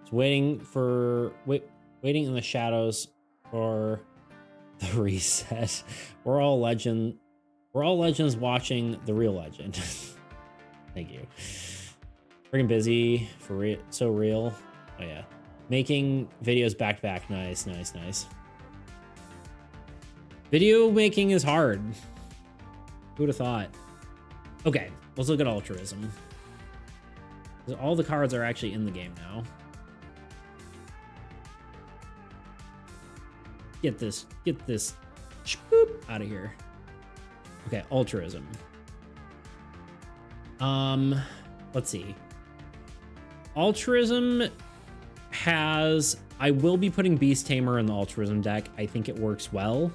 [SPEAKER 1] Just waiting in the shadows for the reset. We're all legends watching the real legend. Thank you. Freaking busy for real. So real. Oh yeah. Making videos back to back. Nice. Video making is hard. Who would have thought? Okay, let's look at altruism. All the cards are actually in the game now. Get this out of here. Okay, altruism. Let's see. Altruism has, I will be putting Beast Tamer in the altruism deck. I think it works well.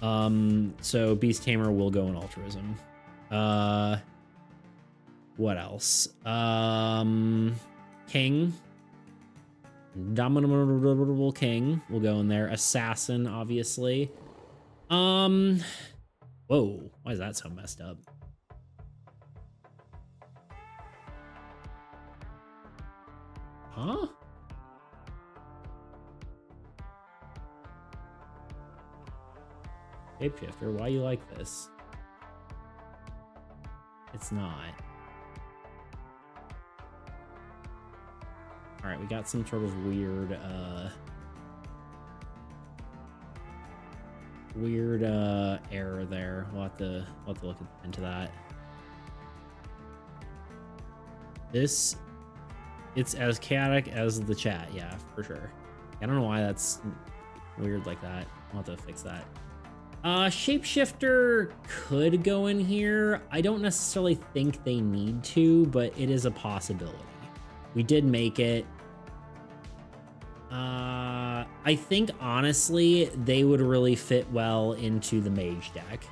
[SPEAKER 1] So Beast Tamer will go in altruism. What else? King. Dominable King will go in there. Assassin, obviously. Whoa, why is that so messed up? Huh? Shapeshifter, why you like this? It's not. All right, we got some sort of weird error there. We'll have to look into that. It's as chaotic as the chat, yeah, for sure. I don't know why that's weird like that. I'll have to fix that. Shapeshifter could go in here. I don't necessarily think they need to, but it is a possibility. We did make it. I think honestly they would really fit well into the mage deck,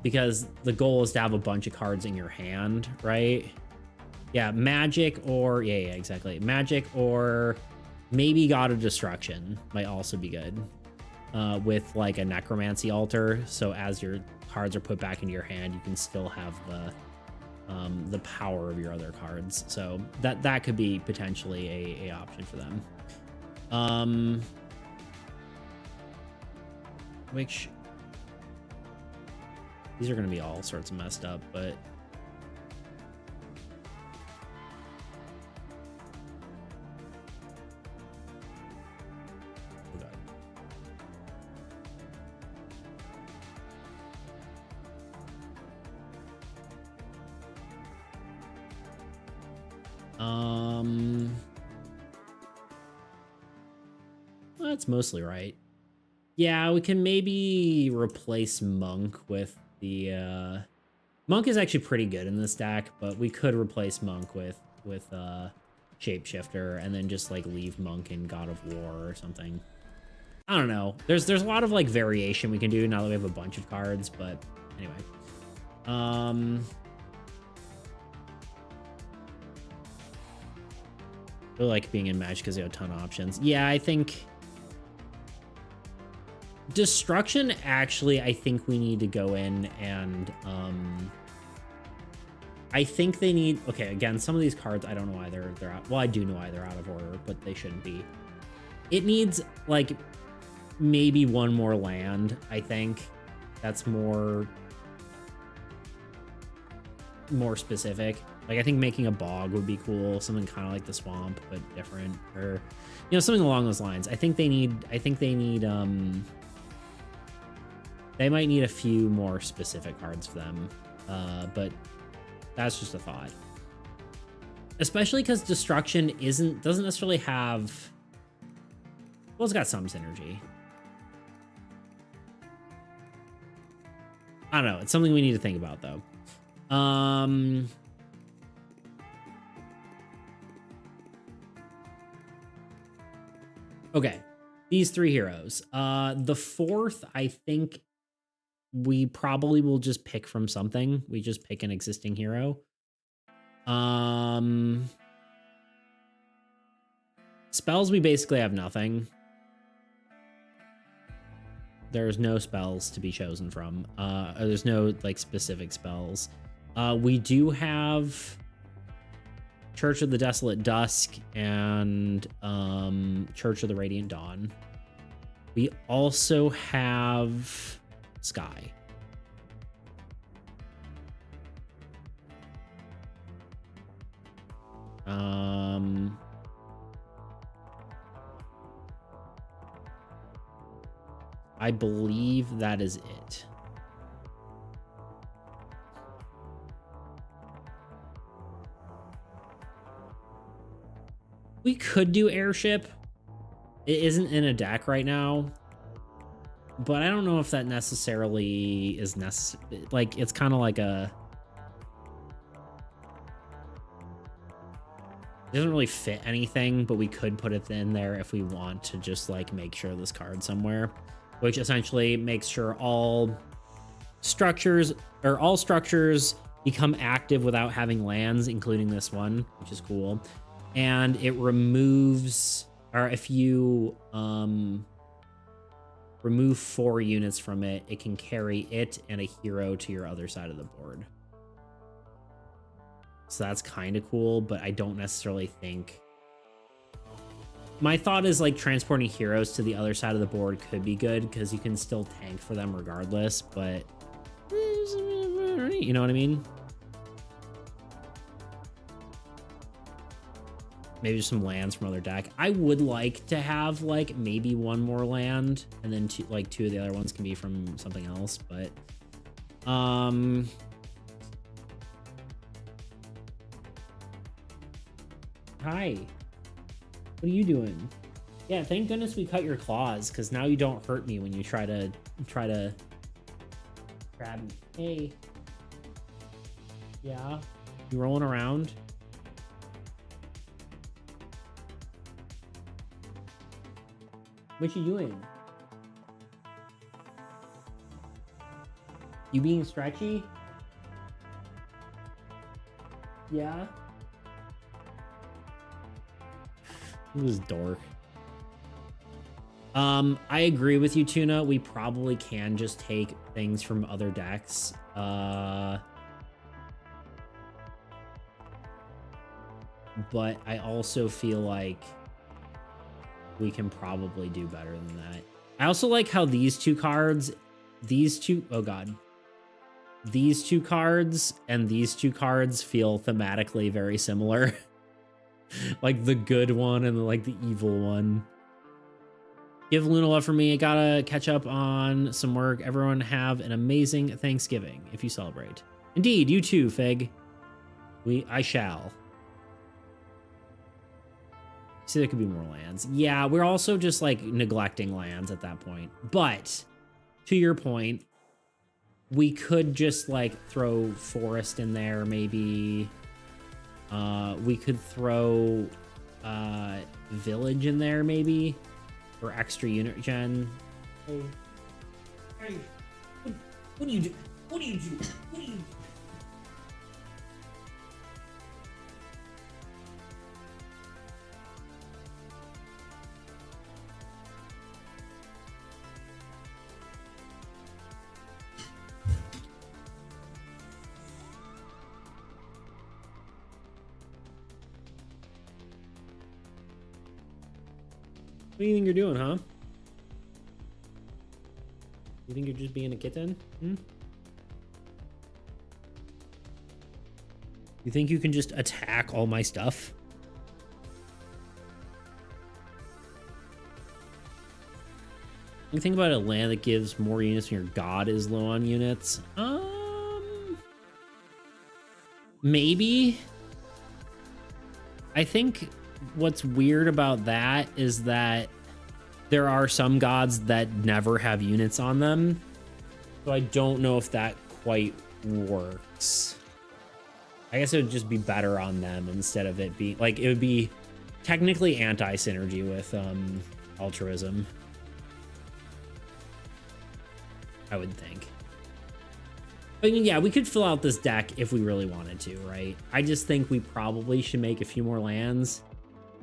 [SPEAKER 1] because the goal is to have a bunch of cards in your hand, right? Yeah, magic or yeah, exactly. Magic or maybe God of Destruction might also be good. With like a necromancy altar, so as your cards are put back into your hand, you can still have the power of your other cards. So that could be potentially a option for them. Which these are going to be all sorts of messed up, but that's mostly right. Yeah, we can maybe replace Monk with the Monk is actually pretty good in this deck, but we could replace Monk with Shapeshifter and then just like leave Monk in God of War or something. I don't know. There's a lot of like variation we can do now that we have a bunch of cards, but anyway. I really like being in Magic because you have a ton of options. Yeah, I think Destruction, actually, I think we need to go in and I think they need, okay, again, some of these cards, I don't know why they're out. Well, I do know why they're out of order, but they shouldn't be. It needs like maybe one more land, I think. That's more specific. Like, I think making a bog would be cool, something kind of like the swamp but different, or something along those lines. I think they need they might need a few more specific cards for them, but that's just a thought. Especially because Destruction doesn't necessarily have, well, it's got some synergy. I don't know. It's something we need to think about, though. Okay. These three heroes. The fourth, I think we probably will just pick from something. We just pick an existing hero. Spells, we basically have nothing. There's no spells to be chosen from. There's no like specific spells. We do have Church of the Desolate Dusk and Church of the Radiant Dawn. We also have Sky. I believe that is it. We could do Airship. It isn't in a deck right now, but I don't know if that necessarily is necessary. Like, it's kind of like a, it doesn't really fit anything, but we could put it in there if we want to just like make sure this card somewhere, which essentially makes sure all structures become active without having lands, including this one, which is cool. And it removes, or if you remove 4 units from it, it can carry it and a hero to your other side of the board. So that's kind of cool, but I don't necessarily think... My thought is like transporting heroes to the other side of the board could be good because you can still tank for them regardless, but you know what I mean? Maybe just some lands from other deck. I would like to have like maybe one more land and then two of the other ones can be from something else, but hi. What are you doing? Yeah, thank goodness we cut your claws, because now you don't hurt me when you try to grab me. Hey. Yeah? You rolling around? What you doing? You being stretchy? Yeah? This dork. I agree with you, Tuna. We probably can just take things from other decks. But I also feel like we can probably do better than that. I also like how these two cards, oh god. These two cards and these two cards feel thematically very similar. Like the good one and like the evil one. Give Luna love for me. I gotta catch up on some work. Everyone have an amazing Thanksgiving if you celebrate. Indeed, you too, Fig. I shall. See, there could be more lands. Yeah, we're also just like neglecting lands at that point. But to your point, we could just like throw forest in there, maybe. We could throw village in there, maybe. for extra unit gen. Oh. Hey, what do you do? What do you do? What do you do? What do you think you're doing, huh? You think you're just being a kitten? Hmm? You think you can just attack all my stuff? You think about a land that gives more units when your god is low on units? Maybe. I think what's weird about that is that there are some gods that never have units on them. So I don't know if that quite works. I guess it would just be better on them instead of it being like, it would be technically anti-synergy with altruism. I would think. But yeah, we could fill out this deck if we really wanted to, right? I just think we probably should make a few more lands.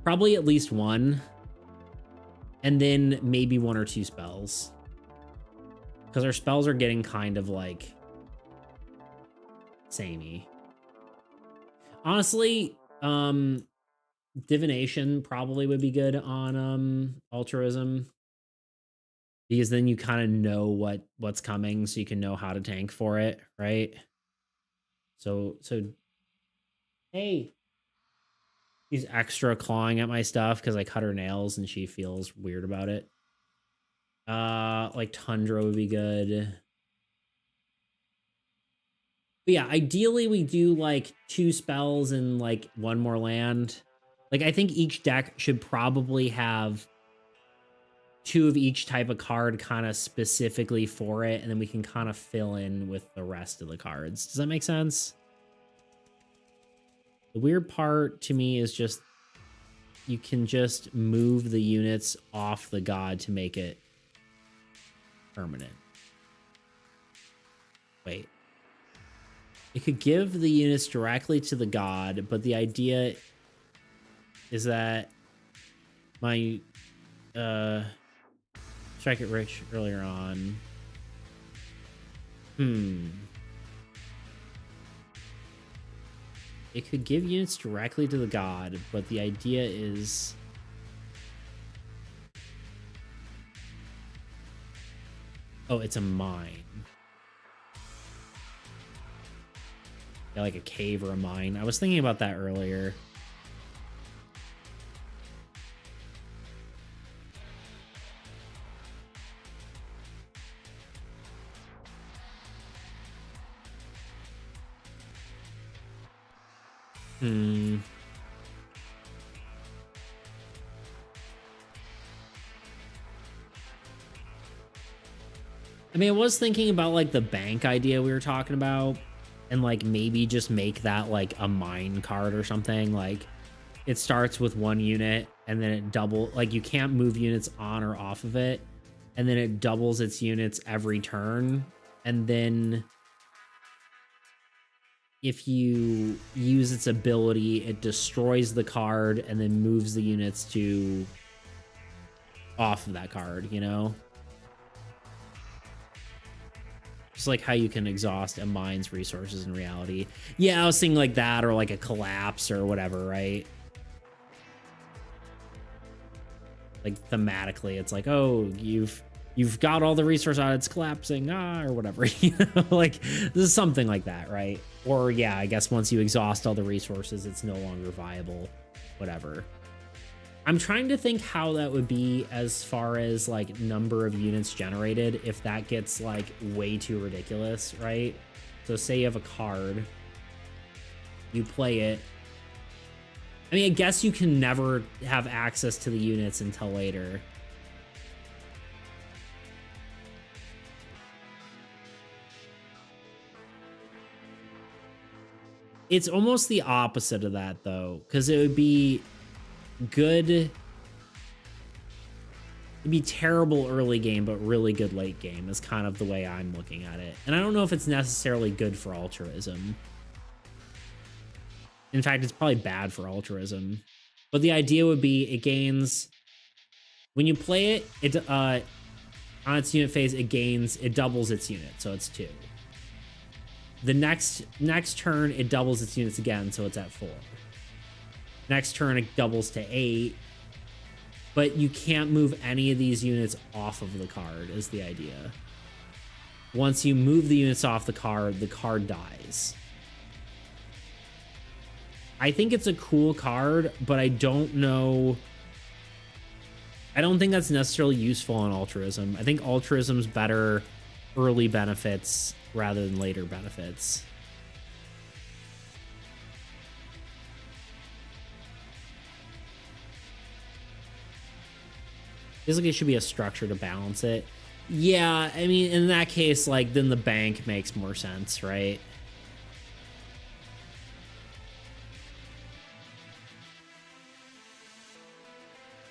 [SPEAKER 1] Probably at least one. And then maybe one or two spells. Because our spells are getting kind of like samey. Honestly, divination probably would be good on altruism. Because then you kind of know what's coming, so you can know how to tank for it, right? So hey. She's extra clawing at my stuff because I cut her nails and she feels weird about it. Like Tundra would be good. But yeah, ideally we do like 2 spells and like 1 more land. Like I think each deck should probably have 2 of each type of card kind of specifically for it, and then we can kind of fill in with the rest of the cards. Does that make sense? The weird part to me is just you can just move the units off the god to make it permanent. Wait. It could give the units directly to the god, but the idea is that my Strike It Rich earlier on. It could give units directly to the god, but the idea is oh, it's a mine. Yeah, like a cave or a mine. I was thinking about that earlier. I mean, I was thinking about like the bank idea we were talking about, and like maybe just make that like a mine card or something. Like it starts with 1 unit and then it like you can't move units on or off of it, and then it doubles its units every turn, and then if you use its ability, it destroys the card and then moves the units to off of that card, you know? Just like how you can exhaust a mine's resources in reality. Yeah, I was thinking like that, or like a collapse or whatever, right? Like thematically, it's like, oh, you've got all the resource out, it's collapsing, or whatever. You know, like this is something like that, right? Or yeah, I guess once you exhaust all the resources, it's no longer viable, whatever. I'm trying to think how that would be as far as like number of units generated if that gets like way too ridiculous, right? So say you have a card, you play it. I mean, I guess you can never have access to the units until later. It's almost the opposite of that though, because it would be good. It'd be terrible early game, but really good late game is kind of the way I'm looking at it. And I don't know if it's necessarily good for altruism. In fact, it's probably bad for altruism. But the idea would be it gains... When you play it, on its unit phase, it doubles its unit, so it's 2. The next turn, it doubles its units again, so it's at 4. Next turn, it doubles to 8. But you can't move any of these units off of the card, is the idea. Once you move the units off the card dies. I think it's a cool card, but I don't know... I don't think that's necessarily useful on altruism. I think altruism's better early benefits rather than later benefits. Feels like it should be a structure to balance it. Yeah, I mean, in that case, like, then the bank makes more sense, right?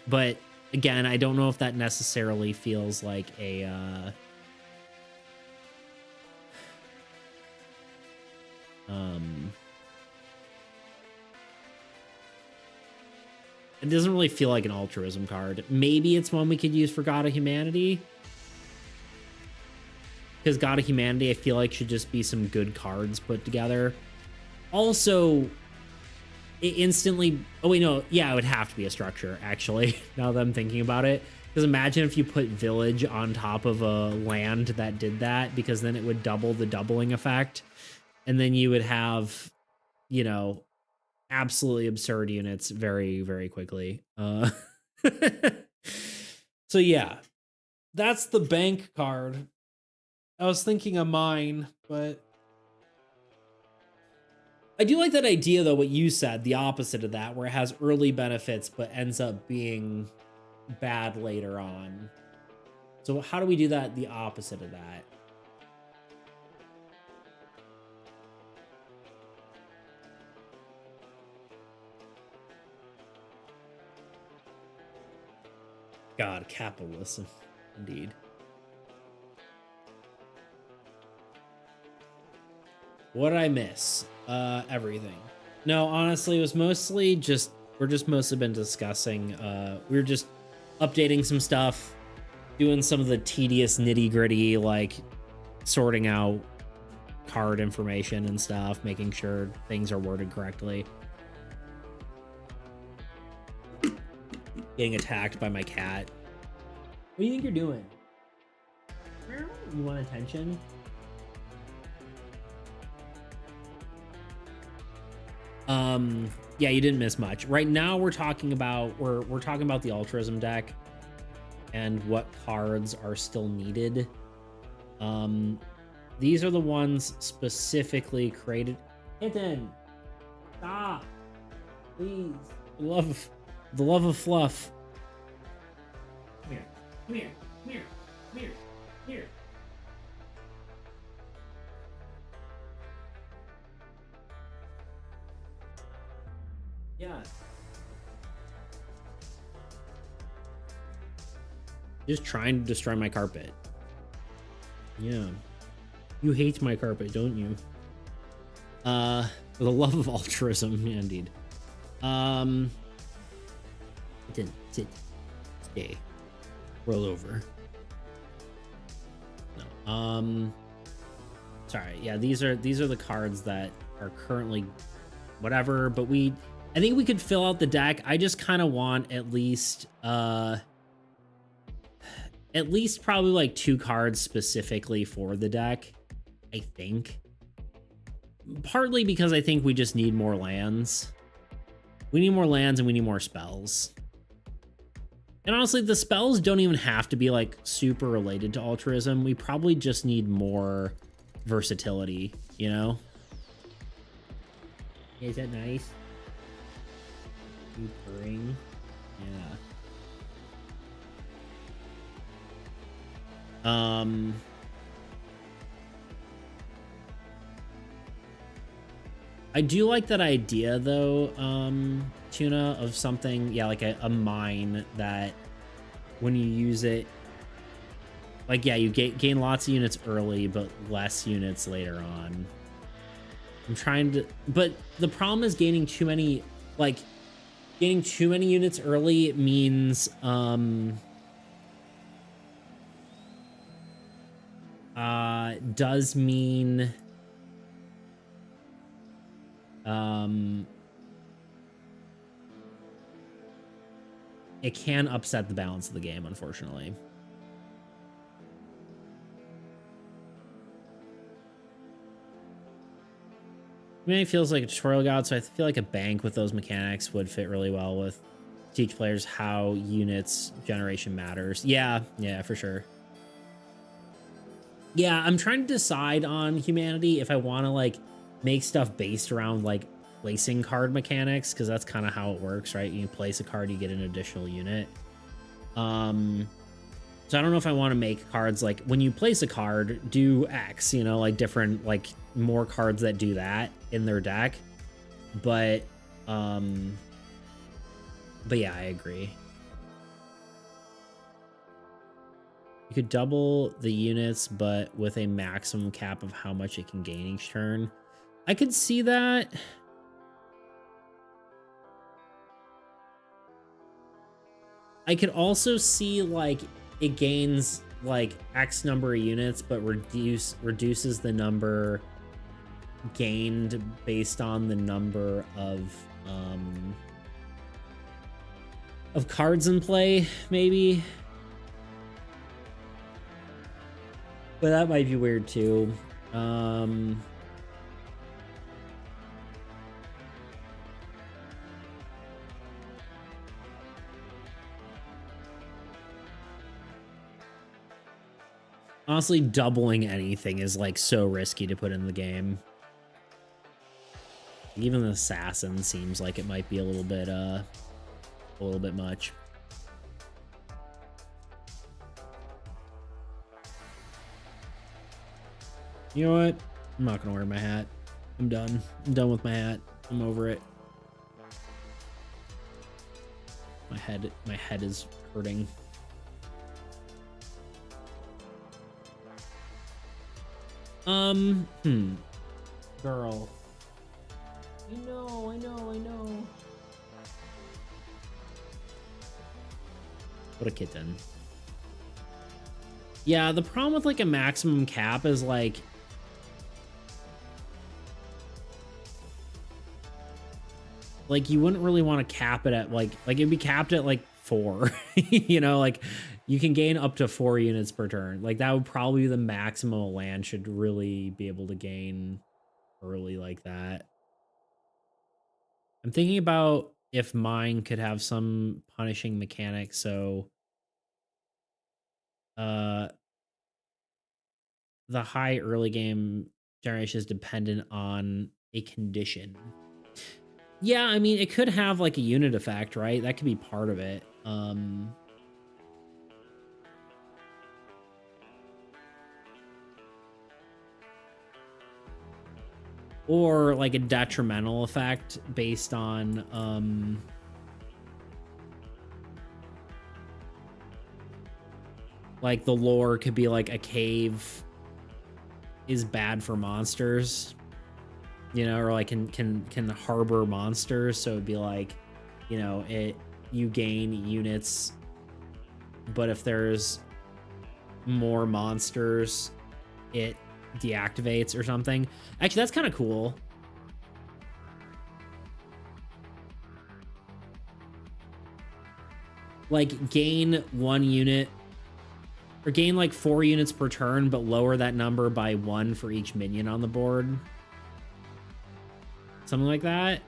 [SPEAKER 1] But again, I don't know if that necessarily feels like a it doesn't really feel like an altruism card. Maybe it's one we could use for God of Humanity. Because God of Humanity, I feel like, should just be some good cards put together. Also, it instantly... Oh, wait, no. Yeah, it would have to be a structure, actually, now that I'm thinking about it. Because imagine if you put Village on top of a land that did that, because then it would double the doubling effect. And then you would have, you know, absolutely absurd units very, very quickly. So, yeah. That's the bank card. I was thinking of mine, but... I do like that idea, though, what you said, the opposite of that, where it has early benefits but ends up being bad later on. So how do we do that, the opposite of that? God, capitalism, indeed. What did I miss? Everything. No, honestly, it was mostly just, we're just mostly been discussing, we were just updating some stuff, doing some of the tedious nitty gritty, like sorting out card information and stuff, making sure things are worded correctly. Getting attacked by my cat. What do you think you're doing? You want attention? Yeah, you didn't miss much. Right now we're talking about we're talking about the altruism deck and what cards are still needed. These are the ones specifically created. Hinton, stop, please. The love of fluff. Come here, come here, come here, come here, come here. Yeah. Just trying to destroy my carpet. Yeah. You hate my carpet, don't you? For the love of altruism, yeah, indeed. Sit. Stay. Roll over. No. Sorry. Yeah, these are the cards that are currently whatever, but I think we could fill out the deck. I just kind of want at least probably like 2 cards specifically for the deck, I think. Partly because I think we just need more lands. We need more lands and we need more spells. And honestly, the spells don't even have to be like super related to altruism. We probably just need more versatility, you know? Is that nice? You purring? Yeah. I do like that idea though, Tuna, of something, yeah, like a mine that when you use it, like, yeah, you gain lots of units early, but less units later on. I'm trying to, but the problem is gaining too many, like, gaining too many units early means, does mean, it can upset the balance of the game, unfortunately. I mean, it feels like a tutorial guide, so I feel like a bank with those mechanics would fit really well with teach players how units generation matters. Yeah, for sure. Yeah, I'm trying to decide on Humanity if I want to like make stuff based around like placing card mechanics, because that's kind of how it works, right? You place a card, you get an additional unit. So I don't know if I want to make cards like when you place a card, do X, you know, like different, like more cards that do that in their deck. But yeah, I agree. You could double the units, but with a maximum cap of how much it can gain each turn. I could see that. I could also see like it gains like X number of units, but reduces the number gained based on the number of cards in play, maybe. But that might be weird too. Honestly, doubling anything is like so risky to put in the game. Even the assassin seems like it might be a little bit much. You know what? I'm not gonna wear my hat. I'm done. I'm done with my hat. I'm over it. My head is hurting. Girl. I know. What a kitten. Yeah, the problem with like a maximum cap is like you wouldn't really want to cap it at like it'd be capped at like 4. You know, like you can gain up to 4 units per turn. Like that would probably be the maximum a land should really be able to gain early like that. I'm thinking about if mine could have some punishing mechanic, so the high early game generation is dependent on a condition. Yeah, I mean, it could have like a unit effect, right? That could be part of it. Or like a detrimental effect based on like the lore could be like a cave is bad for monsters, you know, or like can harbor monsters, so it'd be like, you know, you gain units, but if there's more monsters it deactivates or something. Actually, that's kind of cool. Like gain 1 unit or gain like 4 units per turn, but lower that number by 1 for each minion on the board. Something like that.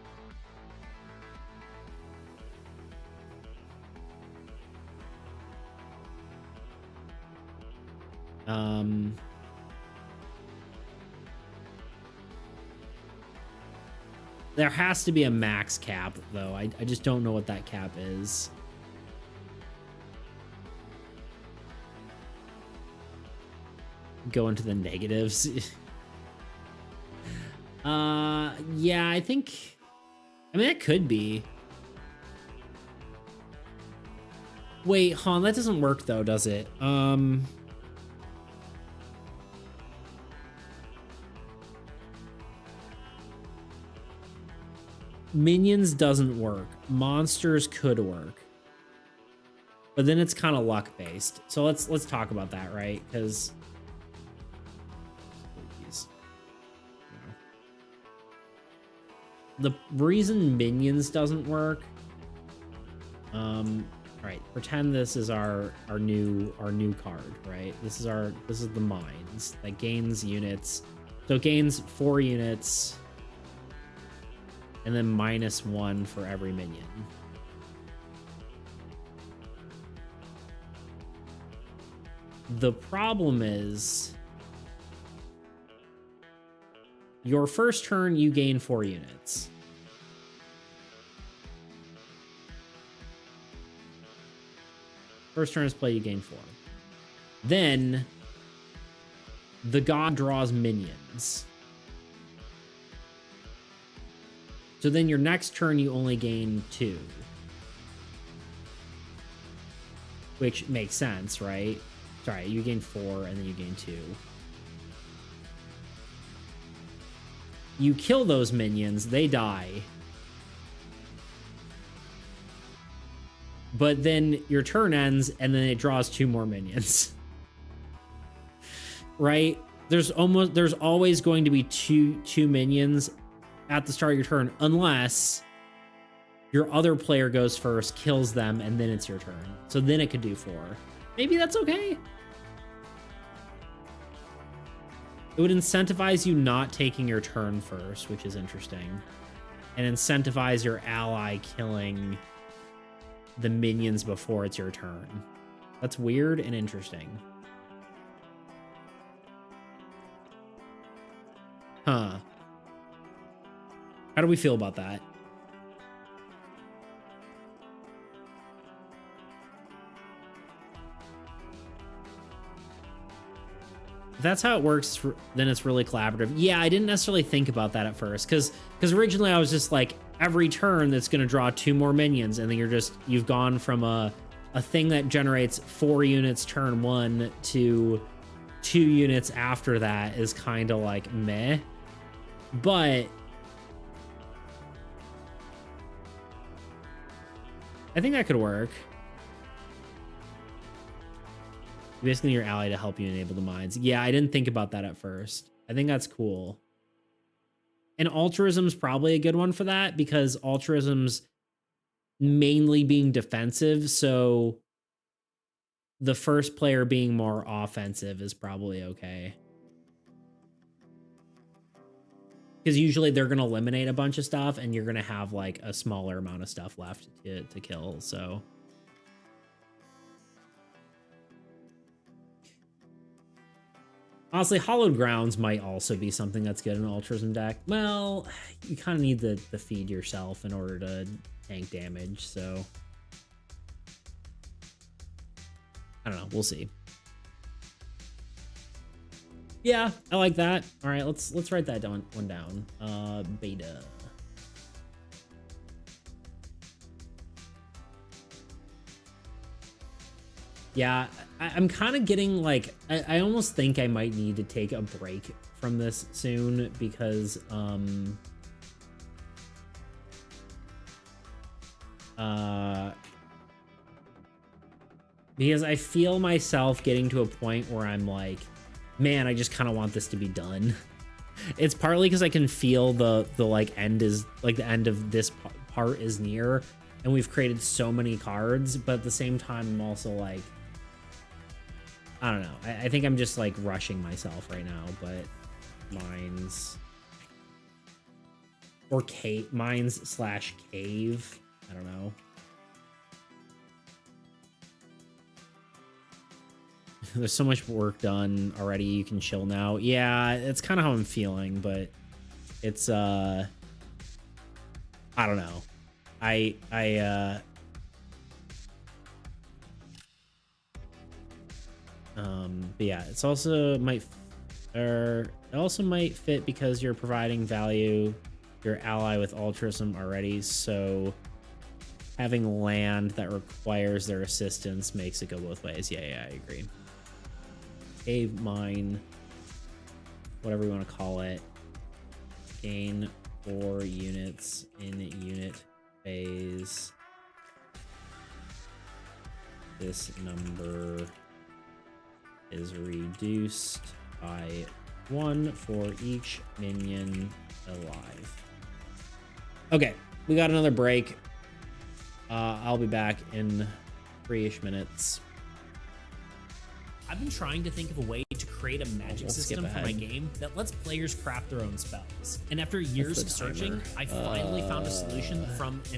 [SPEAKER 1] There has to be a max cap, though. I just don't know what that cap is. Go into the negatives. Yeah, I think... I mean, it could be. Wait, Han, that doesn't work though, does it? Minions doesn't work. Monsters could work. But then it's kind of luck based. So let's talk about that, right? Because the reason minions doesn't work. All right, pretend this is our new card, right? This is the mines that gains units. So it gains 4 units and then -1 for every minion. The problem is your first turn you gain 4 units. First turn is play, you gain 4. Then the god draws minions. So then your next turn you only gain 2. Which makes sense, right? Sorry, you gain 4 and then you gain 2. You kill those minions, they die. But then your turn ends and then it draws 2 more minions. Right? There's always going to be two minions at the start of your turn, unless your other player goes first, kills them, and then it's your turn. So then it could do 4. Maybe that's okay. It would incentivize you not taking your turn first, which is interesting. And incentivize your ally killing the minions before it's your turn. That's weird and interesting. Huh. How do we feel about that? If that's how it works, then it's really collaborative. Yeah, I didn't necessarily think about that at first, because originally I was just like, every turn that's going to draw 2 more minions, and then you've gone from a thing that generates 4 units turn 1 to 2 units after that is kind of like meh. But I think that could work. You basically need your ally to help you enable the mines. Yeah, I didn't think about that at first. I think that's cool. And altruism's probably a good one for that, because altruism's mainly being defensive, so the first player being more offensive is probably okay. Because usually they're going to eliminate a bunch of stuff, and you're going to have like a smaller amount of stuff left to kill, so... Honestly, Hallowed Grounds might also be something that's good in an altruism deck. Well, you kind of need the feed yourself in order to tank damage, so... I don't know, we'll see. Yeah, I like that. All right, let's write that one down. Beta. Yeah, I'm kind of getting like, I almost think I might need to take a break from this soon, because because I feel myself getting to a point where I'm like, man, I just kind of want this to be done. It's partly because I can feel the like end is like the end of this part is near, and we've created so many cards, but at the same time I'm also like, I don't know. I think I'm just like rushing myself right now, but mines or cave, mines/cave. I don't know. There's so much work done already. You can chill now. Yeah, it's kind of how I'm feeling, but it's I don't know. But yeah, it's also it also might fit because you're providing value your ally with altruism already, so having land that requires their assistance makes it go both ways. Yeah, I agree. Cave, mine, whatever you want to call it. Gain 4 units in unit phase. This number is reduced by 1 for each minion alive. Okay, we got another break. I'll be back in 3-ish minutes.
[SPEAKER 2] I've been trying to think of a way to create a magic system for my game that lets players craft their own spells. And after years of searching, I finally found a solution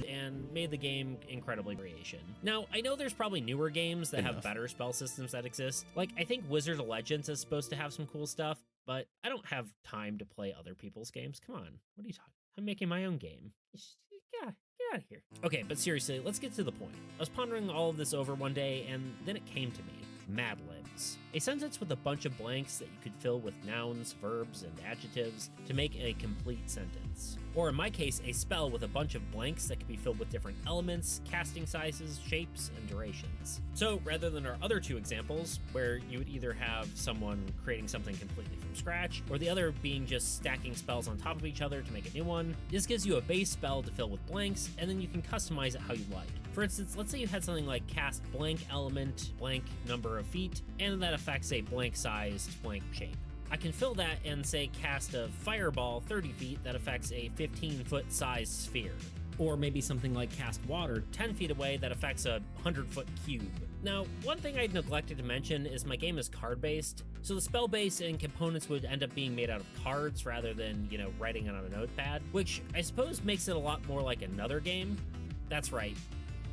[SPEAKER 2] and made the game incredibly creation. Now, I know there's probably newer games that have better spell systems that exist. Like, I think Wizard of Legends is supposed to have some cool stuff, but I don't have time to play other people's games. Come on, what are you talking? I'm making my own game. Yeah, get out of here. Okay, but seriously, let's get to the point. I was pondering all of this over one day, and then it came to me. Mad Libs. A sentence with a bunch of blanks that you could fill with nouns, verbs, and adjectives to make a complete sentence. Or in my case, a spell with a bunch of blanks that could be filled with different elements, casting sizes, shapes, and durations. So rather than our other two examples, where you would either have someone creating something completely from scratch, or the other being just stacking spells on top of each other to make a new one, this gives you a base spell to fill with blanks, and then you can customize it how you like. For instance, let's say you had something like cast blank element, blank number of feet, and that affects a blank sized blank shape. I can fill that and say cast a fireball 30 feet that affects a 15-foot sized sphere. Or maybe something like cast water 10 feet away that affects a 100-foot cube. Now, one thing I'd neglected to mention is my game is card-based, so the spell base and components would end up being made out of cards rather than, writing it on a notepad, which I suppose makes it a lot more like another game. That's right.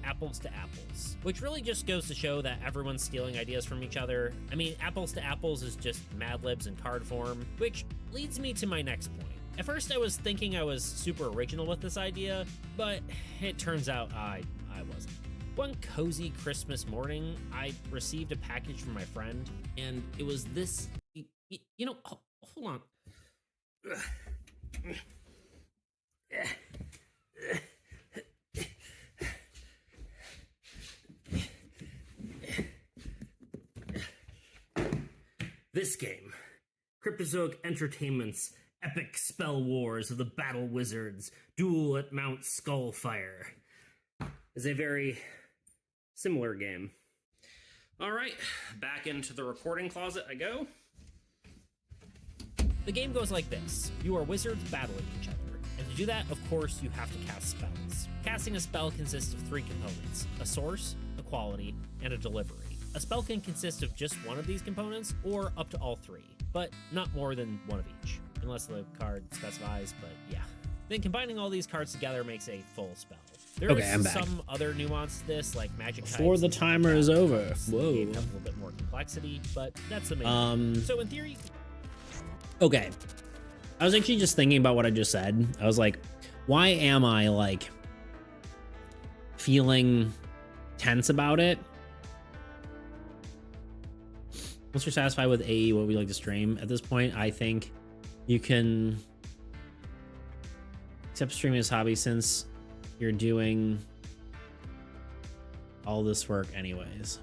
[SPEAKER 2] Apples to apples, which really just goes to show that everyone's stealing ideas from each other. I mean, apples to apples is just Mad Libs in card form, which leads me to my next point. At first, I was thinking I was super original with this idea, but it turns out I wasn't. One cozy Christmas morning, I received a package from my friend, and it was this, hold on. This game, Cryptozoic Entertainment's Epic Spell Wars of the Battle Wizards, Duel at Mount Skullfire, is a very similar game. All right, back into the recording closet I go. The game goes like this. You are wizards battling each other. And to do that, of course, you have to cast spells. Casting a spell consists of 3 components: a source, a quality, and a delivery. A spell can consist of just one of these components, or up to all 3, but not more than one of each, unless the card specifies, but yeah. Then combining all these cards together makes a full spell. There is some other nuance to this, like magic types.
[SPEAKER 1] Before the timer is over. Whoa.
[SPEAKER 2] The game has a little bit more complexity, but that's the main So in theory...
[SPEAKER 1] Okay. I was actually just thinking about what I just said. I was like, why am I, feeling tense about it? Once you're satisfied with AAE, what we like to stream, at this point, I think you can accept streaming as hobby since you're doing all this work anyways.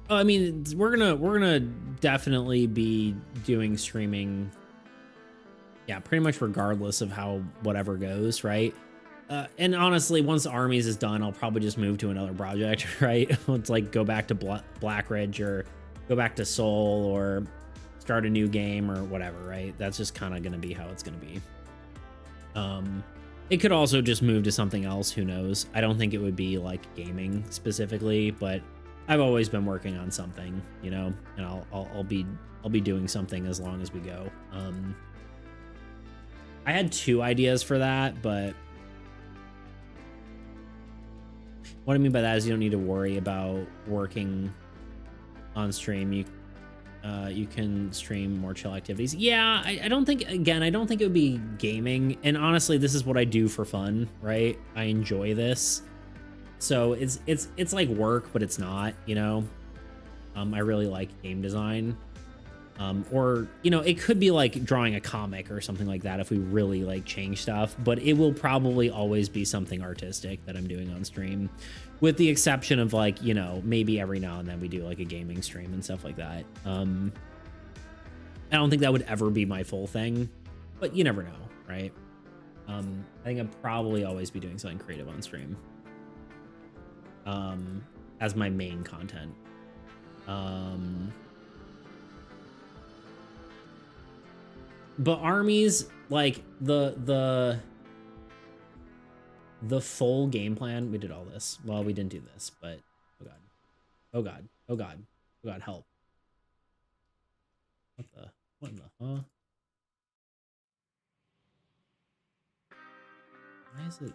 [SPEAKER 1] Oh, I mean, we're gonna definitely be doing streaming, yeah, pretty much regardless of how whatever goes, right? And honestly, once Armies is done, I'll probably just move to another project, right? Let's go back to Blackridge or go back to Soul or start a new game or whatever, right? That's just kind of going to be how it's going to be. It could also just move to something else, who knows? I don't think it would be gaming specifically, but I've always been working on something, and I'll be doing something as long as we go. I had 2 ideas for that, but what I mean by that is you don't need to worry about working on stream. You can stream more chill activities. Yeah, I don't think it would be gaming. And honestly, this is what I do for fun, right? I enjoy this. So it's like work, but it's not, I really like game design. Or, you know, it could be like drawing a comic or something like that if we really like change stuff, but it will probably always be something artistic that I'm doing on stream, with the exception of like, you know, maybe every now and then we do like a gaming stream and stuff like that. I don't think that would ever be my full thing, but you never know, right? I think I'd probably always be doing something creative on stream as my main content. But armies, like the full game plan, we did all this. Well, we didn't do this, but oh god. Oh god. Oh god. Oh god, help. What in the huh? Why is it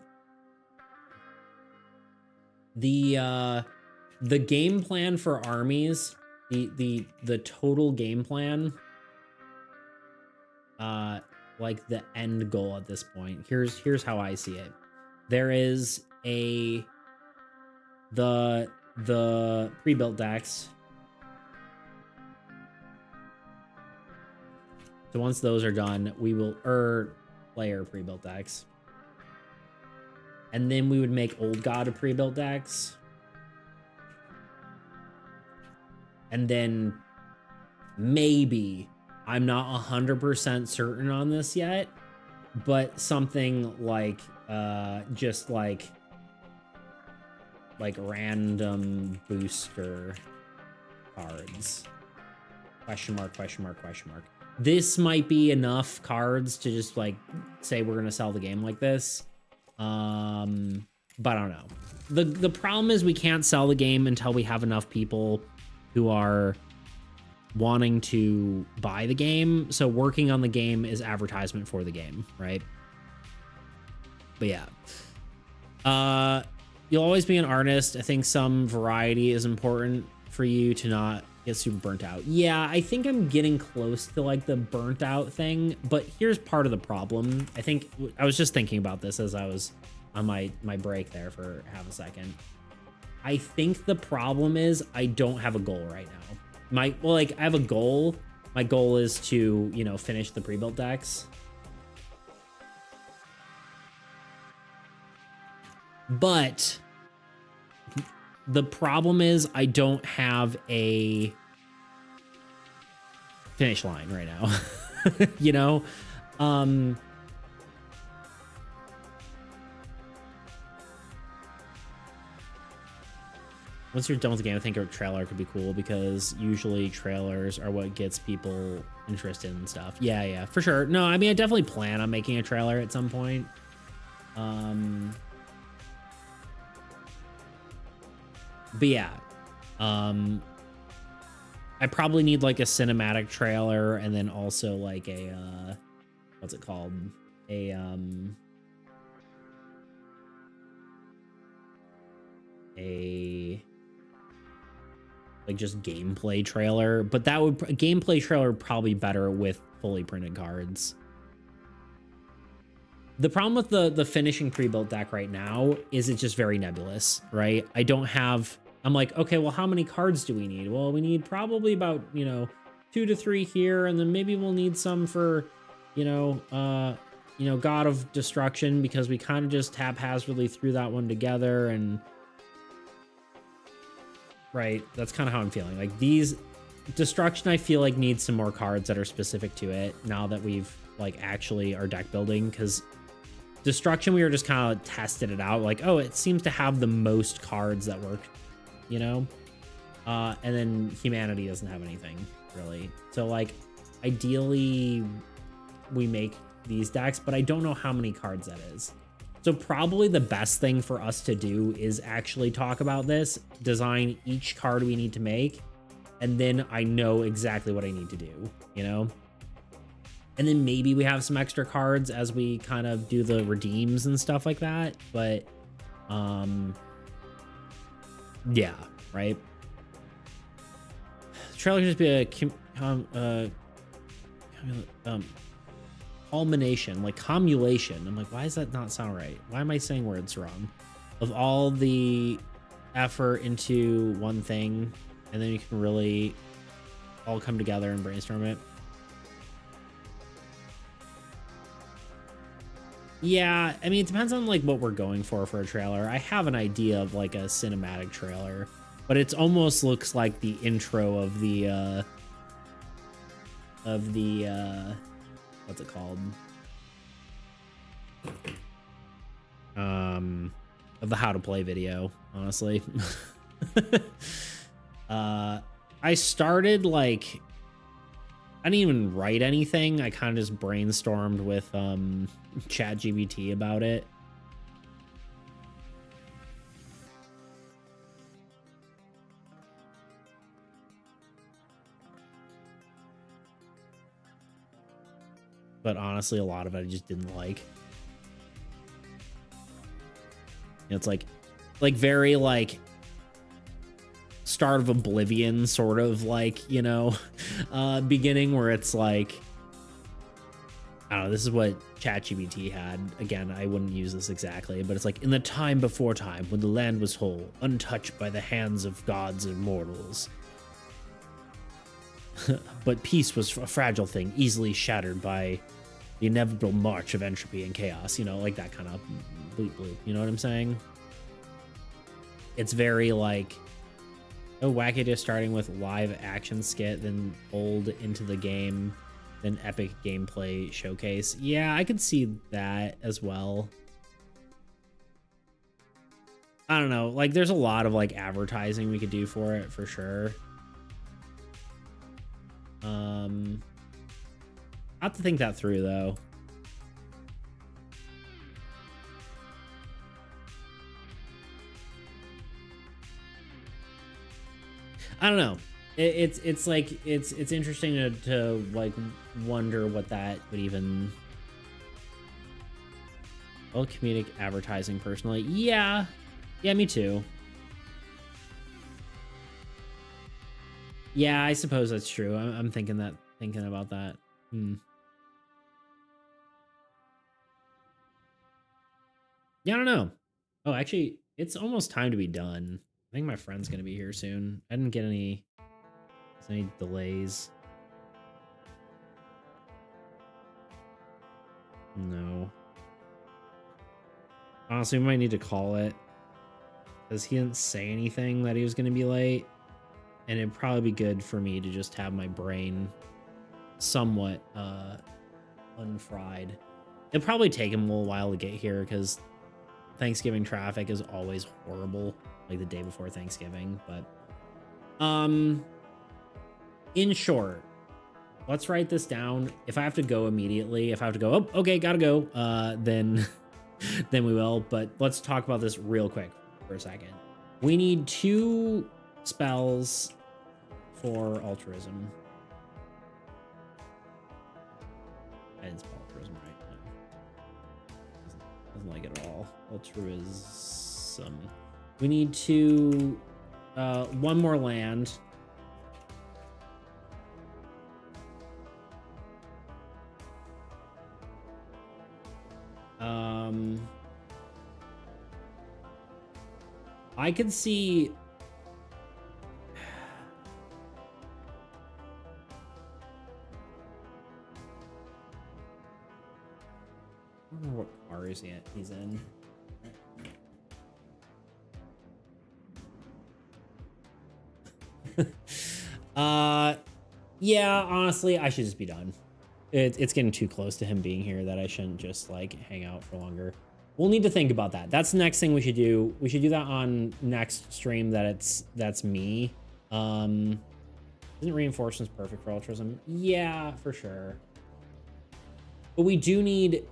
[SPEAKER 1] the game plan for armies, the total game plan, like the end goal at this point. Here's how I see it. There is the pre-built decks. So once those are done, we will player pre-built decks. And then we would make Old God a pre-built decks. And then maybe, I'm not 100% certain on this yet, but something like just like random booster cards. Question mark, question mark, question mark. This might be enough cards to just like say we're gonna sell the game like this. But I don't know. The problem is we can't sell the game until we have enough people who are wanting to buy the game. So working on the game is advertisement for the game, right? But yeah. You'll always be an artist. I think some variety is important for you to not get super burnt out. Yeah, I think I'm getting close to like the burnt out thing, but here's part of the problem. I think I was just thinking about this as I was on my break there for half a second. I think the problem is I don't have a goal right now. Well, like I have a goal. My goal is to, you know, finish the pre-built decks. But the problem is I don't have a finish line right now. You know? Once you're done with the game, I think a trailer could be cool because usually trailers are what gets people interested in stuff. Yeah, for sure. No, I mean, I definitely plan on making a trailer at some point. But yeah, I probably need like a cinematic trailer and then also like a, what's it called? A like just gameplay trailer, but that would a gameplay trailer would probably better with fully printed cards. The problem with the finishing pre-built deck right now is it's just very nebulous, right? I don't have, I'm like, okay, well, how many cards do we need? Well, we need probably about, you know, 2 to 3 here, and then maybe we'll need some for, you know, God of Destruction, because we kind of just haphazardly threw that one together, and right, that's kind of how I'm feeling. Like these Destruction, I feel like needs some more cards that are specific to it now that we've like actually are deck building, because Destruction, we were just kind of tested it out, like, oh, it seems to have the most cards that work, you know? And then Humanity doesn't have anything, really. So, like, ideally, we make these decks, but I don't know how many cards that is. So probably the best thing for us to do is actually talk about this, design each card we need to make, and then I know exactly what I need to do, you know? And then maybe we have some extra cards as we kind of do the redeems and stuff like that. But, yeah, right? The trailer could just be a culmination, like commulation. I'm like, why does that not sound right? Why am I saying words wrong? Of all the effort into one thing, and then you can really all come together and brainstorm it. Yeah, I mean, it depends on like what we're going for a trailer. I have an idea of like a cinematic trailer, but it almost looks like the intro of the what's it called? Of the how to play video, honestly. I started like, I didn't even write anything. I kind of just brainstormed with ChatGPT about it. But honestly, a lot of it I just didn't like. It's like very like Start of Oblivion sort of like, you know, beginning where it's like, I don't know, this is what ChatGPT had. Again, I wouldn't use this exactly, but it's like, in the time before time, when the land was whole, untouched by the hands of gods and mortals. But peace was a fragile thing, easily shattered by the inevitable march of entropy and chaos, you know, like that kind of bleep bloop, you know what I'm saying? It's very like, oh, wacky, just starting with live action skit, then old into the game, then epic gameplay showcase. Yeah, I could see that as well. I don't know, like there's a lot of like advertising we could do for it for sure. I have to think that through though. I don't know. It's like it's interesting to like wonder what that would even. Well, comedic advertising personally, yeah, me too. Yeah, I suppose that's true. I'm thinking about that. Yeah, I don't know. Oh, actually, it's almost time to be done. I think my friend's gonna be here soon. I didn't get any delays. No. Honestly, we might need to call it, because he didn't say anything that he was gonna be late, and it'd probably be good for me to just have my brain somewhat unfried. It'll probably take him a little while to get here because Thanksgiving traffic is always horrible, like the day before Thanksgiving. But in short, let's write this down. If I have to go immediately, if I have to go, oh, okay, gotta go, then then we will. But let's talk about this real quick for a second. We need 2 spells for altruism. I didn't spell altruism right. No. Doesn't like it at all. Altruism. We need 2, 1 more land. I could see. I don't know what car he's in. Yeah, honestly, I should just be done. It's getting too close to him being here that I shouldn't just like hang out for longer. We'll need to think about that. That's the next thing we should do. We should do that on next stream. That's me. Isn't reinforcements perfect for altruism? Yeah, for sure. But we do need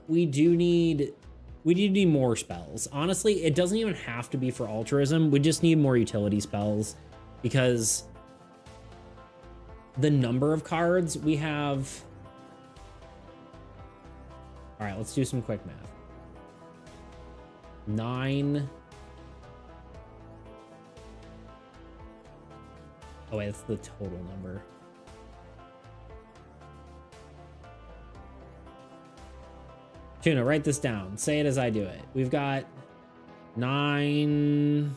[SPEAKER 1] more spells. Honestly, it doesn't even have to be for altruism. We just need more utility spells, because the number of cards we have. All right, let's do some quick math. 9. Oh wait, that's the total number. Tuna, write this down. Say it as I do it. We've got 9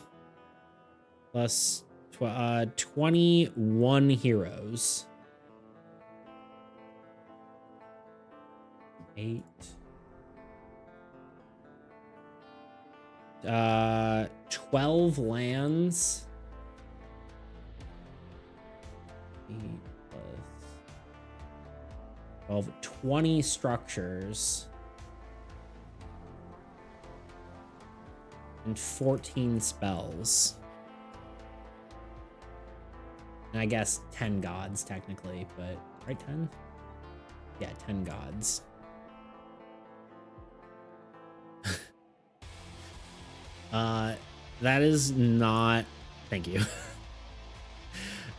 [SPEAKER 1] plus 21 heroes. 8. 12 lands. 8 plus 12, 20 structures. And 14 spells. And I guess 10 gods technically, but right, 10? Yeah, 10 gods. That is not, thank you.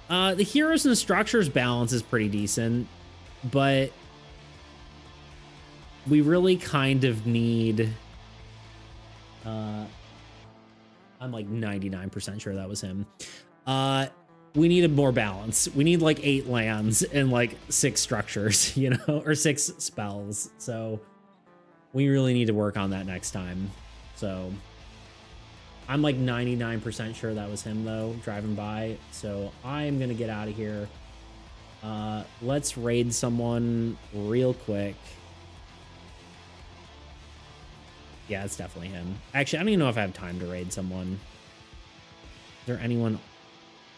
[SPEAKER 1] The heroes and structures balance is pretty decent, but we really kind of need, I'm like 99% sure that was him. We needed more balance. We need like 8 lands and like 6 structures, you know, or 6 spells. So we really need to work on that next time. So I'm like 99% sure that was him though, driving by. So I'm gonna get out of here. Let's raid someone real quick. Yeah, it's definitely him. Actually, I don't even know if I have time to raid someone. Is there anyone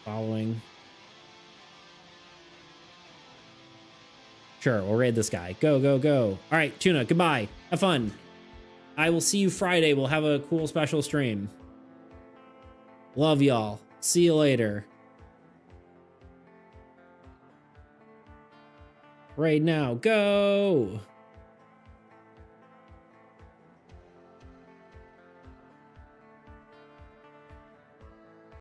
[SPEAKER 1] following? Sure, we'll raid this guy. Go, go, go. All right, Tuna, goodbye. Have fun. I will see you Friday. We'll have a cool special stream. Love y'all. See you later. Raid now. Go.